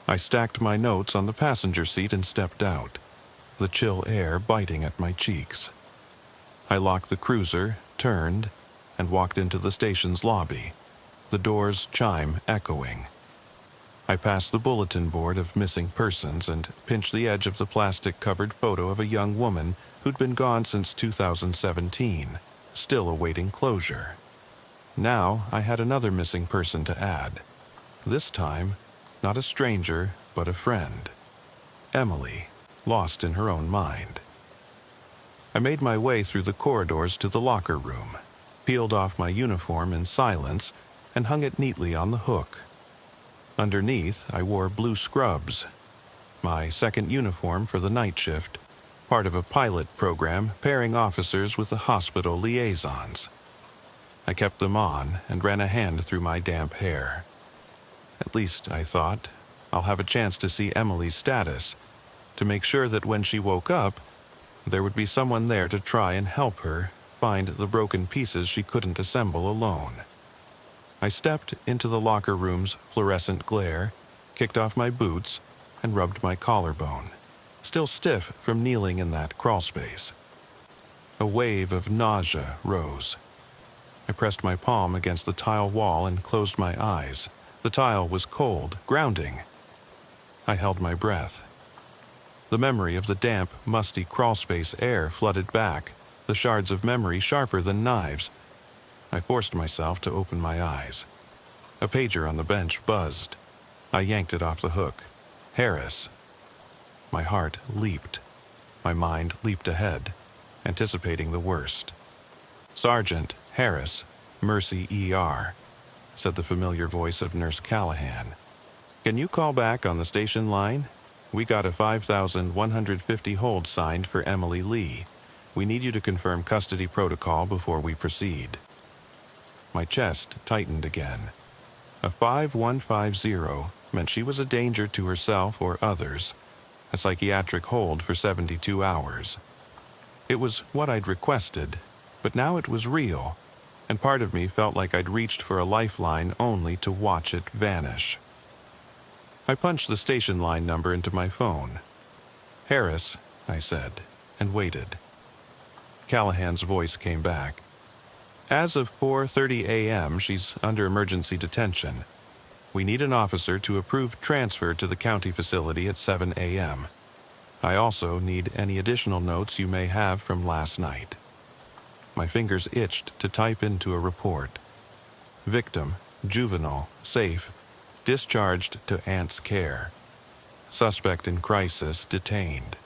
I stacked my notes on the passenger seat and stepped out, the chill air biting at my cheeks. I locked the cruiser, turned, and walked into the station's lobby, the door's chime echoing. I passed the bulletin board of missing persons and pinched the edge of the plastic-covered photo of a young woman who'd been gone since 2017, still awaiting closure. Now I had another missing person to add. This time, not a stranger, but a friend. Emily, lost in her own mind. I made my way through the corridors to the locker room, peeled off my uniform in silence, and hung it neatly on the hook. Underneath, I wore blue scrubs, my second uniform for the night shift, part of a pilot program pairing officers with the hospital liaisons. I kept them on and ran a hand through my damp hair. At least, I thought, I'll have a chance to see Emily's status, to make sure that when she woke up, there would be someone there to try and help her find the broken pieces she couldn't assemble alone. I stepped into the locker room's fluorescent glare, kicked off my boots, and rubbed my collarbone, still stiff from kneeling in that crawlspace. A wave of nausea rose. I pressed my palm against the tile wall and closed my eyes. The tile was cold, grounding. I held my breath. The memory of the damp, musty crawlspace air flooded back, the shards of memory sharper than knives. I forced myself to open my eyes. A pager on the bench buzzed. I yanked it off the hook. Harris. My heart leaped. My mind leaped ahead, anticipating the worst. Sergeant Harris, Mercy ER, said the familiar voice of Nurse Callahan. Can you call back on the station line? We got a 5,150 hold signed for Emily Lee. We need you to confirm custody protocol before we proceed. My chest tightened again. A 5150 meant she was a danger to herself or others, a psychiatric hold for 72 hours. It was what I'd requested, but now it was real, and part of me felt like I'd reached for a lifeline only to watch it vanish. I punched the station line number into my phone. Harris, I said, and waited. Callahan's voice came back. As of 4:30 a.m., she's under emergency detention. We need an officer to approve transfer to the county facility at 7 a.m. I also need any additional notes you may have from last night. My fingers itched to type into a report. Victim, juvenile, safe, discharged to aunt's care. Suspect in crisis, detained.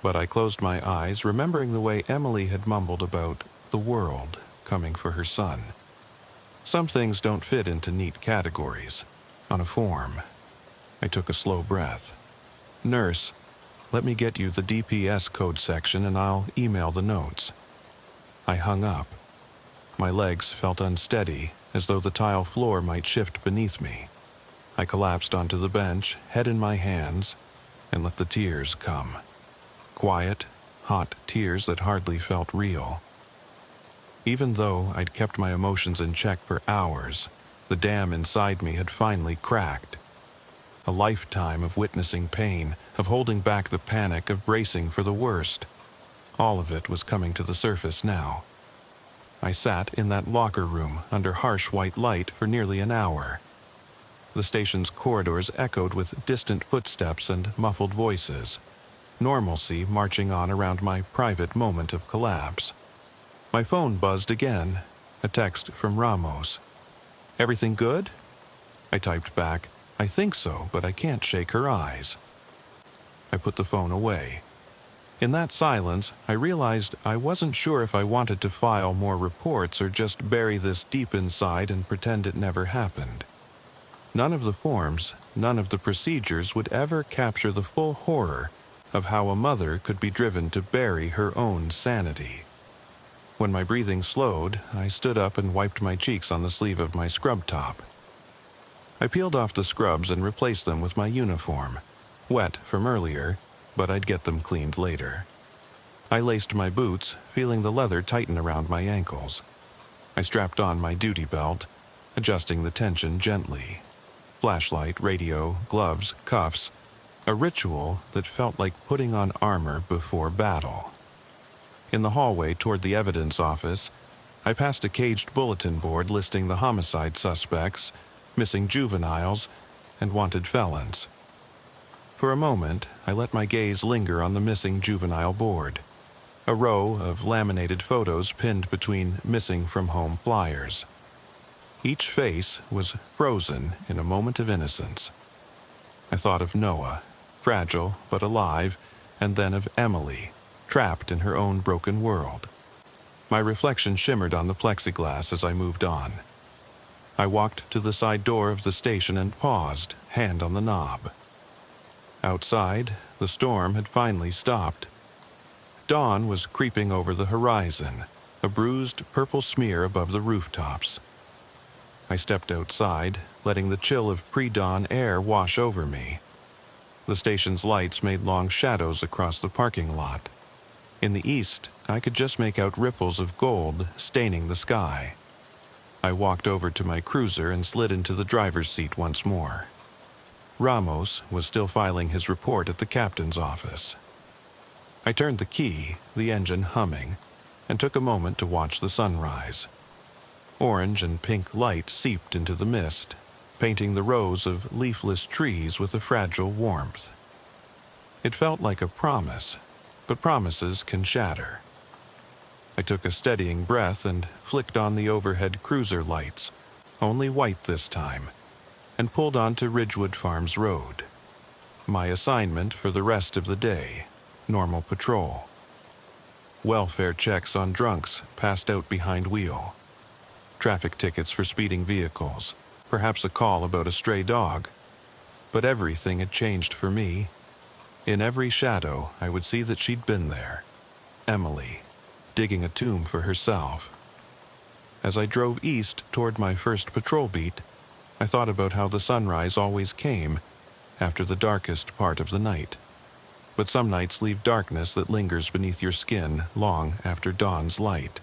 But I closed my eyes, remembering the way Emily had mumbled about the world coming for her son. Some things don't fit into neat categories, on a form. I took a slow breath. Nurse, let me get you the DPS code section and I'll email the notes. I hung up. My legs felt unsteady, as though the tile floor might shift beneath me. I collapsed onto the bench, head in my hands, and let the tears come. Quiet, hot tears that hardly felt real. Even though I'd kept my emotions in check for hours, the dam inside me had finally cracked. A lifetime of witnessing pain, of holding back the panic, of bracing for the worst. All of it was coming to the surface now. I sat in that locker room under harsh white light for nearly an hour. The station's corridors echoed with distant footsteps and muffled voices, normalcy marching on around my private moment of collapse. My phone buzzed again, a text from Ramos. "Everything good?" I typed back, "I think so, but I can't shake her eyes." I put the phone away. In that silence, I realized I wasn't sure if I wanted to file more reports or just bury this deep inside and pretend it never happened. None of the forms, none of the procedures would ever capture the full horror of how a mother could be driven to bury her own sanity. When my breathing slowed, I stood up and wiped my cheeks on the sleeve of my scrub top. I peeled off the scrubs and replaced them with my uniform, wet from earlier, but I'd get them cleaned later. I laced my boots, feeling the leather tighten around my ankles. I strapped on my duty belt, adjusting the tension gently. Flashlight, radio, gloves, cuffs, a ritual that felt like putting on armor before battle. In the hallway toward the evidence office, I passed a caged bulletin board listing the homicide suspects, missing juveniles, and wanted felons. For a moment, I let my gaze linger on the missing juvenile board, a row of laminated photos pinned between missing from home flyers. Each face was frozen in a moment of innocence. I thought of Noah, fragile but alive, and then of Emily, trapped in her own broken world. My reflection shimmered on the plexiglass as I moved on. I walked to the side door of the station and paused, hand on the knob. Outside, the storm had finally stopped. Dawn was creeping over the horizon, a bruised purple smear above the rooftops. I stepped outside, letting the chill of pre-dawn air wash over me. The station's lights made long shadows across the parking lot. In the east, I could just make out ripples of gold staining the sky. I walked over to my cruiser and slid into the driver's seat once more. Ramos was still filing his report at the captain's office. I turned the key, the engine humming, and took a moment to watch the sunrise. Orange and pink light seeped into the mist, painting the rows of leafless trees with a fragile warmth. It felt like a promise, but promises can shatter. I took a steadying breath and flicked on the overhead cruiser lights, only white this time, and pulled onto Ridgewood Farms Road. My assignment for the rest of the day, normal patrol. Welfare checks on drunks passed out behind wheel. Traffic tickets for speeding vehicles, perhaps a call about a stray dog. But everything had changed for me. In every shadow, I would see that she'd been there. Emily, digging a tomb for herself. As I drove east toward my first patrol beat, I thought about how the sunrise always came after the darkest part of the night. But some nights leave darkness that lingers beneath your skin long after dawn's light.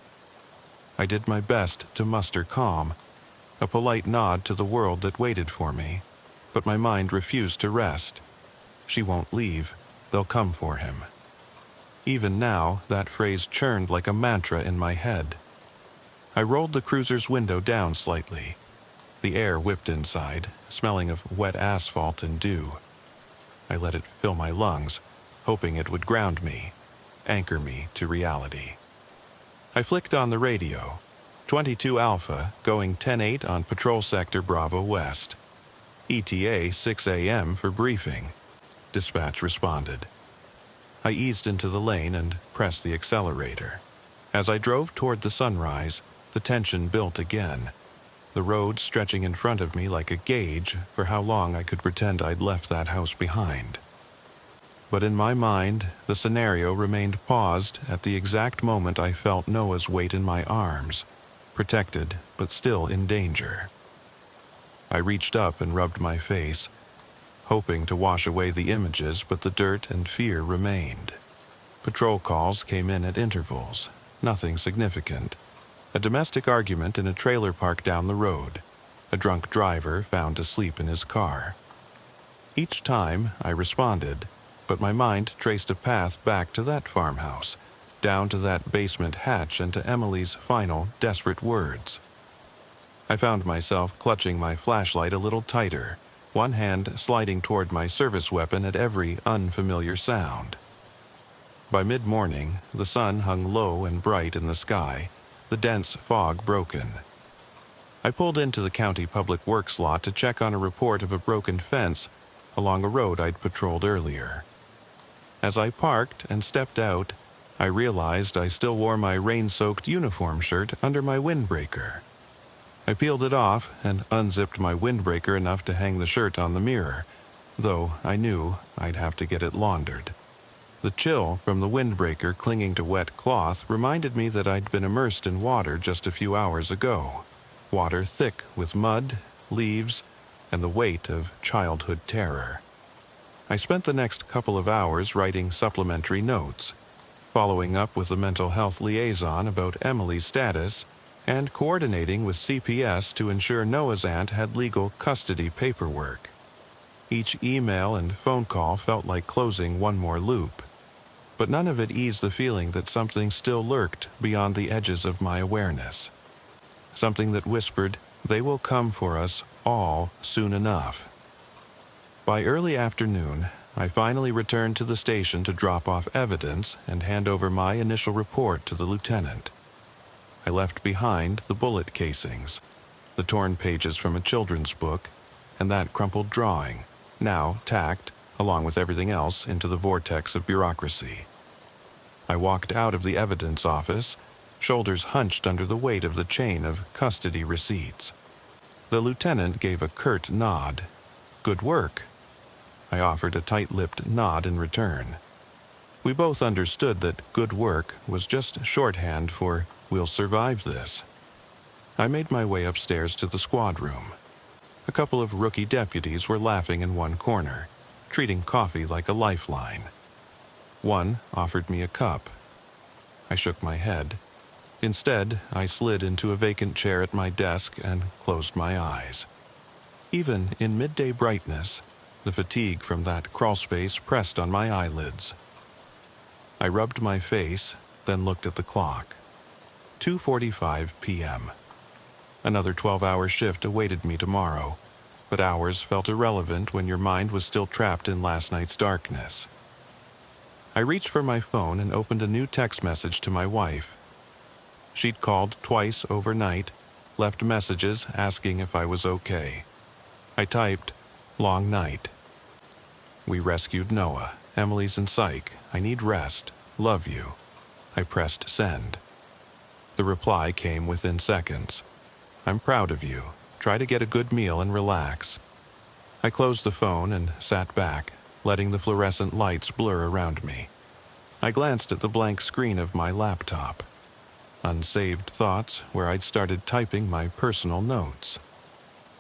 I did my best to muster calm, a polite nod to the world that waited for me, but my mind refused to rest. She won't leave, they'll come for him. Even now, that phrase churned like a mantra in my head. I rolled the cruiser's window down slightly. The air whipped inside, smelling of wet asphalt and dew. I let it fill my lungs, hoping it would ground me, anchor me to reality. I flicked on the radio. 22 Alpha, going 10-8 on Patrol Sector Bravo West. ETA 6 a.m. for briefing. Dispatch responded. I eased into the lane and pressed the accelerator. As I drove toward the sunrise, the tension built again. The road stretching in front of me like a gauge for how long I could pretend I'd left that house behind. But in my mind, the scenario remained paused at the exact moment I felt Noah's weight in my arms, protected but still in danger. I reached up and rubbed my face, hoping to wash away the images, but the dirt and fear remained. Patrol calls came in at intervals, nothing significant. A domestic argument in a trailer park down the road, a drunk driver found asleep in his car. Each time I responded, but my mind traced a path back to that farmhouse, down to that basement hatch and to Emily's final, desperate words. I found myself clutching my flashlight a little tighter, one hand sliding toward my service weapon at every unfamiliar sound. By mid-morning, the sun hung low and bright in the sky, the dense fog broken. I pulled into the county public works lot to check on a report of a broken fence along a road I'd patrolled earlier. As I parked and stepped out, I realized I still wore my rain-soaked uniform shirt under my windbreaker. I peeled it off and unzipped my windbreaker enough to hang the shirt on the mirror, though I knew I'd have to get it laundered. The chill from the windbreaker clinging to wet cloth reminded me that I'd been immersed in water just a few hours ago, water thick with mud, leaves, and the weight of childhood terror. I spent the next couple of hours writing supplementary notes, following up with the mental health liaison about Emily's status, and coordinating with CPS to ensure Noah's aunt had legal custody paperwork. Each email and phone call felt like closing one more loop, but none of it eased the feeling that something still lurked beyond the edges of my awareness. Something that whispered, "They will come for us all soon enough." By early afternoon, I finally returned to the station to drop off evidence and hand over my initial report to the lieutenant. I left behind the bullet casings, the torn pages from a children's book, and that crumpled drawing, now tacked, along with everything else, into the vortex of bureaucracy. I walked out of the evidence office, shoulders hunched under the weight of the chain of custody receipts. The lieutenant gave a curt nod. "Good work." I offered a tight-lipped nod in return. We both understood that good work was just shorthand for "we'll survive this." I made my way upstairs to the squad room. A couple of rookie deputies were laughing in one corner, treating coffee like a lifeline. One offered me a cup. I shook my head. Instead, I slid into a vacant chair at my desk and closed my eyes. Even in midday brightness, the fatigue from that crawlspace pressed on my eyelids. I rubbed my face, then looked at the clock. 2:45 p.m. Another 12-hour shift awaited me tomorrow, but hours felt irrelevant when your mind was still trapped in last night's darkness. I reached for my phone and opened a new text message to my wife. She'd called twice overnight, left messages asking if I was okay. I typed, "Long night." "We rescued Noah. Emily's in psych. I need rest. Love you." I pressed send. The reply came within seconds. "I'm proud of you. Try to get a good meal and relax." I closed the phone and sat back, letting the fluorescent lights blur around me. I glanced at the blank screen of my laptop. Unsaved thoughts where I'd started typing my personal notes.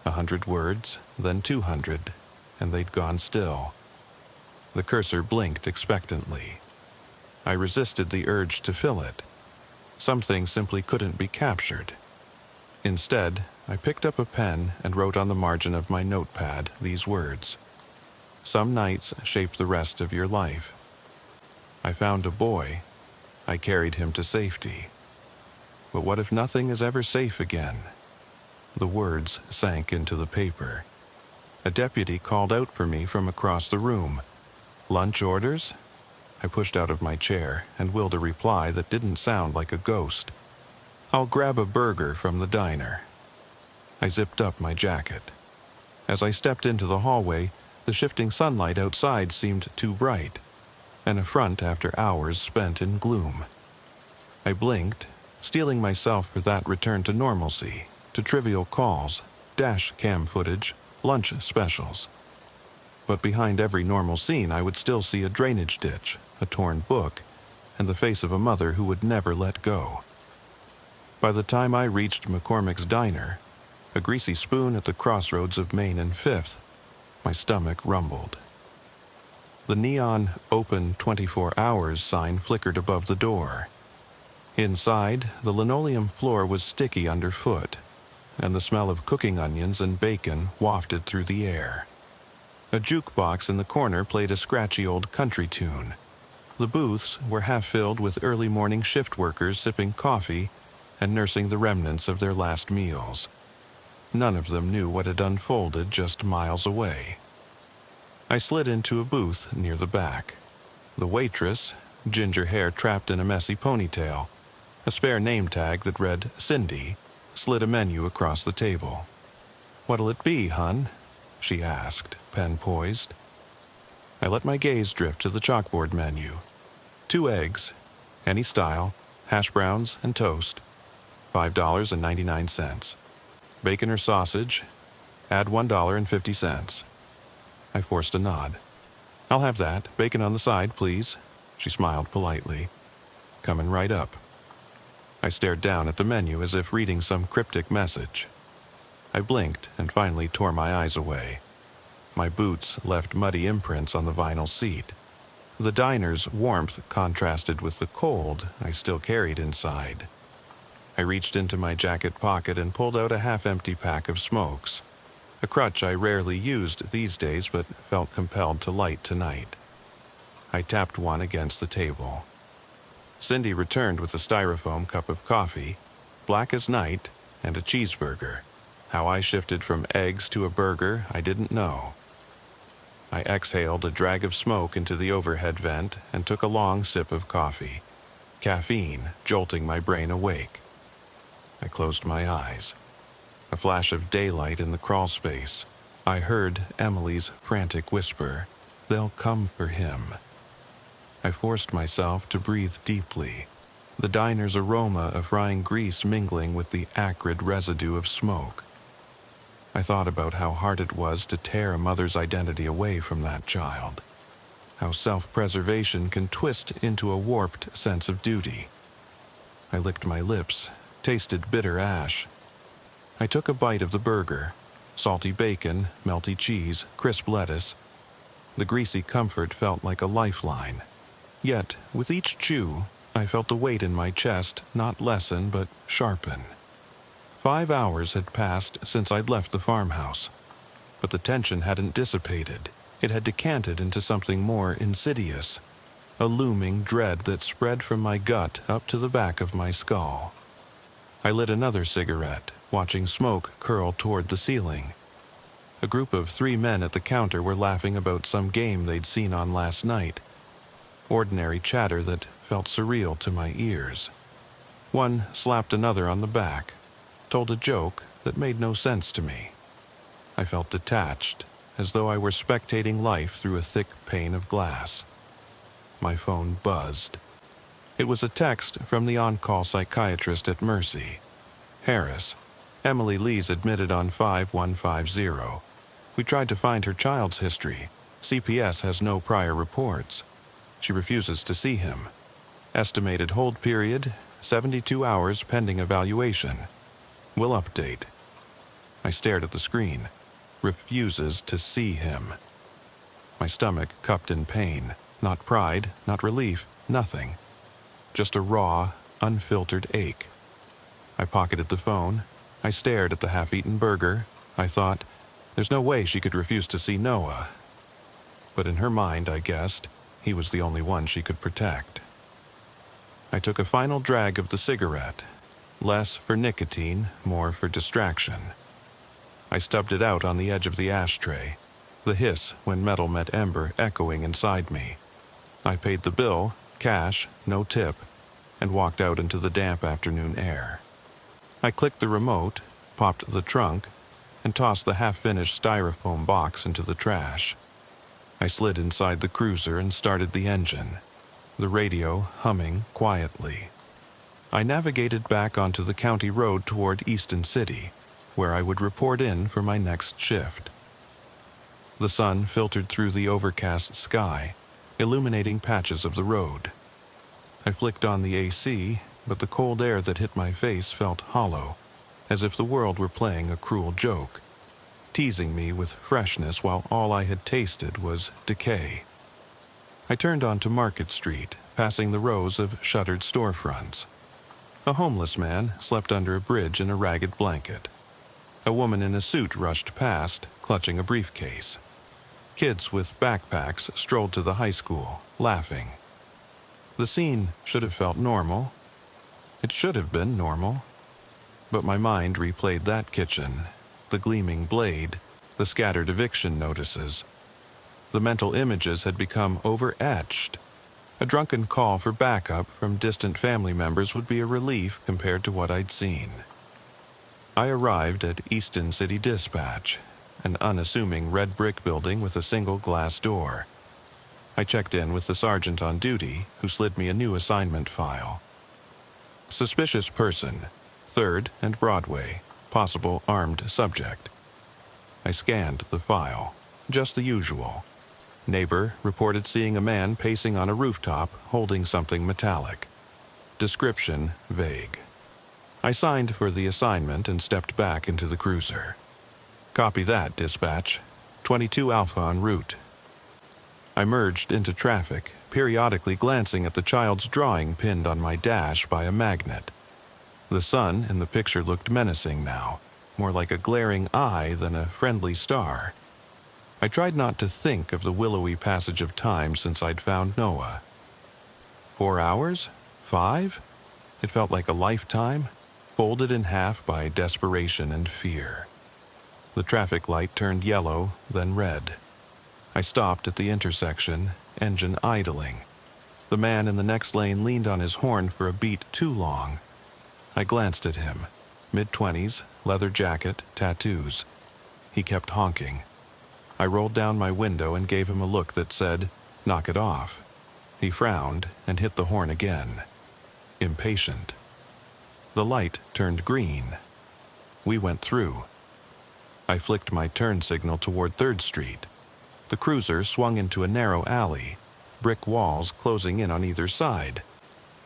100 words, then 200, and they'd gone still. The cursor blinked expectantly. I resisted the urge to fill it. Some things simply couldn't be captured. Instead, I picked up a pen and wrote on the margin of my notepad these words: "Some nights shape the rest of your life. I found a boy. I carried him to safety. But what if nothing is ever safe again?" The words sank into the paper. A deputy called out for me from across the room. "Lunch orders?" I pushed out of my chair and willed a reply that didn't sound like a ghost. "I'll grab a burger from the diner." I zipped up my jacket. As I stepped into the hallway, the shifting sunlight outside seemed too bright, an affront after hours spent in gloom. I blinked, steeling myself for that return to normalcy, to trivial calls, dash cam footage, lunch specials. but behind every normal scene I would still see a drainage ditch, a torn book, and the face of a mother who would never let go. By the time I reached McCormick's Diner, a greasy spoon at the crossroads of Main and Fifth, my stomach rumbled. The neon "Open 24 Hours" sign flickered above the door. Inside, the linoleum floor was sticky underfoot, and the smell of cooking onions and bacon wafted through the air. A jukebox in the corner played a scratchy old country tune. The booths were half filled with early morning shift workers sipping coffee and nursing the remnants of their last meals. None of them knew what had unfolded just miles away. I slid into a booth near the back. The waitress, ginger hair trapped in a messy ponytail, a spare name tag that read Cindy, slid a menu across the table. "What'll it be, hun?" she asked, pen poised. I let my gaze drift to the chalkboard menu. 2 eggs, any style, hash browns and toast, $5.99. Bacon or sausage, add $1.50. I forced a nod. "I'll have that. Bacon on the side, please." She smiled politely. "Coming right up." I stared down at the menu as if reading some cryptic message. I blinked and finally tore my eyes away. My boots left muddy imprints on the vinyl seat. The diner's warmth contrasted with the cold I still carried inside. I reached into my jacket pocket and pulled out a half-empty pack of smokes, a crutch I rarely used these days but felt compelled to light tonight. I tapped one against the table. Cindy returned with a styrofoam cup of coffee, black as night, and a cheeseburger. How I shifted from eggs to a burger, I didn't know. I exhaled a drag of smoke into the overhead vent and took a long sip of coffee, caffeine jolting my brain awake. I closed my eyes. A flash of daylight in the crawl space. I heard Emily's frantic whisper, "They'll come for him." I forced myself to breathe deeply, the diner's aroma of frying grease mingling with the acrid residue of smoke. I thought about how hard it was to tear a mother's identity away from that child, how self-preservation can twist into a warped sense of duty. I licked my lips, tasted bitter ash. I took a bite of the burger, salty bacon, melty cheese, crisp lettuce. The greasy comfort felt like a lifeline. Yet, with each chew, I felt the weight in my chest not lessen but sharpen. 5 hours had passed since I'd left the farmhouse, but the tension hadn't dissipated. It had decanted into something more insidious, a looming dread that spread from my gut up to the back of my skull. I lit another cigarette, watching smoke curl toward the ceiling. A group of 3 men at the counter were laughing about some game they'd seen on last night. Ordinary chatter that felt surreal to my ears. One slapped another on the back, told a joke that made no sense to me. I felt detached, as though I were spectating life through a thick pane of glass. My phone buzzed. It was a text from the on-call psychiatrist at Mercy. "Harris, Emily Lee's admitted on 5150. We tried to find her child's history. CPS has no prior reports. She refuses to see him. Estimated hold period, 72 hours pending evaluation. Will update." I stared at the screen. Refuses to see him. My stomach cupped in pain. Not pride, not relief, nothing. Just a raw, unfiltered ache. I pocketed the phone. I stared at the half-eaten burger. I thought, there's no way she could refuse to see Noah. But in her mind, I guessed, he was the only one she could protect. I took a final drag of the cigarette, less for nicotine, more for distraction. I stubbed it out on the edge of the ashtray, the hiss when metal met ember echoing inside me. I paid the bill, cash, no tip, and walked out into the damp afternoon air. I clicked the remote, popped the trunk, and tossed the half-finished styrofoam box into the trash. I slid inside the cruiser and started the engine, the radio humming quietly. I navigated back onto the county road toward Easton City, where I would report in for my next shift. The sun filtered through the overcast sky, illuminating patches of the road. I flicked on the AC, but the cold air that hit my face felt hollow, as if the world were playing a cruel joke, teasing me with freshness while all I had tasted was decay. I turned onto Market Street, passing the rows of shuttered storefronts. A homeless man slept under a bridge in a ragged blanket. A woman in a suit rushed past, clutching a briefcase. Kids with backpacks strolled to the high school, laughing. The scene should have felt normal. It should have been normal. But my mind replayed that kitchen, the gleaming blade, the scattered eviction notices. The mental images had become over-etched. A drunken call for backup from distant family members would be a relief compared to what I'd seen. I arrived at Easton City Dispatch, an unassuming red brick building with a single glass door. I checked in with the sergeant on duty, who slid me a new assignment file. Suspicious person, 3rd and Broadway, possible armed subject. I scanned the file, just the usual. Neighbor reported seeing a man pacing on a rooftop holding something metallic. Description vague. I signed for the assignment and stepped back into the cruiser. Copy that, dispatch. 22 Alpha en route. I merged into traffic, periodically glancing at the child's drawing pinned on my dash by a magnet. The sun in the picture looked menacing now, more like a glaring eye than a friendly star. I tried not to think of the willowy passage of time since I'd found Noah. 4 hours? 5? It felt like a lifetime, folded in half by desperation and fear. The traffic light turned yellow, then red. I stopped at the intersection, engine idling. The man in the next lane leaned on his horn for a beat too long. I glanced at him, mid-20s, leather jacket, tattoos. He kept honking. I rolled down my window and gave him a look that said, "Knock it off." He frowned and hit the horn again. Impatient. The light turned green. We went through. I flicked my turn signal toward 3rd Street. The cruiser swung into a narrow alley, brick walls closing in on either side.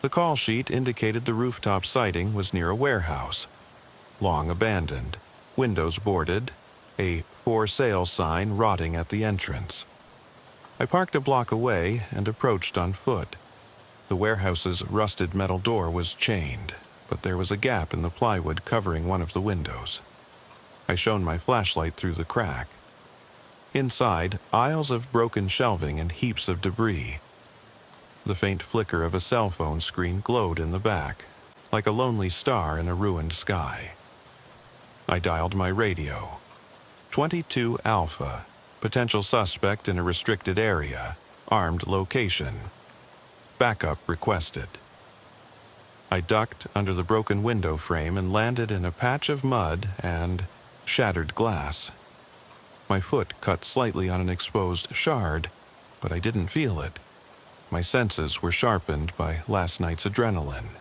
The call sheet indicated the rooftop sighting was near a warehouse. Long abandoned, windows boarded, a "for sale" sign rotting at the entrance. I parked a block away and approached on foot. The warehouse's rusted metal door was chained, but there was a gap in the plywood covering one of the windows. I shone my flashlight through the crack. Inside, aisles of broken shelving and heaps of debris. The faint flicker of a cell phone screen glowed in the back, like a lonely star in a ruined sky. I dialed my radio. 22 Alpha, potential suspect in a restricted area, armed location. Backup requested. I ducked under the broken window frame and landed in a patch of mud and shattered glass. My foot cut slightly on an exposed shard, but I didn't feel it. My senses were sharpened by last night's adrenaline.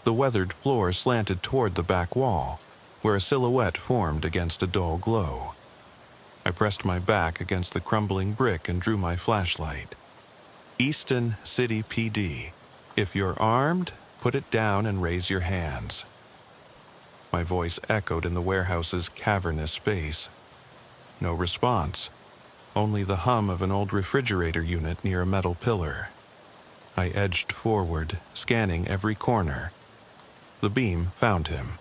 The weathered floor slanted toward the back wall, where a silhouette formed against a dull glow. I pressed my back against the crumbling brick and drew my flashlight. Easton City PD. If you're armed, put it down and raise your hands. My voice echoed in the warehouse's cavernous space. No response, only the hum of an old refrigerator unit near a metal pillar. I edged forward, scanning every corner. The beam found him.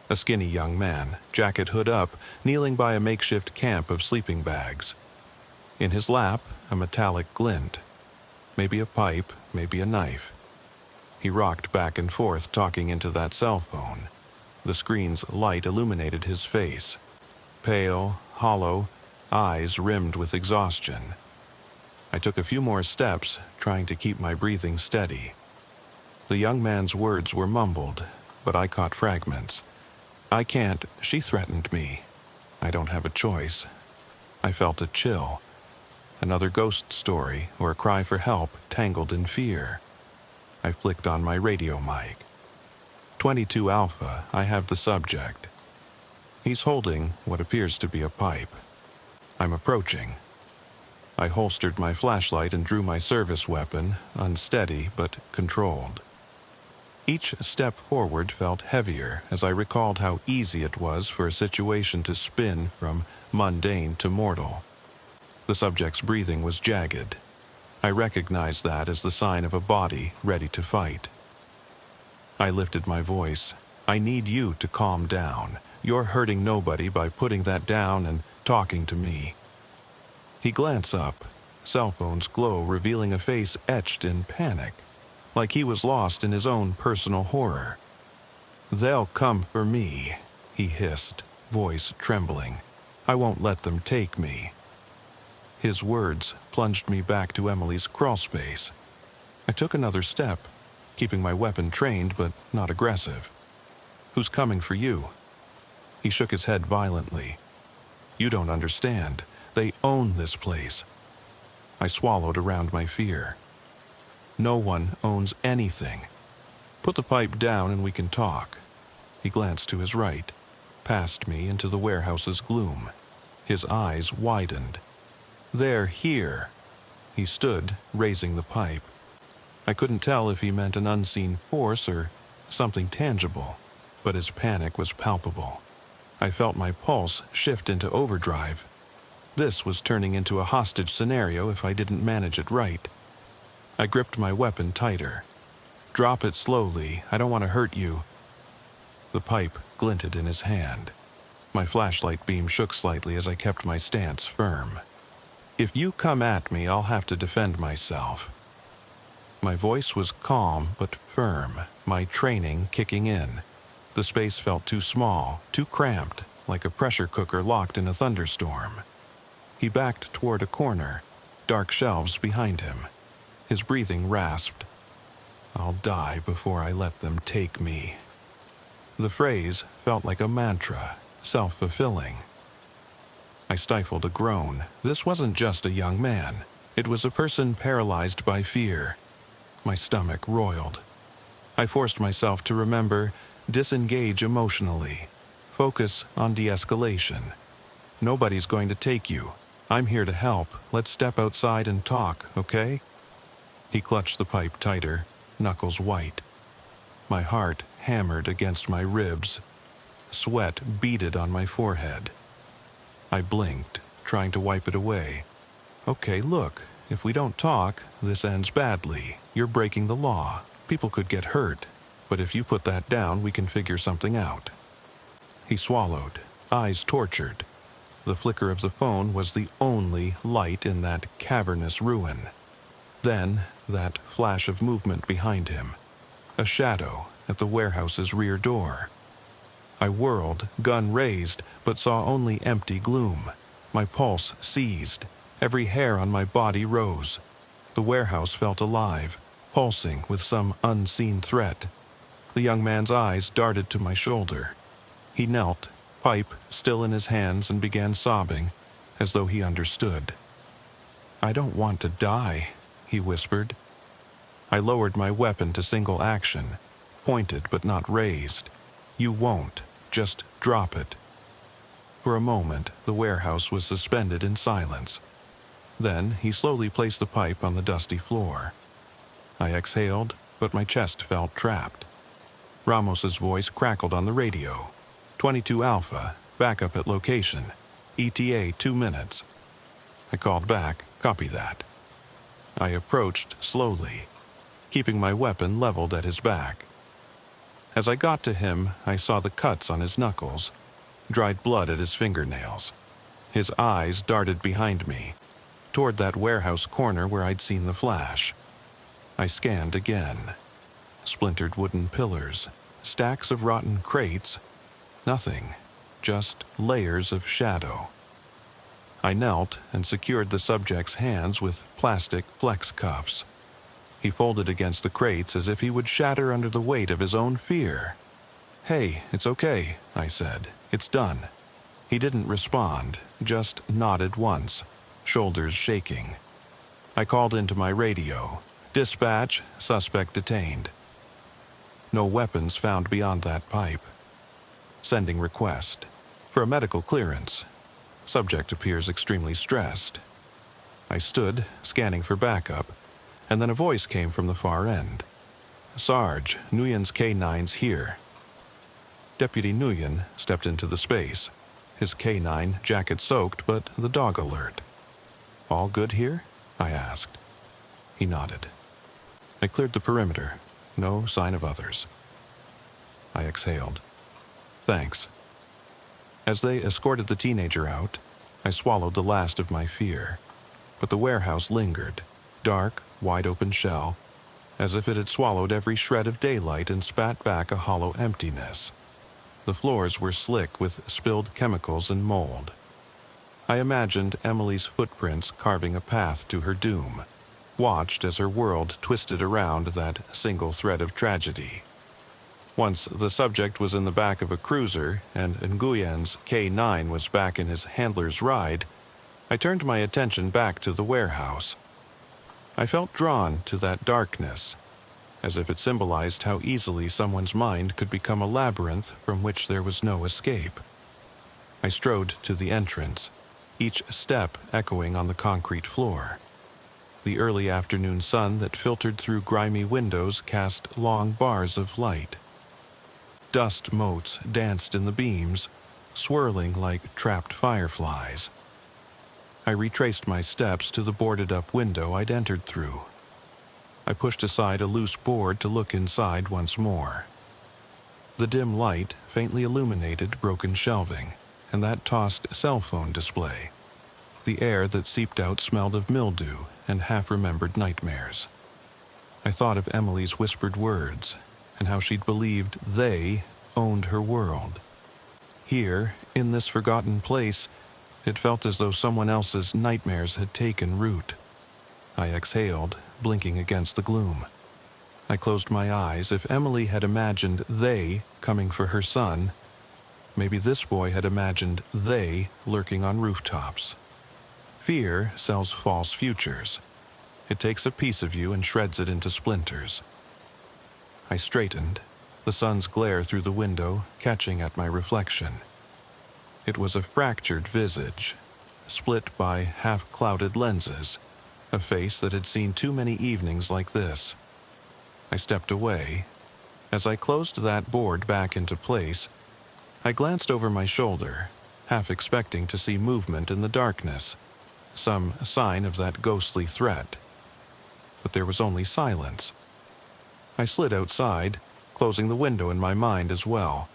A skinny young man, jacket hood up, kneeling by a makeshift camp of sleeping bags. In his lap, a metallic glint. Maybe a pipe, maybe a knife. He rocked back and forth, talking into that cell phone. The screen's light illuminated his face. Pale, hollow, eyes rimmed with exhaustion. I took a few more steps, trying to keep my breathing steady. The young man's words were mumbled, but I caught fragments. "I can't," she threatened me. "I don't have a choice." I felt a chill. Another ghost story or a cry for help tangled in fear. I flicked on my radio mic. 22 Alpha, I have the subject. He's holding what appears to be a pipe. I'm approaching. I holstered my flashlight and drew my service weapon, unsteady but controlled. Each step forward felt heavier as I recalled how easy it was for a situation to spin from mundane to mortal. The subject's breathing was jagged. I recognized that as the sign of a body ready to fight. I lifted my voice. I need you to calm down. You're hurting nobody by putting that down and talking to me. He glanced up, cell phone's glow revealing a face etched in panic, like he was lost in his own personal horror. "They'll come for me," he hissed, voice trembling. "I won't let them take me." His words plunged me back to Emily's crawlspace. I took another step, keeping my weapon trained but not aggressive. "Who's coming for you?" He shook his head violently. "You don't understand. They own this place." I swallowed around my fear. "No one owns anything. Put the pipe down and we can talk." He glanced to his right, past me into the warehouse's gloom. His eyes widened. "They're here." He stood, raising the pipe. I couldn't tell if he meant an unseen force or something tangible, but his panic was palpable. I felt my pulse shift into overdrive. This was turning into a hostage scenario if I didn't manage it right. I gripped my weapon tighter. "Drop it slowly. I don't want to hurt you." The pipe glinted in his hand. My flashlight beam shook slightly as I kept my stance firm. "If you come at me, I'll have to defend myself." My voice was calm but firm, my training kicking in. The space felt too small, too cramped, like a pressure cooker locked in a thunderstorm. He backed toward a corner, dark shelves behind him. His breathing rasped. "I'll die before I let them take me." The phrase felt like a mantra, self-fulfilling. I stifled a groan. This wasn't just a young man. It was a person paralyzed by fear. My stomach roiled. I forced myself to remember, disengage emotionally. Focus on de-escalation. "Nobody's going to take you. I'm here to help. Let's step outside and talk, okay?" He clutched the pipe tighter, knuckles white. My heart hammered against my ribs. Sweat beaded on my forehead. I blinked, trying to wipe it away. "Okay, look, if we don't talk, this ends badly. You're breaking the law. People could get hurt. But if you put that down, we can figure something out." He swallowed, eyes tortured. The flicker of the phone was the only light in that cavernous ruin. Then, that flash of movement behind him. A shadow at the warehouse's rear door. I whirled, gun raised, but saw only empty gloom. My pulse seized. Every hair on my body rose. The warehouse felt alive, pulsing with some unseen threat. The young man's eyes darted to my shoulder. He knelt, pipe still in his hands, and began sobbing, as though he understood. "I don't want to die," he whispered. I lowered my weapon to single action, pointed but not raised. "You won't. Just drop it." For a moment, the warehouse was suspended in silence. Then he slowly placed the pipe on the dusty floor. I exhaled, but my chest felt trapped. Ramos's voice crackled on the radio. 22 Alpha, backup at location. ETA 2 minutes. I called back, copy that. I approached slowly, keeping my weapon leveled at his back. As I got to him, I saw the cuts on his knuckles, dried blood at his fingernails. His eyes darted behind me, toward that warehouse corner where I'd seen the flash. I scanned again. Splintered wooden pillars, stacks of rotten crates, nothing, just layers of shadow. I knelt and secured the subject's hands with plastic flex cuffs. He folded against the crates as if he would shatter under the weight of his own fear. "Hey, it's okay," I said. "It's done." He didn't respond, just nodded once, shoulders shaking. I called into my radio. "Dispatch, suspect detained." No weapons found beyond that pipe. Sending request. For a medical clearance. Subject appears extremely stressed. I stood, scanning for backup, and then a voice came from the far end. Sarge, Nguyen's K9's here. Deputy Nguyen stepped into the space, his K9 jacket soaked but the dog alert. All good here? I asked. He nodded. I cleared the perimeter. No sign of others. I exhaled. Thanks. As they escorted the teenager out, I swallowed the last of my fear. But the warehouse lingered, dark, wide-open shell, as if it had swallowed every shred of daylight and spat back a hollow emptiness. The floors were slick with spilled chemicals and mold. I imagined Emily's footprints carving a path to her doom, watched as her world twisted around that single thread of tragedy. Once the subject was in the back of a cruiser and Nguyen's K9 was back in his handler's ride, I turned my attention back to the warehouse. I felt drawn to that darkness, as if it symbolized how easily someone's mind could become a labyrinth from which there was no escape. I strode to the entrance, each step echoing on the concrete floor. The early afternoon sun that filtered through grimy windows cast long bars of light. Dust motes danced in the beams, swirling like trapped fireflies. I retraced my steps to the boarded-up window I'd entered through. I pushed aside a loose board to look inside once more. The dim light faintly illuminated broken shelving and that tossed cell phone display. The air that seeped out smelled of mildew and half-remembered nightmares. I thought of Emily's whispered words and how she'd believed they owned her world. Here, in this forgotten place, it felt as though someone else's nightmares had taken root. I exhaled, blinking against the gloom. I closed my eyes. If Emily had imagined they coming for her son, maybe this boy had imagined they lurking on rooftops. Fear sells false futures. It takes a piece of you and shreds it into splinters. I straightened, the sun's glare through the window catching at my reflection. It was a fractured visage, split by half-clouded lenses, a face that had seen too many evenings like this. I stepped away. As I closed that board back into place, I glanced over my shoulder, half expecting to see movement in the darkness, some sign of that ghostly threat. But there was only silence. I slid outside, closing the window in my mind as well.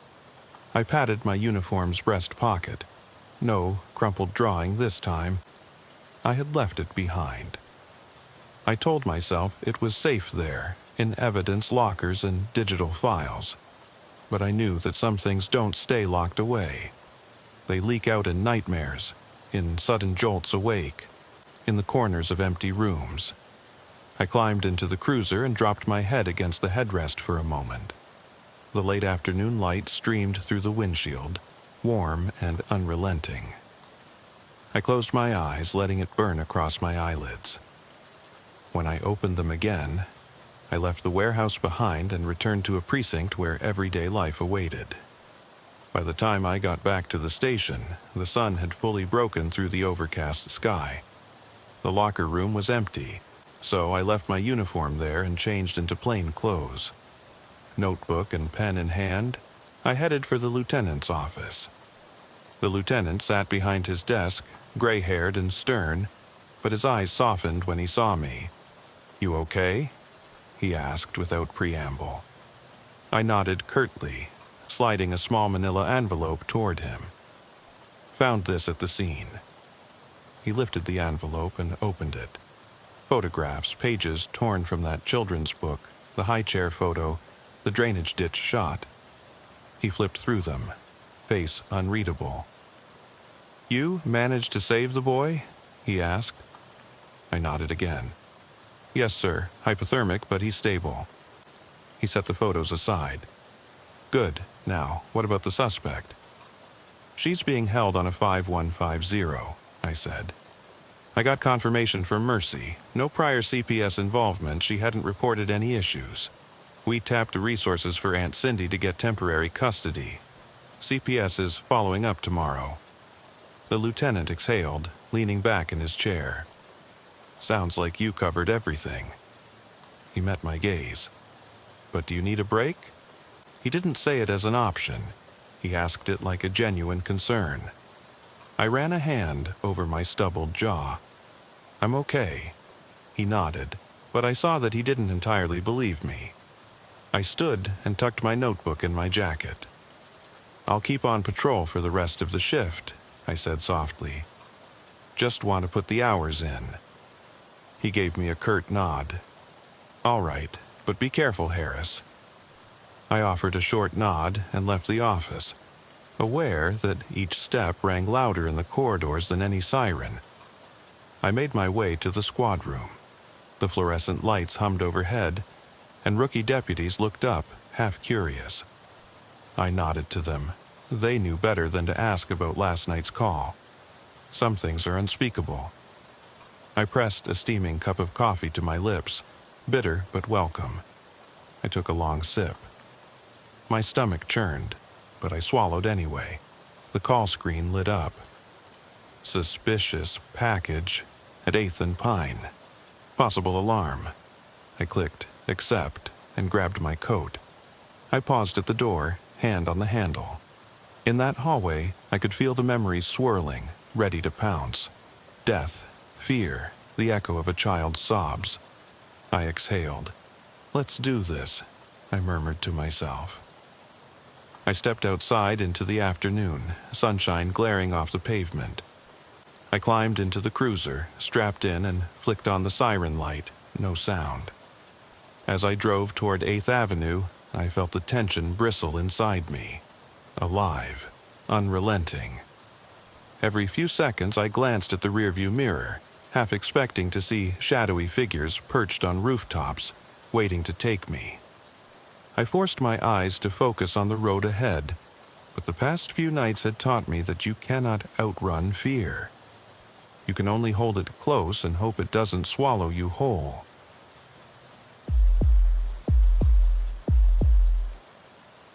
I patted my uniform's breast pocket. No crumpled drawing this time. I had left it behind. I told myself it was safe there, in evidence lockers and digital files. But I knew that some things don't stay locked away. They leak out in nightmares, in sudden jolts awake, in the corners of empty rooms. I climbed into the cruiser and dropped my head against the headrest for a moment. The late afternoon light streamed through the windshield, warm and unrelenting. I closed my eyes, letting it burn across my eyelids. When I opened them again, I left the warehouse behind and returned to a precinct where everyday life awaited. By the time I got back to the station, the sun had fully broken through the overcast sky. The locker room was empty, so I left my uniform there and changed into plain clothes. Notebook and pen in hand, I headed for the lieutenant's office. The lieutenant sat behind his desk, gray-haired and stern, but his eyes softened when he saw me. "You okay?" he asked without preamble. I nodded curtly, sliding a small manila envelope toward him. "Found this at the scene." He lifted the envelope and opened it. Photographs, pages torn from that children's book, the high chair photo, the drainage ditch shot. He flipped through them, face unreadable. "You managed to save the boy?" he asked. I nodded again. "Yes, sir. Hypothermic, but he's stable." He set the photos aside. "Good. Now, what about the suspect?" "She's being held on a 5150, I said. "I got confirmation from Mercy. No prior CPS involvement. She hadn't reported any issues. We tapped the resources for Aunt Cindy to get temporary custody. CPS is following up tomorrow." The lieutenant exhaled, leaning back in his chair. "Sounds like you covered everything." He met my gaze. "But do you need a break?" He didn't say it as an option. He asked it like a genuine concern. I ran a hand over my stubbled jaw. "I'm okay." He nodded, but I saw that he didn't entirely believe me. I stood and tucked my notebook in my jacket. "I'll keep on patrol for the rest of the shift," I said softly. "Just want to put the hours in." He gave me a curt nod. "All right, but be careful, Harris." I offered a short nod and left the office, aware that each step rang louder in the corridors than any siren. I made my way to the squad room. The fluorescent lights hummed overhead, and rookie deputies looked up, half curious. I nodded to them. They knew better than to ask about last night's call. Some things are unspeakable. I pressed a steaming cup of coffee to my lips, bitter but welcome. I took a long sip. My stomach churned, but I swallowed anyway. The call screen lit up. "Suspicious package at 8th and Pine. Possible alarm." I clicked accept and grabbed my coat. I paused at the door, hand on the handle. In that hallway, I could feel the memories swirling, ready to pounce. Death, fear, the echo of a child's sobs. I exhaled. "Let's do this," I murmured to myself. I stepped outside into the afternoon, sunshine glaring off the pavement. I climbed into the cruiser, strapped in, and flicked on the siren light. No sound. As I drove toward 8th Avenue, I felt the tension bristle inside me. Alive, unrelenting. Every few seconds I glanced at the rearview mirror, half expecting to see shadowy figures perched on rooftops, waiting to take me. I forced my eyes to focus on the road ahead, but the past few nights had taught me that you cannot outrun fear. You can only hold it close and hope it doesn't swallow you whole.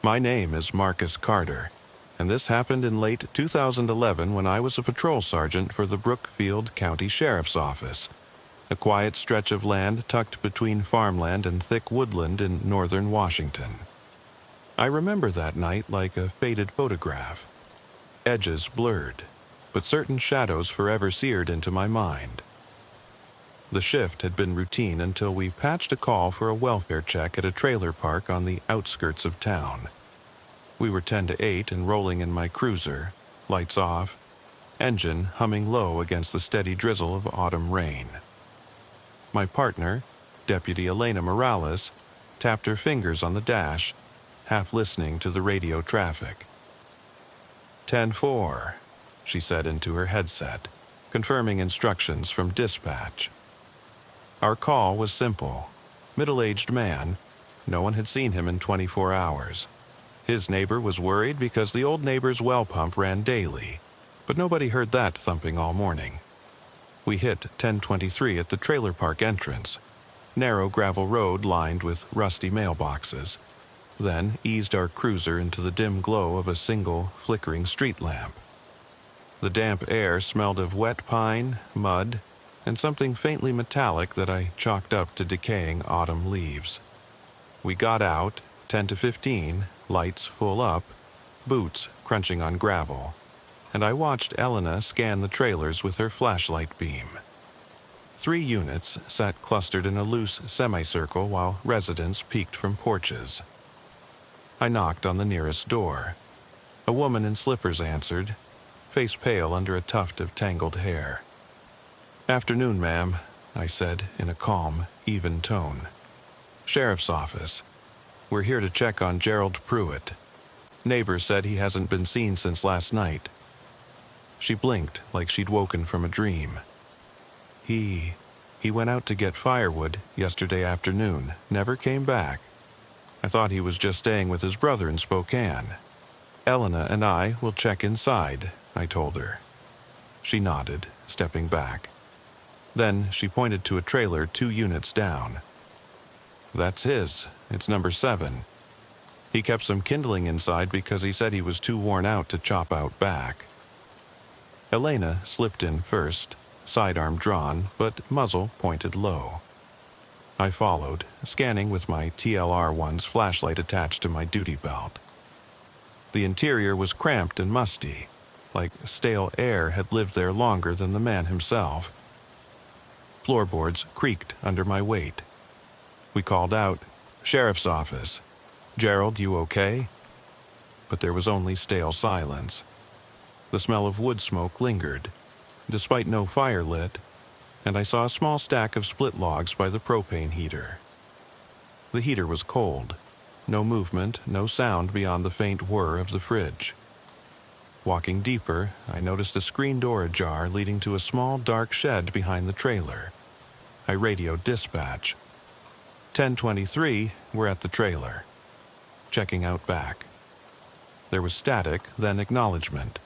My name is Marcus Carter, and this happened in late 2011 when I was a patrol sergeant for the Brookfield County Sheriff's Office, a quiet stretch of land tucked between farmland and thick woodland in northern Washington. I remember that night like a faded photograph. Edges blurred, but certain shadows forever seared into my mind. The shift had been routine until we patched a call for a welfare check at a trailer park on the outskirts of town. We were 10 to 8 and rolling in my cruiser, lights off, engine humming low against the steady drizzle of autumn rain. My partner, Deputy Elena Morales, tapped her fingers on the dash, half listening to the radio traffic. 10-4, she said into her headset, confirming instructions from dispatch. Our call was simple. Middle-aged man. No one had seen him in 24 hours. His neighbor was worried because the old neighbor's well pump ran daily, but nobody heard that thumping all morning. We hit 1023 at the trailer park entrance, narrow gravel road lined with rusty mailboxes, then eased our cruiser into the dim glow of a single, flickering street lamp. The damp air smelled of wet pine, mud, and something faintly metallic that I chalked up to decaying autumn leaves. We got out, 10 to 15, lights full up, boots crunching on gravel, and I watched Elena scan the trailers with her flashlight beam. 3 units sat clustered in a loose semicircle while residents peeked from porches. I knocked on the nearest door. A woman in slippers answered, face pale under a tuft of tangled hair. "Afternoon, ma'am," I said in a calm, even tone. "Sheriff's office. We're here to check on Gerald Pruitt. Neighbor said he hasn't been seen since last night." She blinked like she'd woken from a dream. He went out to get firewood yesterday afternoon, never came back. I thought he was just staying with his brother in Spokane. Elena and I will check inside," I told her. She nodded, stepping back. Then she pointed to a trailer 2 units down. "That's his. It's number 7. He kept some kindling inside because he said he was too worn out to chop out back." Elena slipped in first, sidearm drawn, but muzzle pointed low. I followed, scanning with my TLR-1's flashlight attached to my duty belt. The interior was cramped and musty, like stale air had lived there longer than the man himself. Floorboards creaked under my weight. We called out, "Sheriff's office. Gerald, you okay?" But there was only stale silence. The smell of wood smoke lingered, despite no fire lit, and I saw a small stack of split logs by the propane heater. The heater was cold. No movement, no sound beyond the faint whir of the fridge. Walking deeper, I noticed a screen door ajar leading to a small dark shed behind the trailer. I radioed dispatch. 1023, we're at the trailer. Checking out back. There was static, then acknowledgement.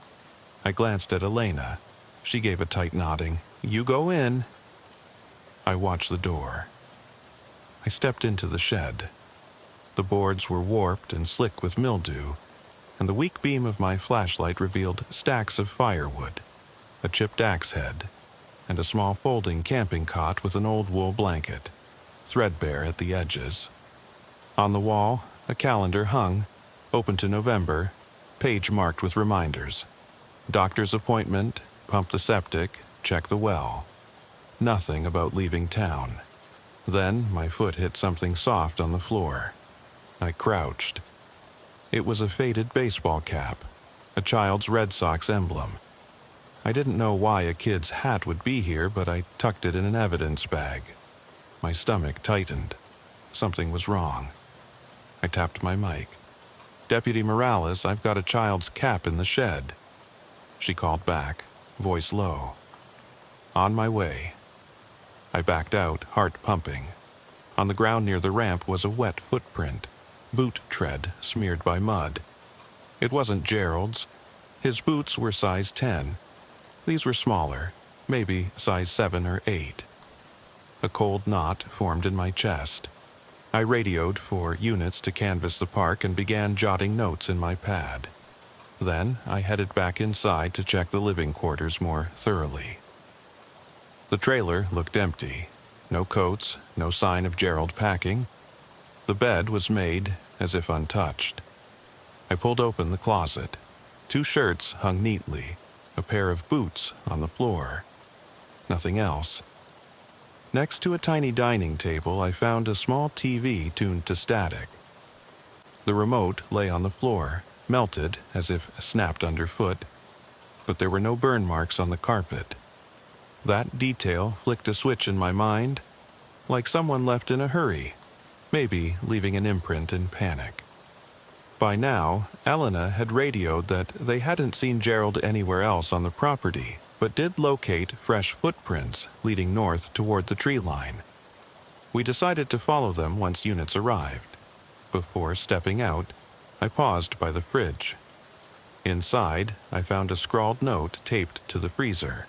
I glanced at Elena. She gave a tight nodding. "You go in." I watched the door. I stepped into the shed. The boards were warped and slick with mildew, and the weak beam of my flashlight revealed stacks of firewood, a chipped axe head, and a small folding camping cot with an old wool blanket, threadbare at the edges. On the wall, a calendar hung, open to November, page marked with reminders. Doctor's appointment, pump the septic, check the well. Nothing about leaving town. Then my foot hit something soft on the floor. I crouched. It was a faded baseball cap, a child's Red Sox emblem. I didn't know why a kid's hat would be here, but I tucked it in an evidence bag. My stomach tightened. Something was wrong. I tapped my mic. "Deputy Morales, I've got a child's cap in the shed." She called back, voice low. "On my way." I backed out, heart pumping. On the ground near the ramp was a wet footprint, boot tread smeared by mud. It wasn't Gerald's. His boots were size 10. These were smaller, maybe size 7 or 8. A cold knot formed in my chest. I radioed for units to canvass the park and began jotting notes in my pad. Then I headed back inside to check the living quarters more thoroughly. The trailer looked empty. No coats, no sign of Gerald packing. The bed was made as if untouched. I pulled open the closet. 2 shirts hung neatly, a pair of boots on the floor. Nothing else. Next to a tiny dining table, I found a small TV tuned to static. The remote lay on the floor, melted as if snapped underfoot, but there were no burn marks on the carpet. That detail flicked a switch in my mind, like someone left in a hurry, maybe leaving an imprint in panic. By now, Elena had radioed that they hadn't seen Gerald anywhere else on the property, but did locate fresh footprints leading north toward the tree line. We decided to follow them once units arrived. Before stepping out, I paused by the fridge. Inside, I found a scrawled note taped to the freezer.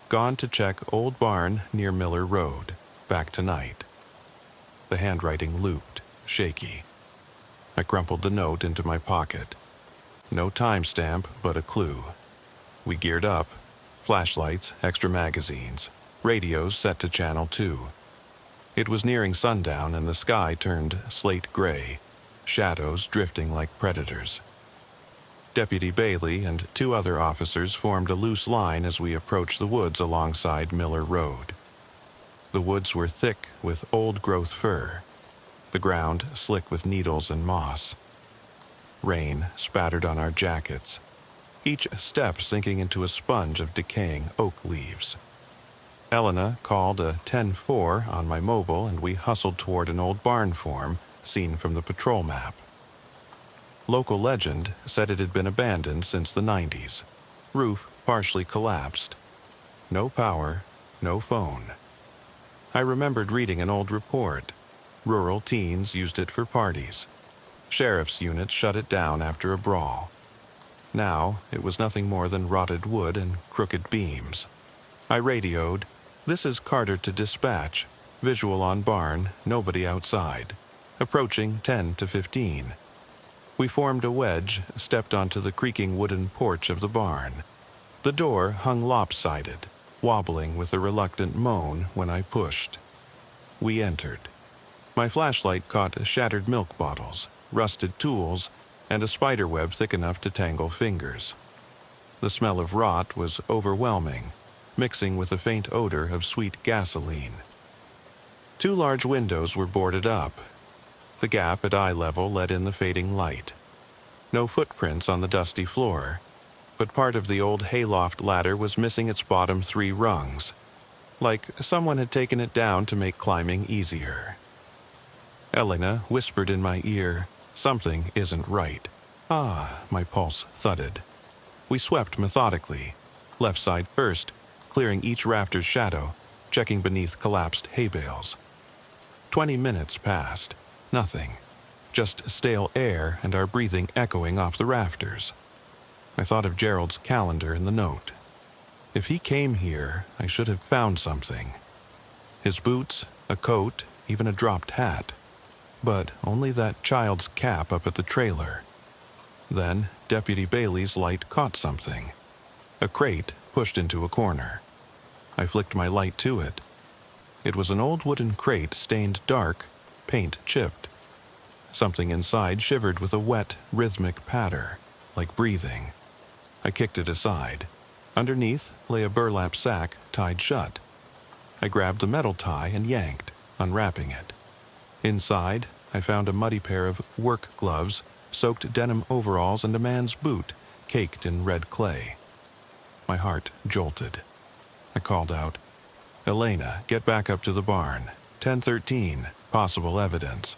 "Gone to check old barn near Miller Road. Back tonight." The handwriting looped, shaky. I crumpled the note into my pocket. No timestamp, but a clue. We geared up. Flashlights, extra magazines, radios set to channel 2. It was nearing sundown and the sky turned slate gray, shadows drifting like predators. Deputy Bailey and 2 other officers formed a loose line as we approached the woods alongside Miller Road. The woods were thick with old-growth fir, the ground slick with needles and moss. Rain spattered on our jackets, each step sinking into a sponge of decaying oak leaves. Elena called a 10-4 on my mobile and we hustled toward an old barn form seen from the patrol map. Local legend said it had been abandoned since the 90s. Roof partially collapsed. No power, no phone. I remembered reading an old report. Rural teens used it for parties. Sheriff's units shut it down after a brawl. Now, it was nothing more than rotted wood and crooked beams. I radioed, "This is Carter to dispatch. Visual on barn, nobody outside. Approaching 10 to 15. We formed a wedge, stepped onto the creaking wooden porch of the barn. The door hung lopsided, wobbling with a reluctant moan when I pushed. We entered. My flashlight caught shattered milk bottles, rusted tools, and a spider web thick enough to tangle fingers. The smell of rot was overwhelming, mixing with a faint odor of sweet gasoline. 2 large windows were boarded up. The gap at eye level let in the fading light. No footprints on the dusty floor, but part of the old hayloft ladder was missing its bottom 3 rungs, like someone had taken it down to make climbing easier. Elena whispered in my ear, "Something isn't right." Ah, my pulse thudded. We swept methodically, left side first, clearing each rafter's shadow, checking beneath collapsed hay bales. 20 minutes passed. Nothing. Just stale air and our breathing echoing off the rafters. I thought of Gerald's calendar in the note. If he came here, I should have found something. His boots, a coat, even a dropped hat. But only that child's cap up at the trailer. Then Deputy Bailey's light caught something. A crate pushed into a corner. I flicked my light to it. It was an old wooden crate stained dark, paint chipped. Something inside shivered with a wet, rhythmic patter, like breathing. I kicked it aside. Underneath lay a burlap sack tied shut. I grabbed the metal tie and yanked, unwrapping it. Inside, I found a muddy pair of work gloves, soaked denim overalls, and a man's boot, caked in red clay. My heart jolted. I called out, "Elena, get back up to the barn. 1013, possible evidence."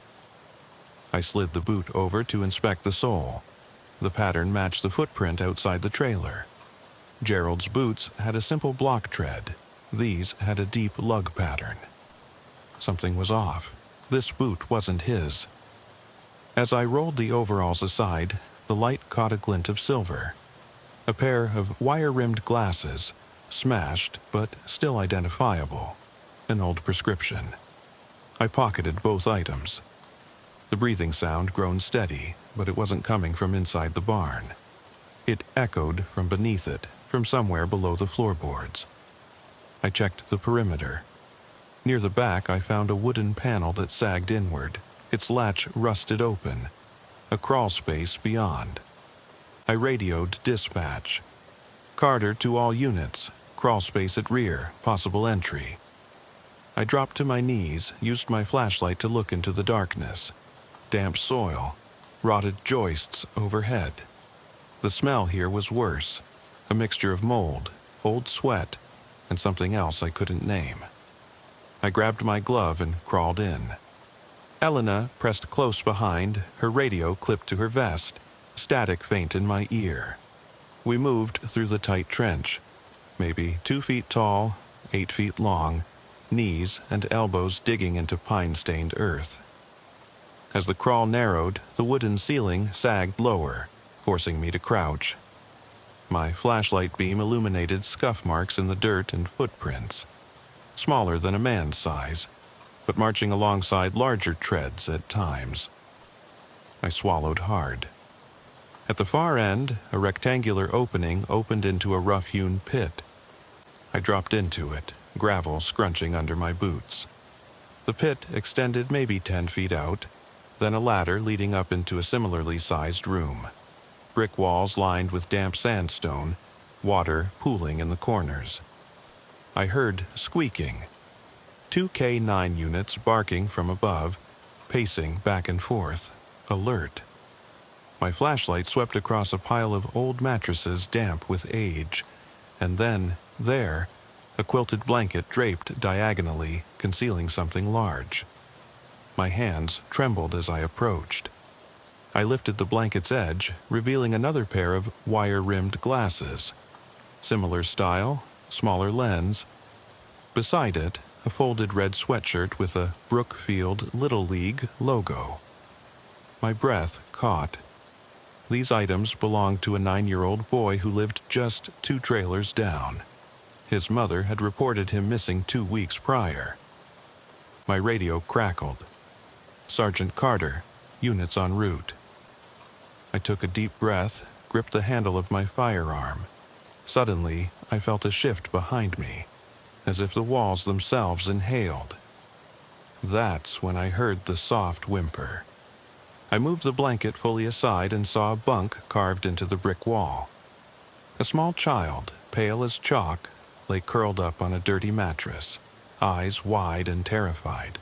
I slid the boot over to inspect the sole. The pattern matched the footprint outside the trailer. Gerald's boots had a simple block tread. These had a deep lug pattern. Something was off. This boot wasn't his. As I rolled the overalls aside, the light caught a glint of silver. A pair of wire-rimmed glasses, smashed but still identifiable. An old prescription. I pocketed both items. The breathing sound grown steady, but it wasn't coming from inside the barn. It echoed from beneath it, from somewhere below the floorboards. I checked the perimeter. Near the back, I found a wooden panel that sagged inward, its latch rusted open, a crawl space beyond. I radioed dispatch. "Carter to all units, crawl space at rear, possible entry." I dropped to my knees, used my flashlight to look into the darkness. Damp soil, rotted joists overhead. The smell here was worse, a mixture of mold, old sweat, and something else I couldn't name. I grabbed my glove and crawled in. Elena pressed close behind, her radio clipped to her vest, static faint in my ear. We moved through the tight trench, maybe 2 feet tall, 8 feet long, knees and elbows digging into pine-stained earth. As the crawl narrowed, the wooden ceiling sagged lower, forcing me to crouch. My flashlight beam illuminated scuff marks in the dirt and footprints. Smaller than a man's size, but marching alongside larger treads at times. I swallowed hard. At the far end, a rectangular opening opened into a rough-hewn pit. I dropped into it, gravel scrunching under my boots. The pit extended maybe 10 feet out, then a ladder leading up into a similarly sized room. Brick walls lined with damp sandstone, water pooling in the corners. I heard squeaking. 2 K9 units barking from above, pacing back and forth, alert. My flashlight swept across a pile of old mattresses damp with age, and then, there, a quilted blanket draped diagonally, concealing something large. My hands trembled as I approached. I lifted the blanket's edge, revealing another pair of wire-rimmed glasses. Similar style, smaller lens. Beside it, a folded red sweatshirt with a Brookfield Little League logo. My breath caught. These items belonged to a 9-year-old boy who lived just 2 trailers down. His mother had reported him missing 2 weeks prior. My radio crackled. "Sergeant Carter, units en route." I took a deep breath, gripped the handle of my firearm. Suddenly, I felt a shift behind me, as if the walls themselves inhaled. That's when I heard the soft whimper. I moved the blanket fully aside and saw a bunk carved into the brick wall. A small child, pale as chalk, lay curled up on a dirty mattress, eyes wide and terrified.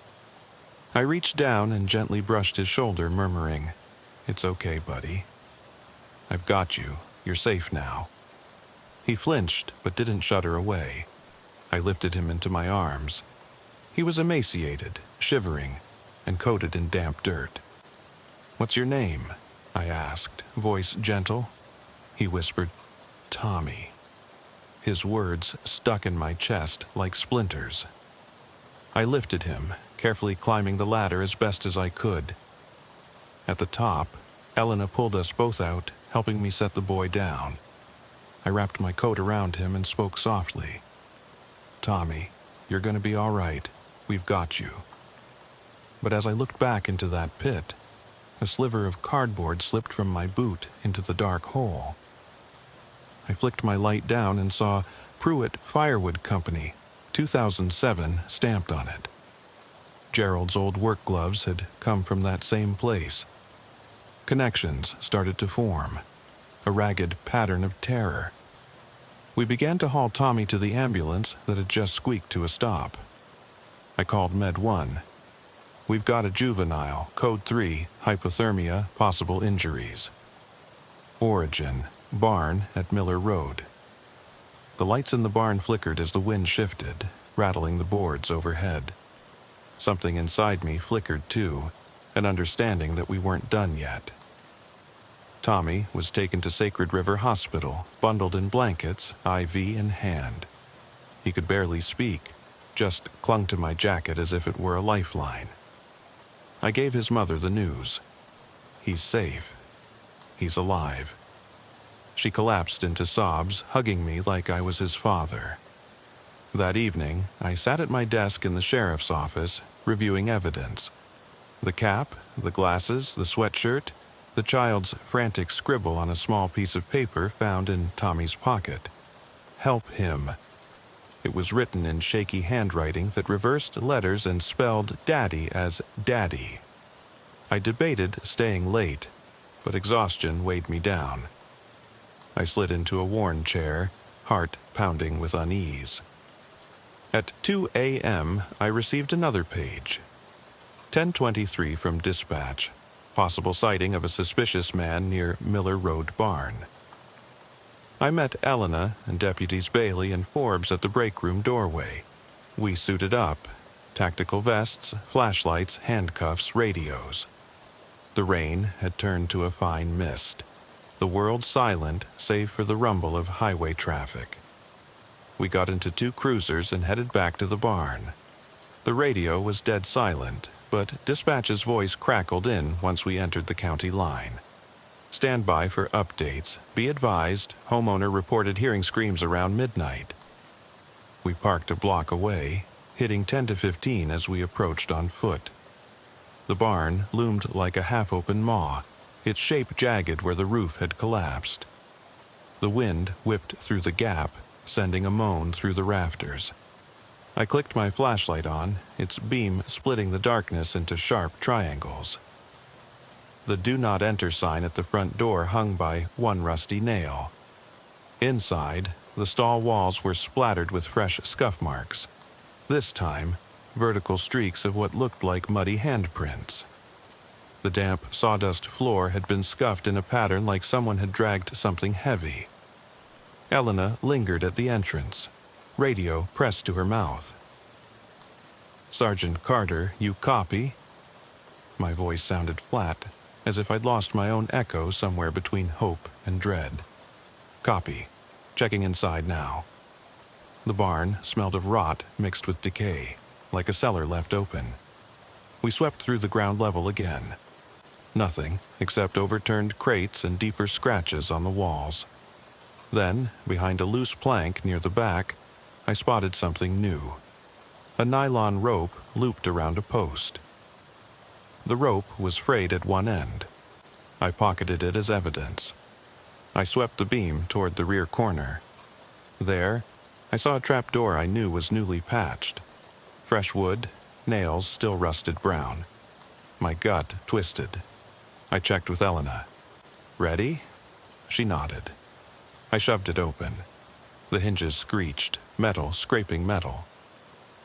I reached down and gently brushed his shoulder, murmuring, "It's okay, buddy. I've got you. You're safe now." He flinched, but didn't shudder away. I lifted him into my arms. He was emaciated, shivering, and coated in damp dirt. "What's your name?" I asked, voice gentle. He whispered, "Tommy." His words stuck in my chest like splinters. I lifted him, carefully climbing the ladder as best as I could. At the top, Elena pulled us both out, helping me set the boy down. I wrapped my coat around him and spoke softly. "Tommy, you're going to be all right. We've got you." But as I looked back into that pit, a sliver of cardboard slipped from my boot into the dark hole. I flicked my light down and saw Pruitt Firewood Company, 2007, stamped on it. Gerald's old work gloves had come from that same place. Connections started to form, a ragged pattern of terror. We began to haul Tommy to the ambulance that had just squeaked to a stop. I called Med 1. "We've got a juvenile, code 3, hypothermia, possible injuries. Origin, barn at Miller Road." The lights in the barn flickered as the wind shifted, rattling the boards overhead. Something inside me flickered too, an understanding that we weren't done yet. Tommy was taken to Sacred River Hospital, bundled in blankets, IV in hand. He could barely speak, just clung to my jacket as if it were a lifeline. I gave his mother the news. "He's safe. He's alive." She collapsed into sobs, hugging me like I was his father. That evening, I sat at my desk in the sheriff's office, reviewing evidence. The cap, the glasses, the sweatshirt, the child's frantic scribble on a small piece of paper found in Tommy's pocket. "Help him." It was written in shaky handwriting that reversed letters and spelled daddy as daddy. I debated staying late, but exhaustion weighed me down. I slid into a worn chair, heart pounding with unease. At 2 a.m., I received another page. 10:23 from dispatch. Possible sighting of a suspicious man near Miller Road barn. I met Elena and Deputies Bailey and Forbes at the break room doorway. We suited up. Tactical vests, flashlights, handcuffs, radios. The rain had turned to a fine mist. The world silent, save for the rumble of highway traffic. We got into 2 cruisers and headed back to the barn. The radio was dead silent, but dispatch's voice crackled in once we entered the county line. "Stand by for updates. Be advised, homeowner reported hearing screams around midnight." We parked a block away, hitting 10 to 15 as we approached on foot. The barn loomed like a half-open maw, its shape jagged where the roof had collapsed. The wind whipped through the gap, sending a moan through the rafters. I clicked my flashlight on, its beam splitting the darkness into sharp triangles. The "Do Not Enter" sign at the front door hung by one rusty nail. Inside, the stall walls were splattered with fresh scuff marks. This time, vertical streaks of what looked like muddy handprints. The damp, sawdust floor had been scuffed in a pattern like someone had dragged something heavy. Elena lingered at the entrance, radio pressed to her mouth. "Sergeant Carter, you copy?" My voice sounded flat, as if I'd lost my own echo somewhere between hope and dread. "Copy. Checking inside now." The barn smelled of rot mixed with decay, like a cellar left open. We swept through the ground level again. Nothing except overturned crates and deeper scratches on the walls. Then, behind a loose plank near the back, I spotted something new. A nylon rope looped around a post. The rope was frayed at one end. I pocketed it as evidence. I swept the beam toward the rear corner. There, I saw a trap door I knew was newly patched. Fresh wood, nails still rusted brown. My gut twisted. I checked with Elena. Ready? She nodded. I shoved it open. The hinges screeched, metal scraping metal.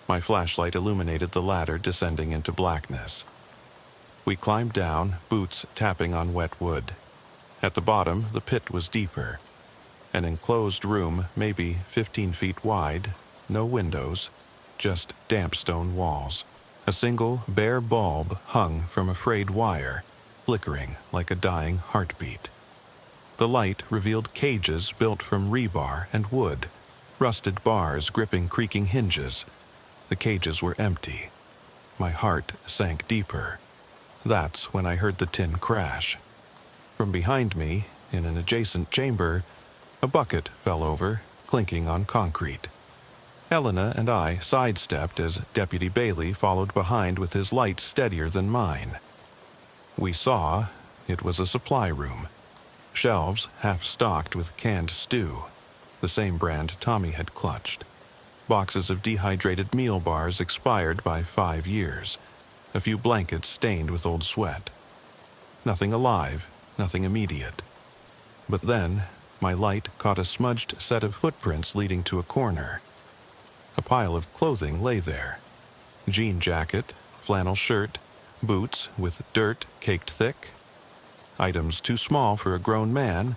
My flashlight illuminated the ladder descending into blackness. We climbed down, boots tapping on wet wood. At the bottom, the pit was deeper. An enclosed room, maybe 15 feet wide, no windows, just damp stone walls. A single bare bulb hung from a frayed wire, flickering like a dying heartbeat. The light revealed cages built from rebar and wood, rusted bars gripping creaking hinges. The cages were empty. My heart sank deeper. That's when I heard the tin crash. From behind me, in an adjacent chamber, a bucket fell over, clinking on concrete. Elena and I sidestepped as Deputy Bailey followed behind with his light steadier than mine. We saw it was a supply room. Shelves half-stocked with canned stew, the same brand Tommy had clutched. Boxes of dehydrated meal bars expired by 5 years. A few blankets stained with old sweat. Nothing alive, nothing immediate. But then, my light caught a smudged set of footprints leading to a corner. A pile of clothing lay there. Jean jacket, flannel shirt, boots with dirt caked thick. Items too small for a grown man.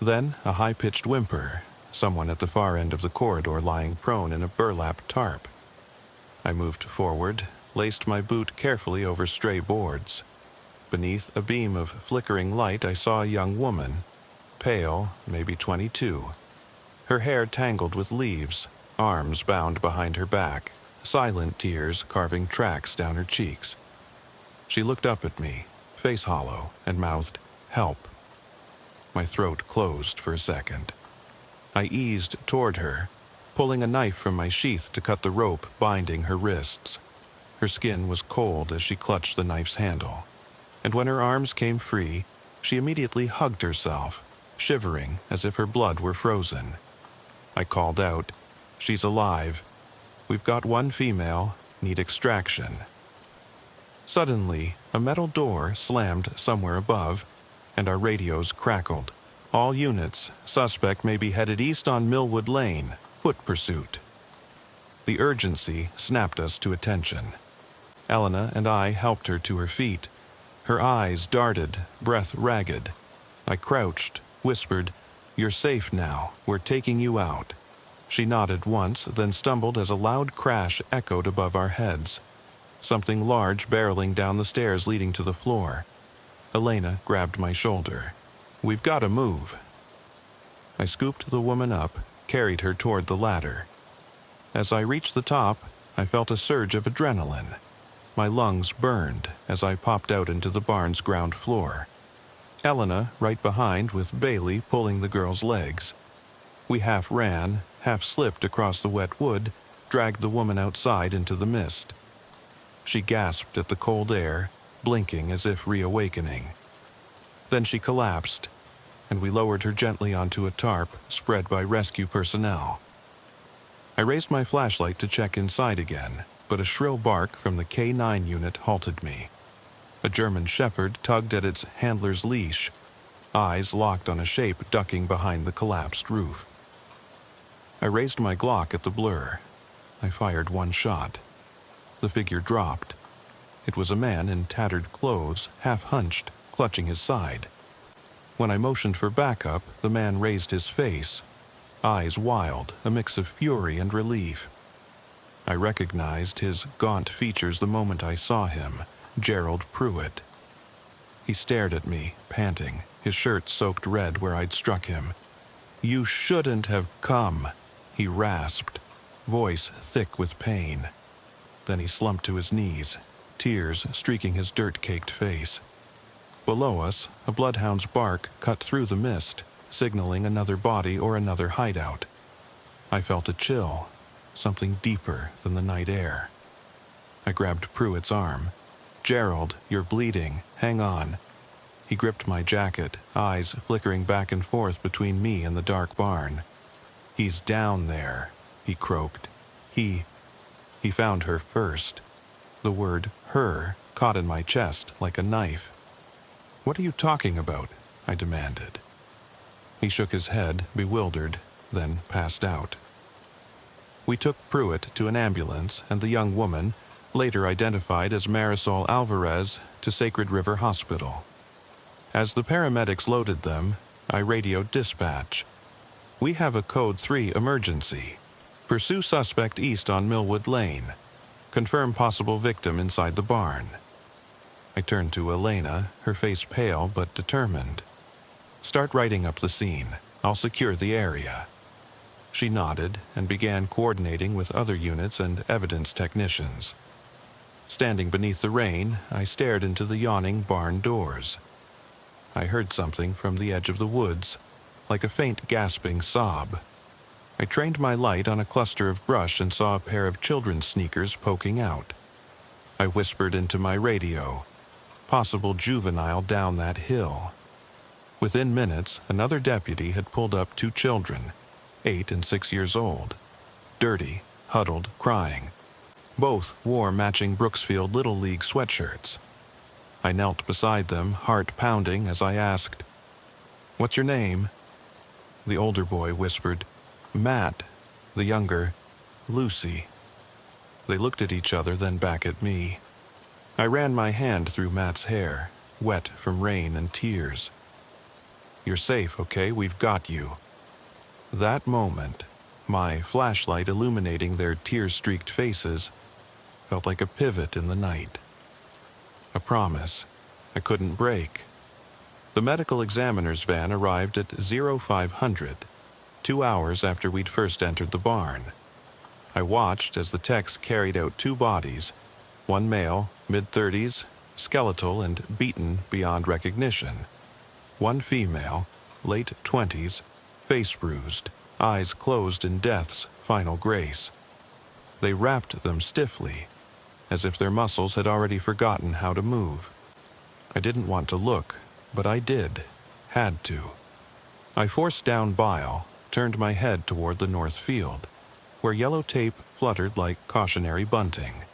Then a high-pitched whimper, someone at the far end of the corridor lying prone in a burlap tarp. I moved forward, laced my boot carefully over stray boards. Beneath a beam of flickering light I saw a young woman, pale, maybe 22. Her hair tangled with leaves, arms bound behind her back, silent tears carving tracks down her cheeks. She looked up at me, face hollow, and mouthed, "Help." My throat closed for a second. I eased toward her, pulling a knife from my sheath to cut the rope binding her wrists. Her skin was cold as she clutched the knife's handle, and when her arms came free, she immediately hugged herself, shivering as if her blood were frozen. I called out, "She's alive. We've got one female, need extraction." Suddenly, a metal door slammed somewhere above, and our radios crackled. "All units, suspect may be headed east on Millwood Lane, foot pursuit." The urgency snapped us to attention. Elena and I helped her to her feet. Her eyes darted, breath ragged. I crouched, whispered, "You're safe now. We're taking you out." She nodded once, then stumbled as a loud crash echoed above our heads. Something large barreling down the stairs leading to the floor. Elena grabbed my shoulder. "We've got to move." I scooped the woman up, carried her toward the ladder. As I reached the top, I felt a surge of adrenaline. My lungs burned as I popped out into the barn's ground floor. Elena right behind with Bailey pulling the girl's legs. We half ran, half slipped across the wet wood, dragged the woman outside into the mist. She gasped at the cold air, blinking as if reawakening. Then she collapsed, and we lowered her gently onto a tarp spread by rescue personnel. I raised my flashlight to check inside again, but a shrill bark from the K9 unit halted me. A German shepherd tugged at its handler's leash, eyes locked on a shape ducking behind the collapsed roof. I raised my Glock at the blur. I fired one shot. The figure dropped. It was a man in tattered clothes, half hunched, clutching his side. When I motioned for backup, the man raised his face, eyes wild, a mix of fury and relief. I recognized his gaunt features the moment I saw him, Gerald Pruitt. He stared at me, panting, his shirt soaked red where I'd struck him. "You shouldn't have come," he rasped, voice thick with pain. Then he slumped to his knees, tears streaking his dirt-caked face. Below us, a bloodhound's bark cut through the mist, signaling another body or another hideout. I felt a chill, something deeper than the night air. I grabbed Pruitt's arm. "Gerald, you're bleeding. Hang on." He gripped my jacket, eyes flickering back and forth between me and the dark barn. "He's down there," he croaked. He found her first." The word "her" caught in my chest like a knife. "What are you talking about?" I demanded. He shook his head, bewildered, then passed out. We took Pruitt to an ambulance and the young woman, later identified as Marisol Alvarez, to Sacred River Hospital. As the paramedics loaded them, I radioed dispatch. "We have a Code 3 emergency. Pursue suspect east on Millwood Lane. Confirm possible victim inside the barn." I turned to Elena, her face pale but determined. "Start writing up the scene. I'll secure the area." She nodded and began coordinating with other units and evidence technicians. Standing beneath the rain, I stared into the yawning barn doors. I heard something from the edge of the woods, like a faint gasping sob. I trained my light on a cluster of brush and saw a pair of children's sneakers poking out. I whispered into my radio, "Possible juvenile down that hill." Within minutes, another deputy had pulled up 2 children, 8 and 6 years old, dirty, huddled, crying. Both wore matching Brooksfield Little League sweatshirts. I knelt beside them, heart pounding, as I asked, "What's your name?" The older boy whispered, "Matt." The younger, "Lucy." They looked at each other, then back at me. I ran my hand through Matt's hair, wet from rain and tears. "You're safe, okay? We've got you." That moment, my flashlight illuminating their tear-streaked faces, felt like a pivot in the night. A promise I couldn't break. The medical examiner's van arrived at 0500, 2 hours after we'd first entered the barn. I watched as the techs carried out 2 bodies, one male, mid-30s, skeletal and beaten beyond recognition. One female, late 20s, face bruised, eyes closed in death's final grace. They wrapped them stiffly, as if their muscles had already forgotten how to move. I didn't want to look, but I did, had to. I forced down bile, turned my head toward the north field, where yellow tape fluttered like cautionary bunting.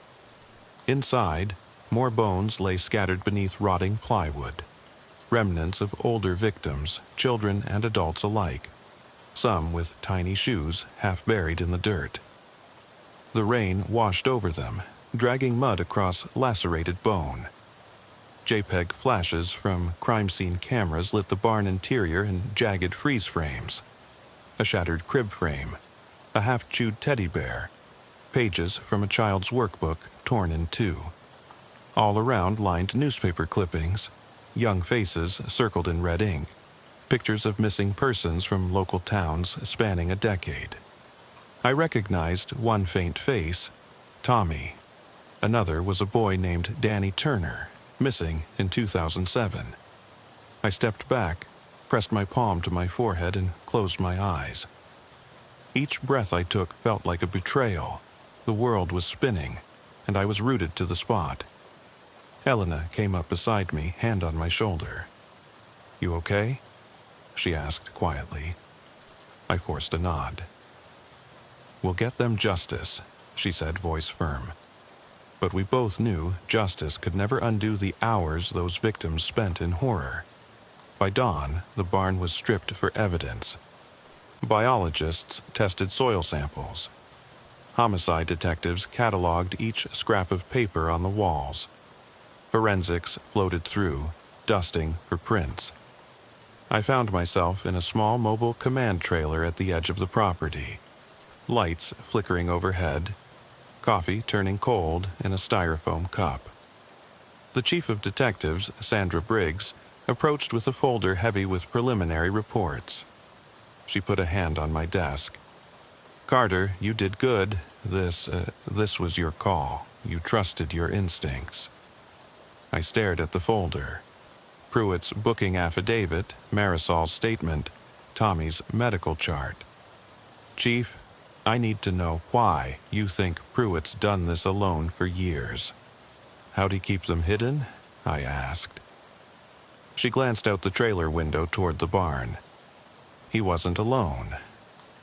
Inside, more bones lay scattered beneath rotting plywood, remnants of older victims, children and adults alike, some with tiny shoes half buried in the dirt. The rain washed over them, dragging mud across lacerated bone. JPEG flashes from crime scene cameras lit the barn interior in jagged freeze frames. A shattered crib frame, a half-chewed teddy bear, pages from a child's workbook torn in 2. All around lined newspaper clippings, young faces circled in red ink, pictures of missing persons from local towns spanning a decade. I recognized one faint face, Tommy. Another was a boy named Danny Turner, missing in 2007. I stepped back, pressed my palm to my forehead, and closed my eyes. Each breath I took felt like a betrayal. The world was spinning, and I was rooted to the spot. Helena came up beside me, hand on my shoulder. "You okay?" she asked quietly. I forced a nod. "We'll get them justice," she said, voice firm. But we both knew justice could never undo the hours those victims spent in horror. By dawn, the barn was stripped for evidence. Biologists tested soil samples. Homicide detectives cataloged each scrap of paper on the walls. Forensics floated through, dusting for prints. I found myself in a small mobile command trailer at the edge of the property. Lights flickering overhead, coffee turning cold in a styrofoam cup. The chief of detectives, Sandra Briggs, approached with a folder heavy with preliminary reports. She put a hand on my desk. "Carter, you did good. This was your call. You trusted your instincts." I stared at the folder. Pruitt's booking affidavit, Marisol's statement, Tommy's medical chart. "Chief, I need to know why you think Pruitt's done this alone for years." "How'd he keep them hidden?" I asked. She glanced out the trailer window toward the barn. "He wasn't alone.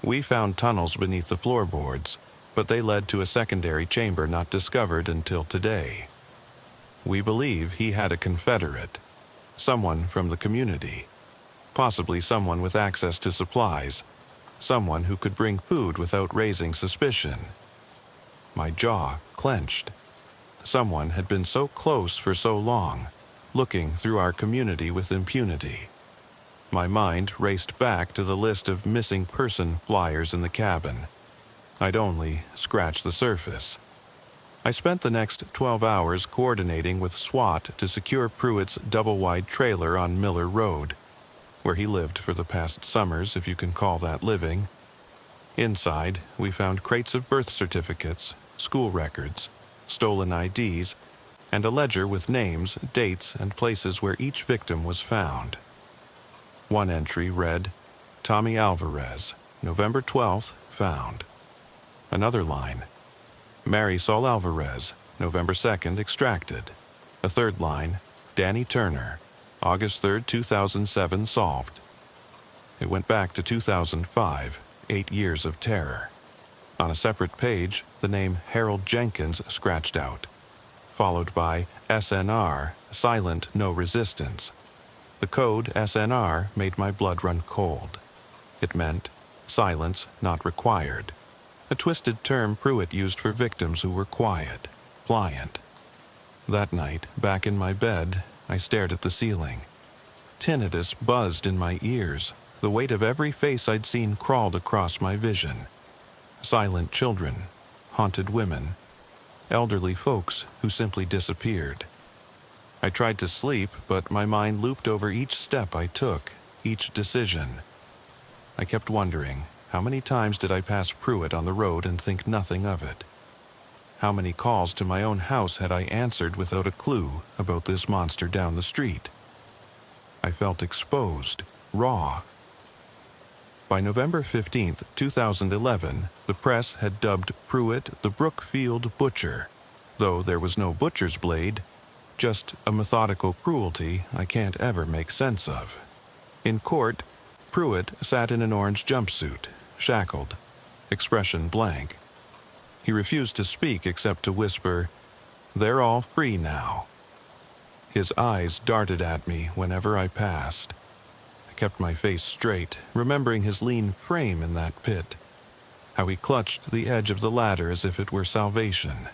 We found tunnels beneath the floorboards, but they led to a secondary chamber not discovered until today. We believe he had a confederate, someone from the community, possibly someone with access to supplies, someone who could bring food without raising suspicion. My jaw clenched. Someone had been so close for so long, looking through our community with impunity. My mind raced back to the list of missing person flyers in the cabin. I'd only scratched the surface. I spent the next 12 hours coordinating with SWAT to secure Pruitt's double-wide trailer on Miller Road, where he lived for the past summers, if you can call that living. Inside, we found crates of birth certificates, school records, stolen IDs, and a ledger with names, dates, and places where each victim was found. One entry read, Tommy Alvarez, November 12th, found. Another line, Marisol Alvarez, November 2nd, extracted. A third line, Danny Turner, August 3rd, 2007, solved. It went back to 2005, 8 years of terror. On a separate page, the name Harold Jenkins scratched out, followed by SNR, silent no resistance. The code SNR made my blood run cold. It meant silence not required, a twisted term Pruitt used for victims who were quiet, pliant. That night, back in my bed, I stared at the ceiling. Tinnitus buzzed in my ears. The weight of every face I'd seen crawled across my vision. Silent children, haunted women, elderly folks who simply disappeared. I tried to sleep, but my mind looped over each step I took, each decision. I kept wondering, how many times did I pass Pruitt on the road and think nothing of it? How many calls to my own house had I answered without a clue about this monster down the street? I felt exposed, raw. By November 15, 2011, the press had dubbed Pruitt the Brookfield Butcher, though there was no butcher's blade, just a methodical cruelty I can't ever make sense of. In court, Pruitt sat in an orange jumpsuit, shackled, expression blank. He refused to speak except to whisper, "They're all free now." His eyes darted at me whenever I passed. I kept my face straight, remembering his lean frame in that pit, how he clutched the edge of the ladder as if it were salvation.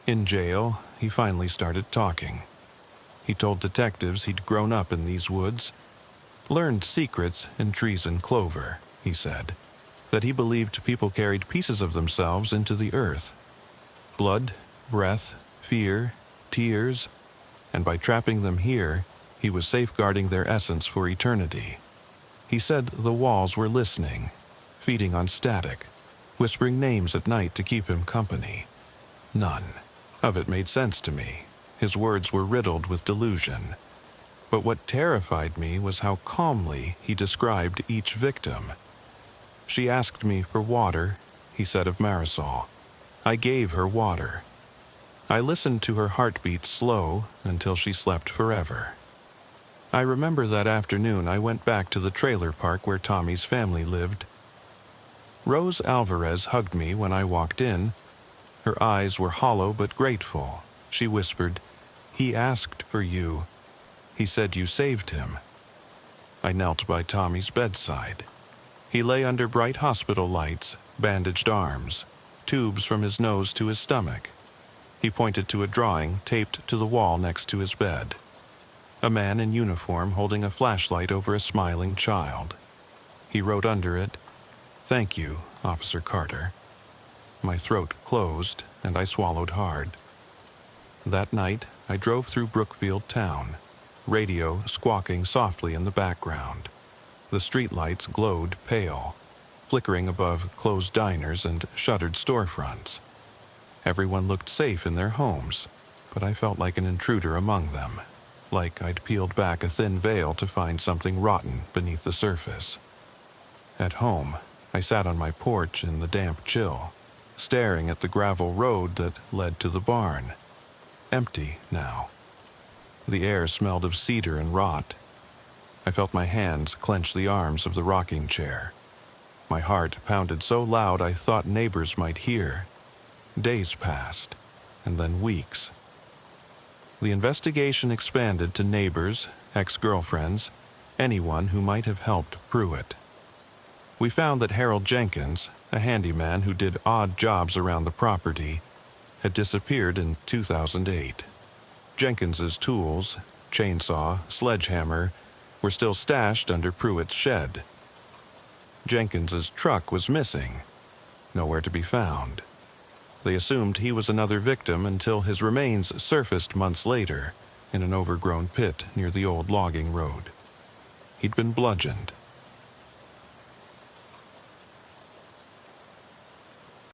In jail, he finally started talking. He told detectives he'd grown up in these woods, learned secrets in trees and clover, he said, that he believed people carried pieces of themselves into the earth. Blood, breath, fear, tears, and by trapping them here, he was safeguarding their essence for eternity. He said the walls were listening, feeding on static, whispering names at night to keep him company. None of it made sense to me. His words were riddled with delusion. But what terrified me was how calmly he described each victim. She asked me for water, he said of Marisol. I gave her water. I listened to her heartbeat slow until she slept forever. I remember that afternoon I went back to the trailer park where Tommy's family lived. Rose Alvarez hugged me when I walked in. Her eyes were hollow but grateful. She whispered, "He asked for you. He said you saved him." I knelt by Tommy's bedside. He lay under bright hospital lights, bandaged arms, tubes from his nose to his stomach. He pointed to a drawing taped to the wall next to his bed. A man in uniform holding a flashlight over a smiling child. He wrote under it, "Thank you, Officer Carter." My throat closed, and I swallowed hard. That night, I drove through Brookfield town, radio squawking softly in the background. The streetlights glowed pale, flickering above closed diners and shuttered storefronts. Everyone looked safe in their homes, but I felt like an intruder among them, like I'd peeled back a thin veil to find something rotten beneath the surface. At home, I sat on my porch in the damp chill, staring at the gravel road that led to the barn. Empty now. The air smelled of cedar and rot. I felt my hands clench the arms of the rocking chair. My heart pounded so loud I thought neighbors might hear. Days passed, and then weeks. The investigation expanded to neighbors, ex-girlfriends, anyone who might have helped Pruitt. We found that Harold Jenkins, a handyman who did odd jobs around the property, had disappeared in 2008. Jenkins's tools, chainsaw, sledgehammer, were still stashed under Pruitt's shed. Jenkins's truck was missing, nowhere to be found. They assumed he was another victim until his remains surfaced months later in an overgrown pit near the old logging road. He'd been bludgeoned,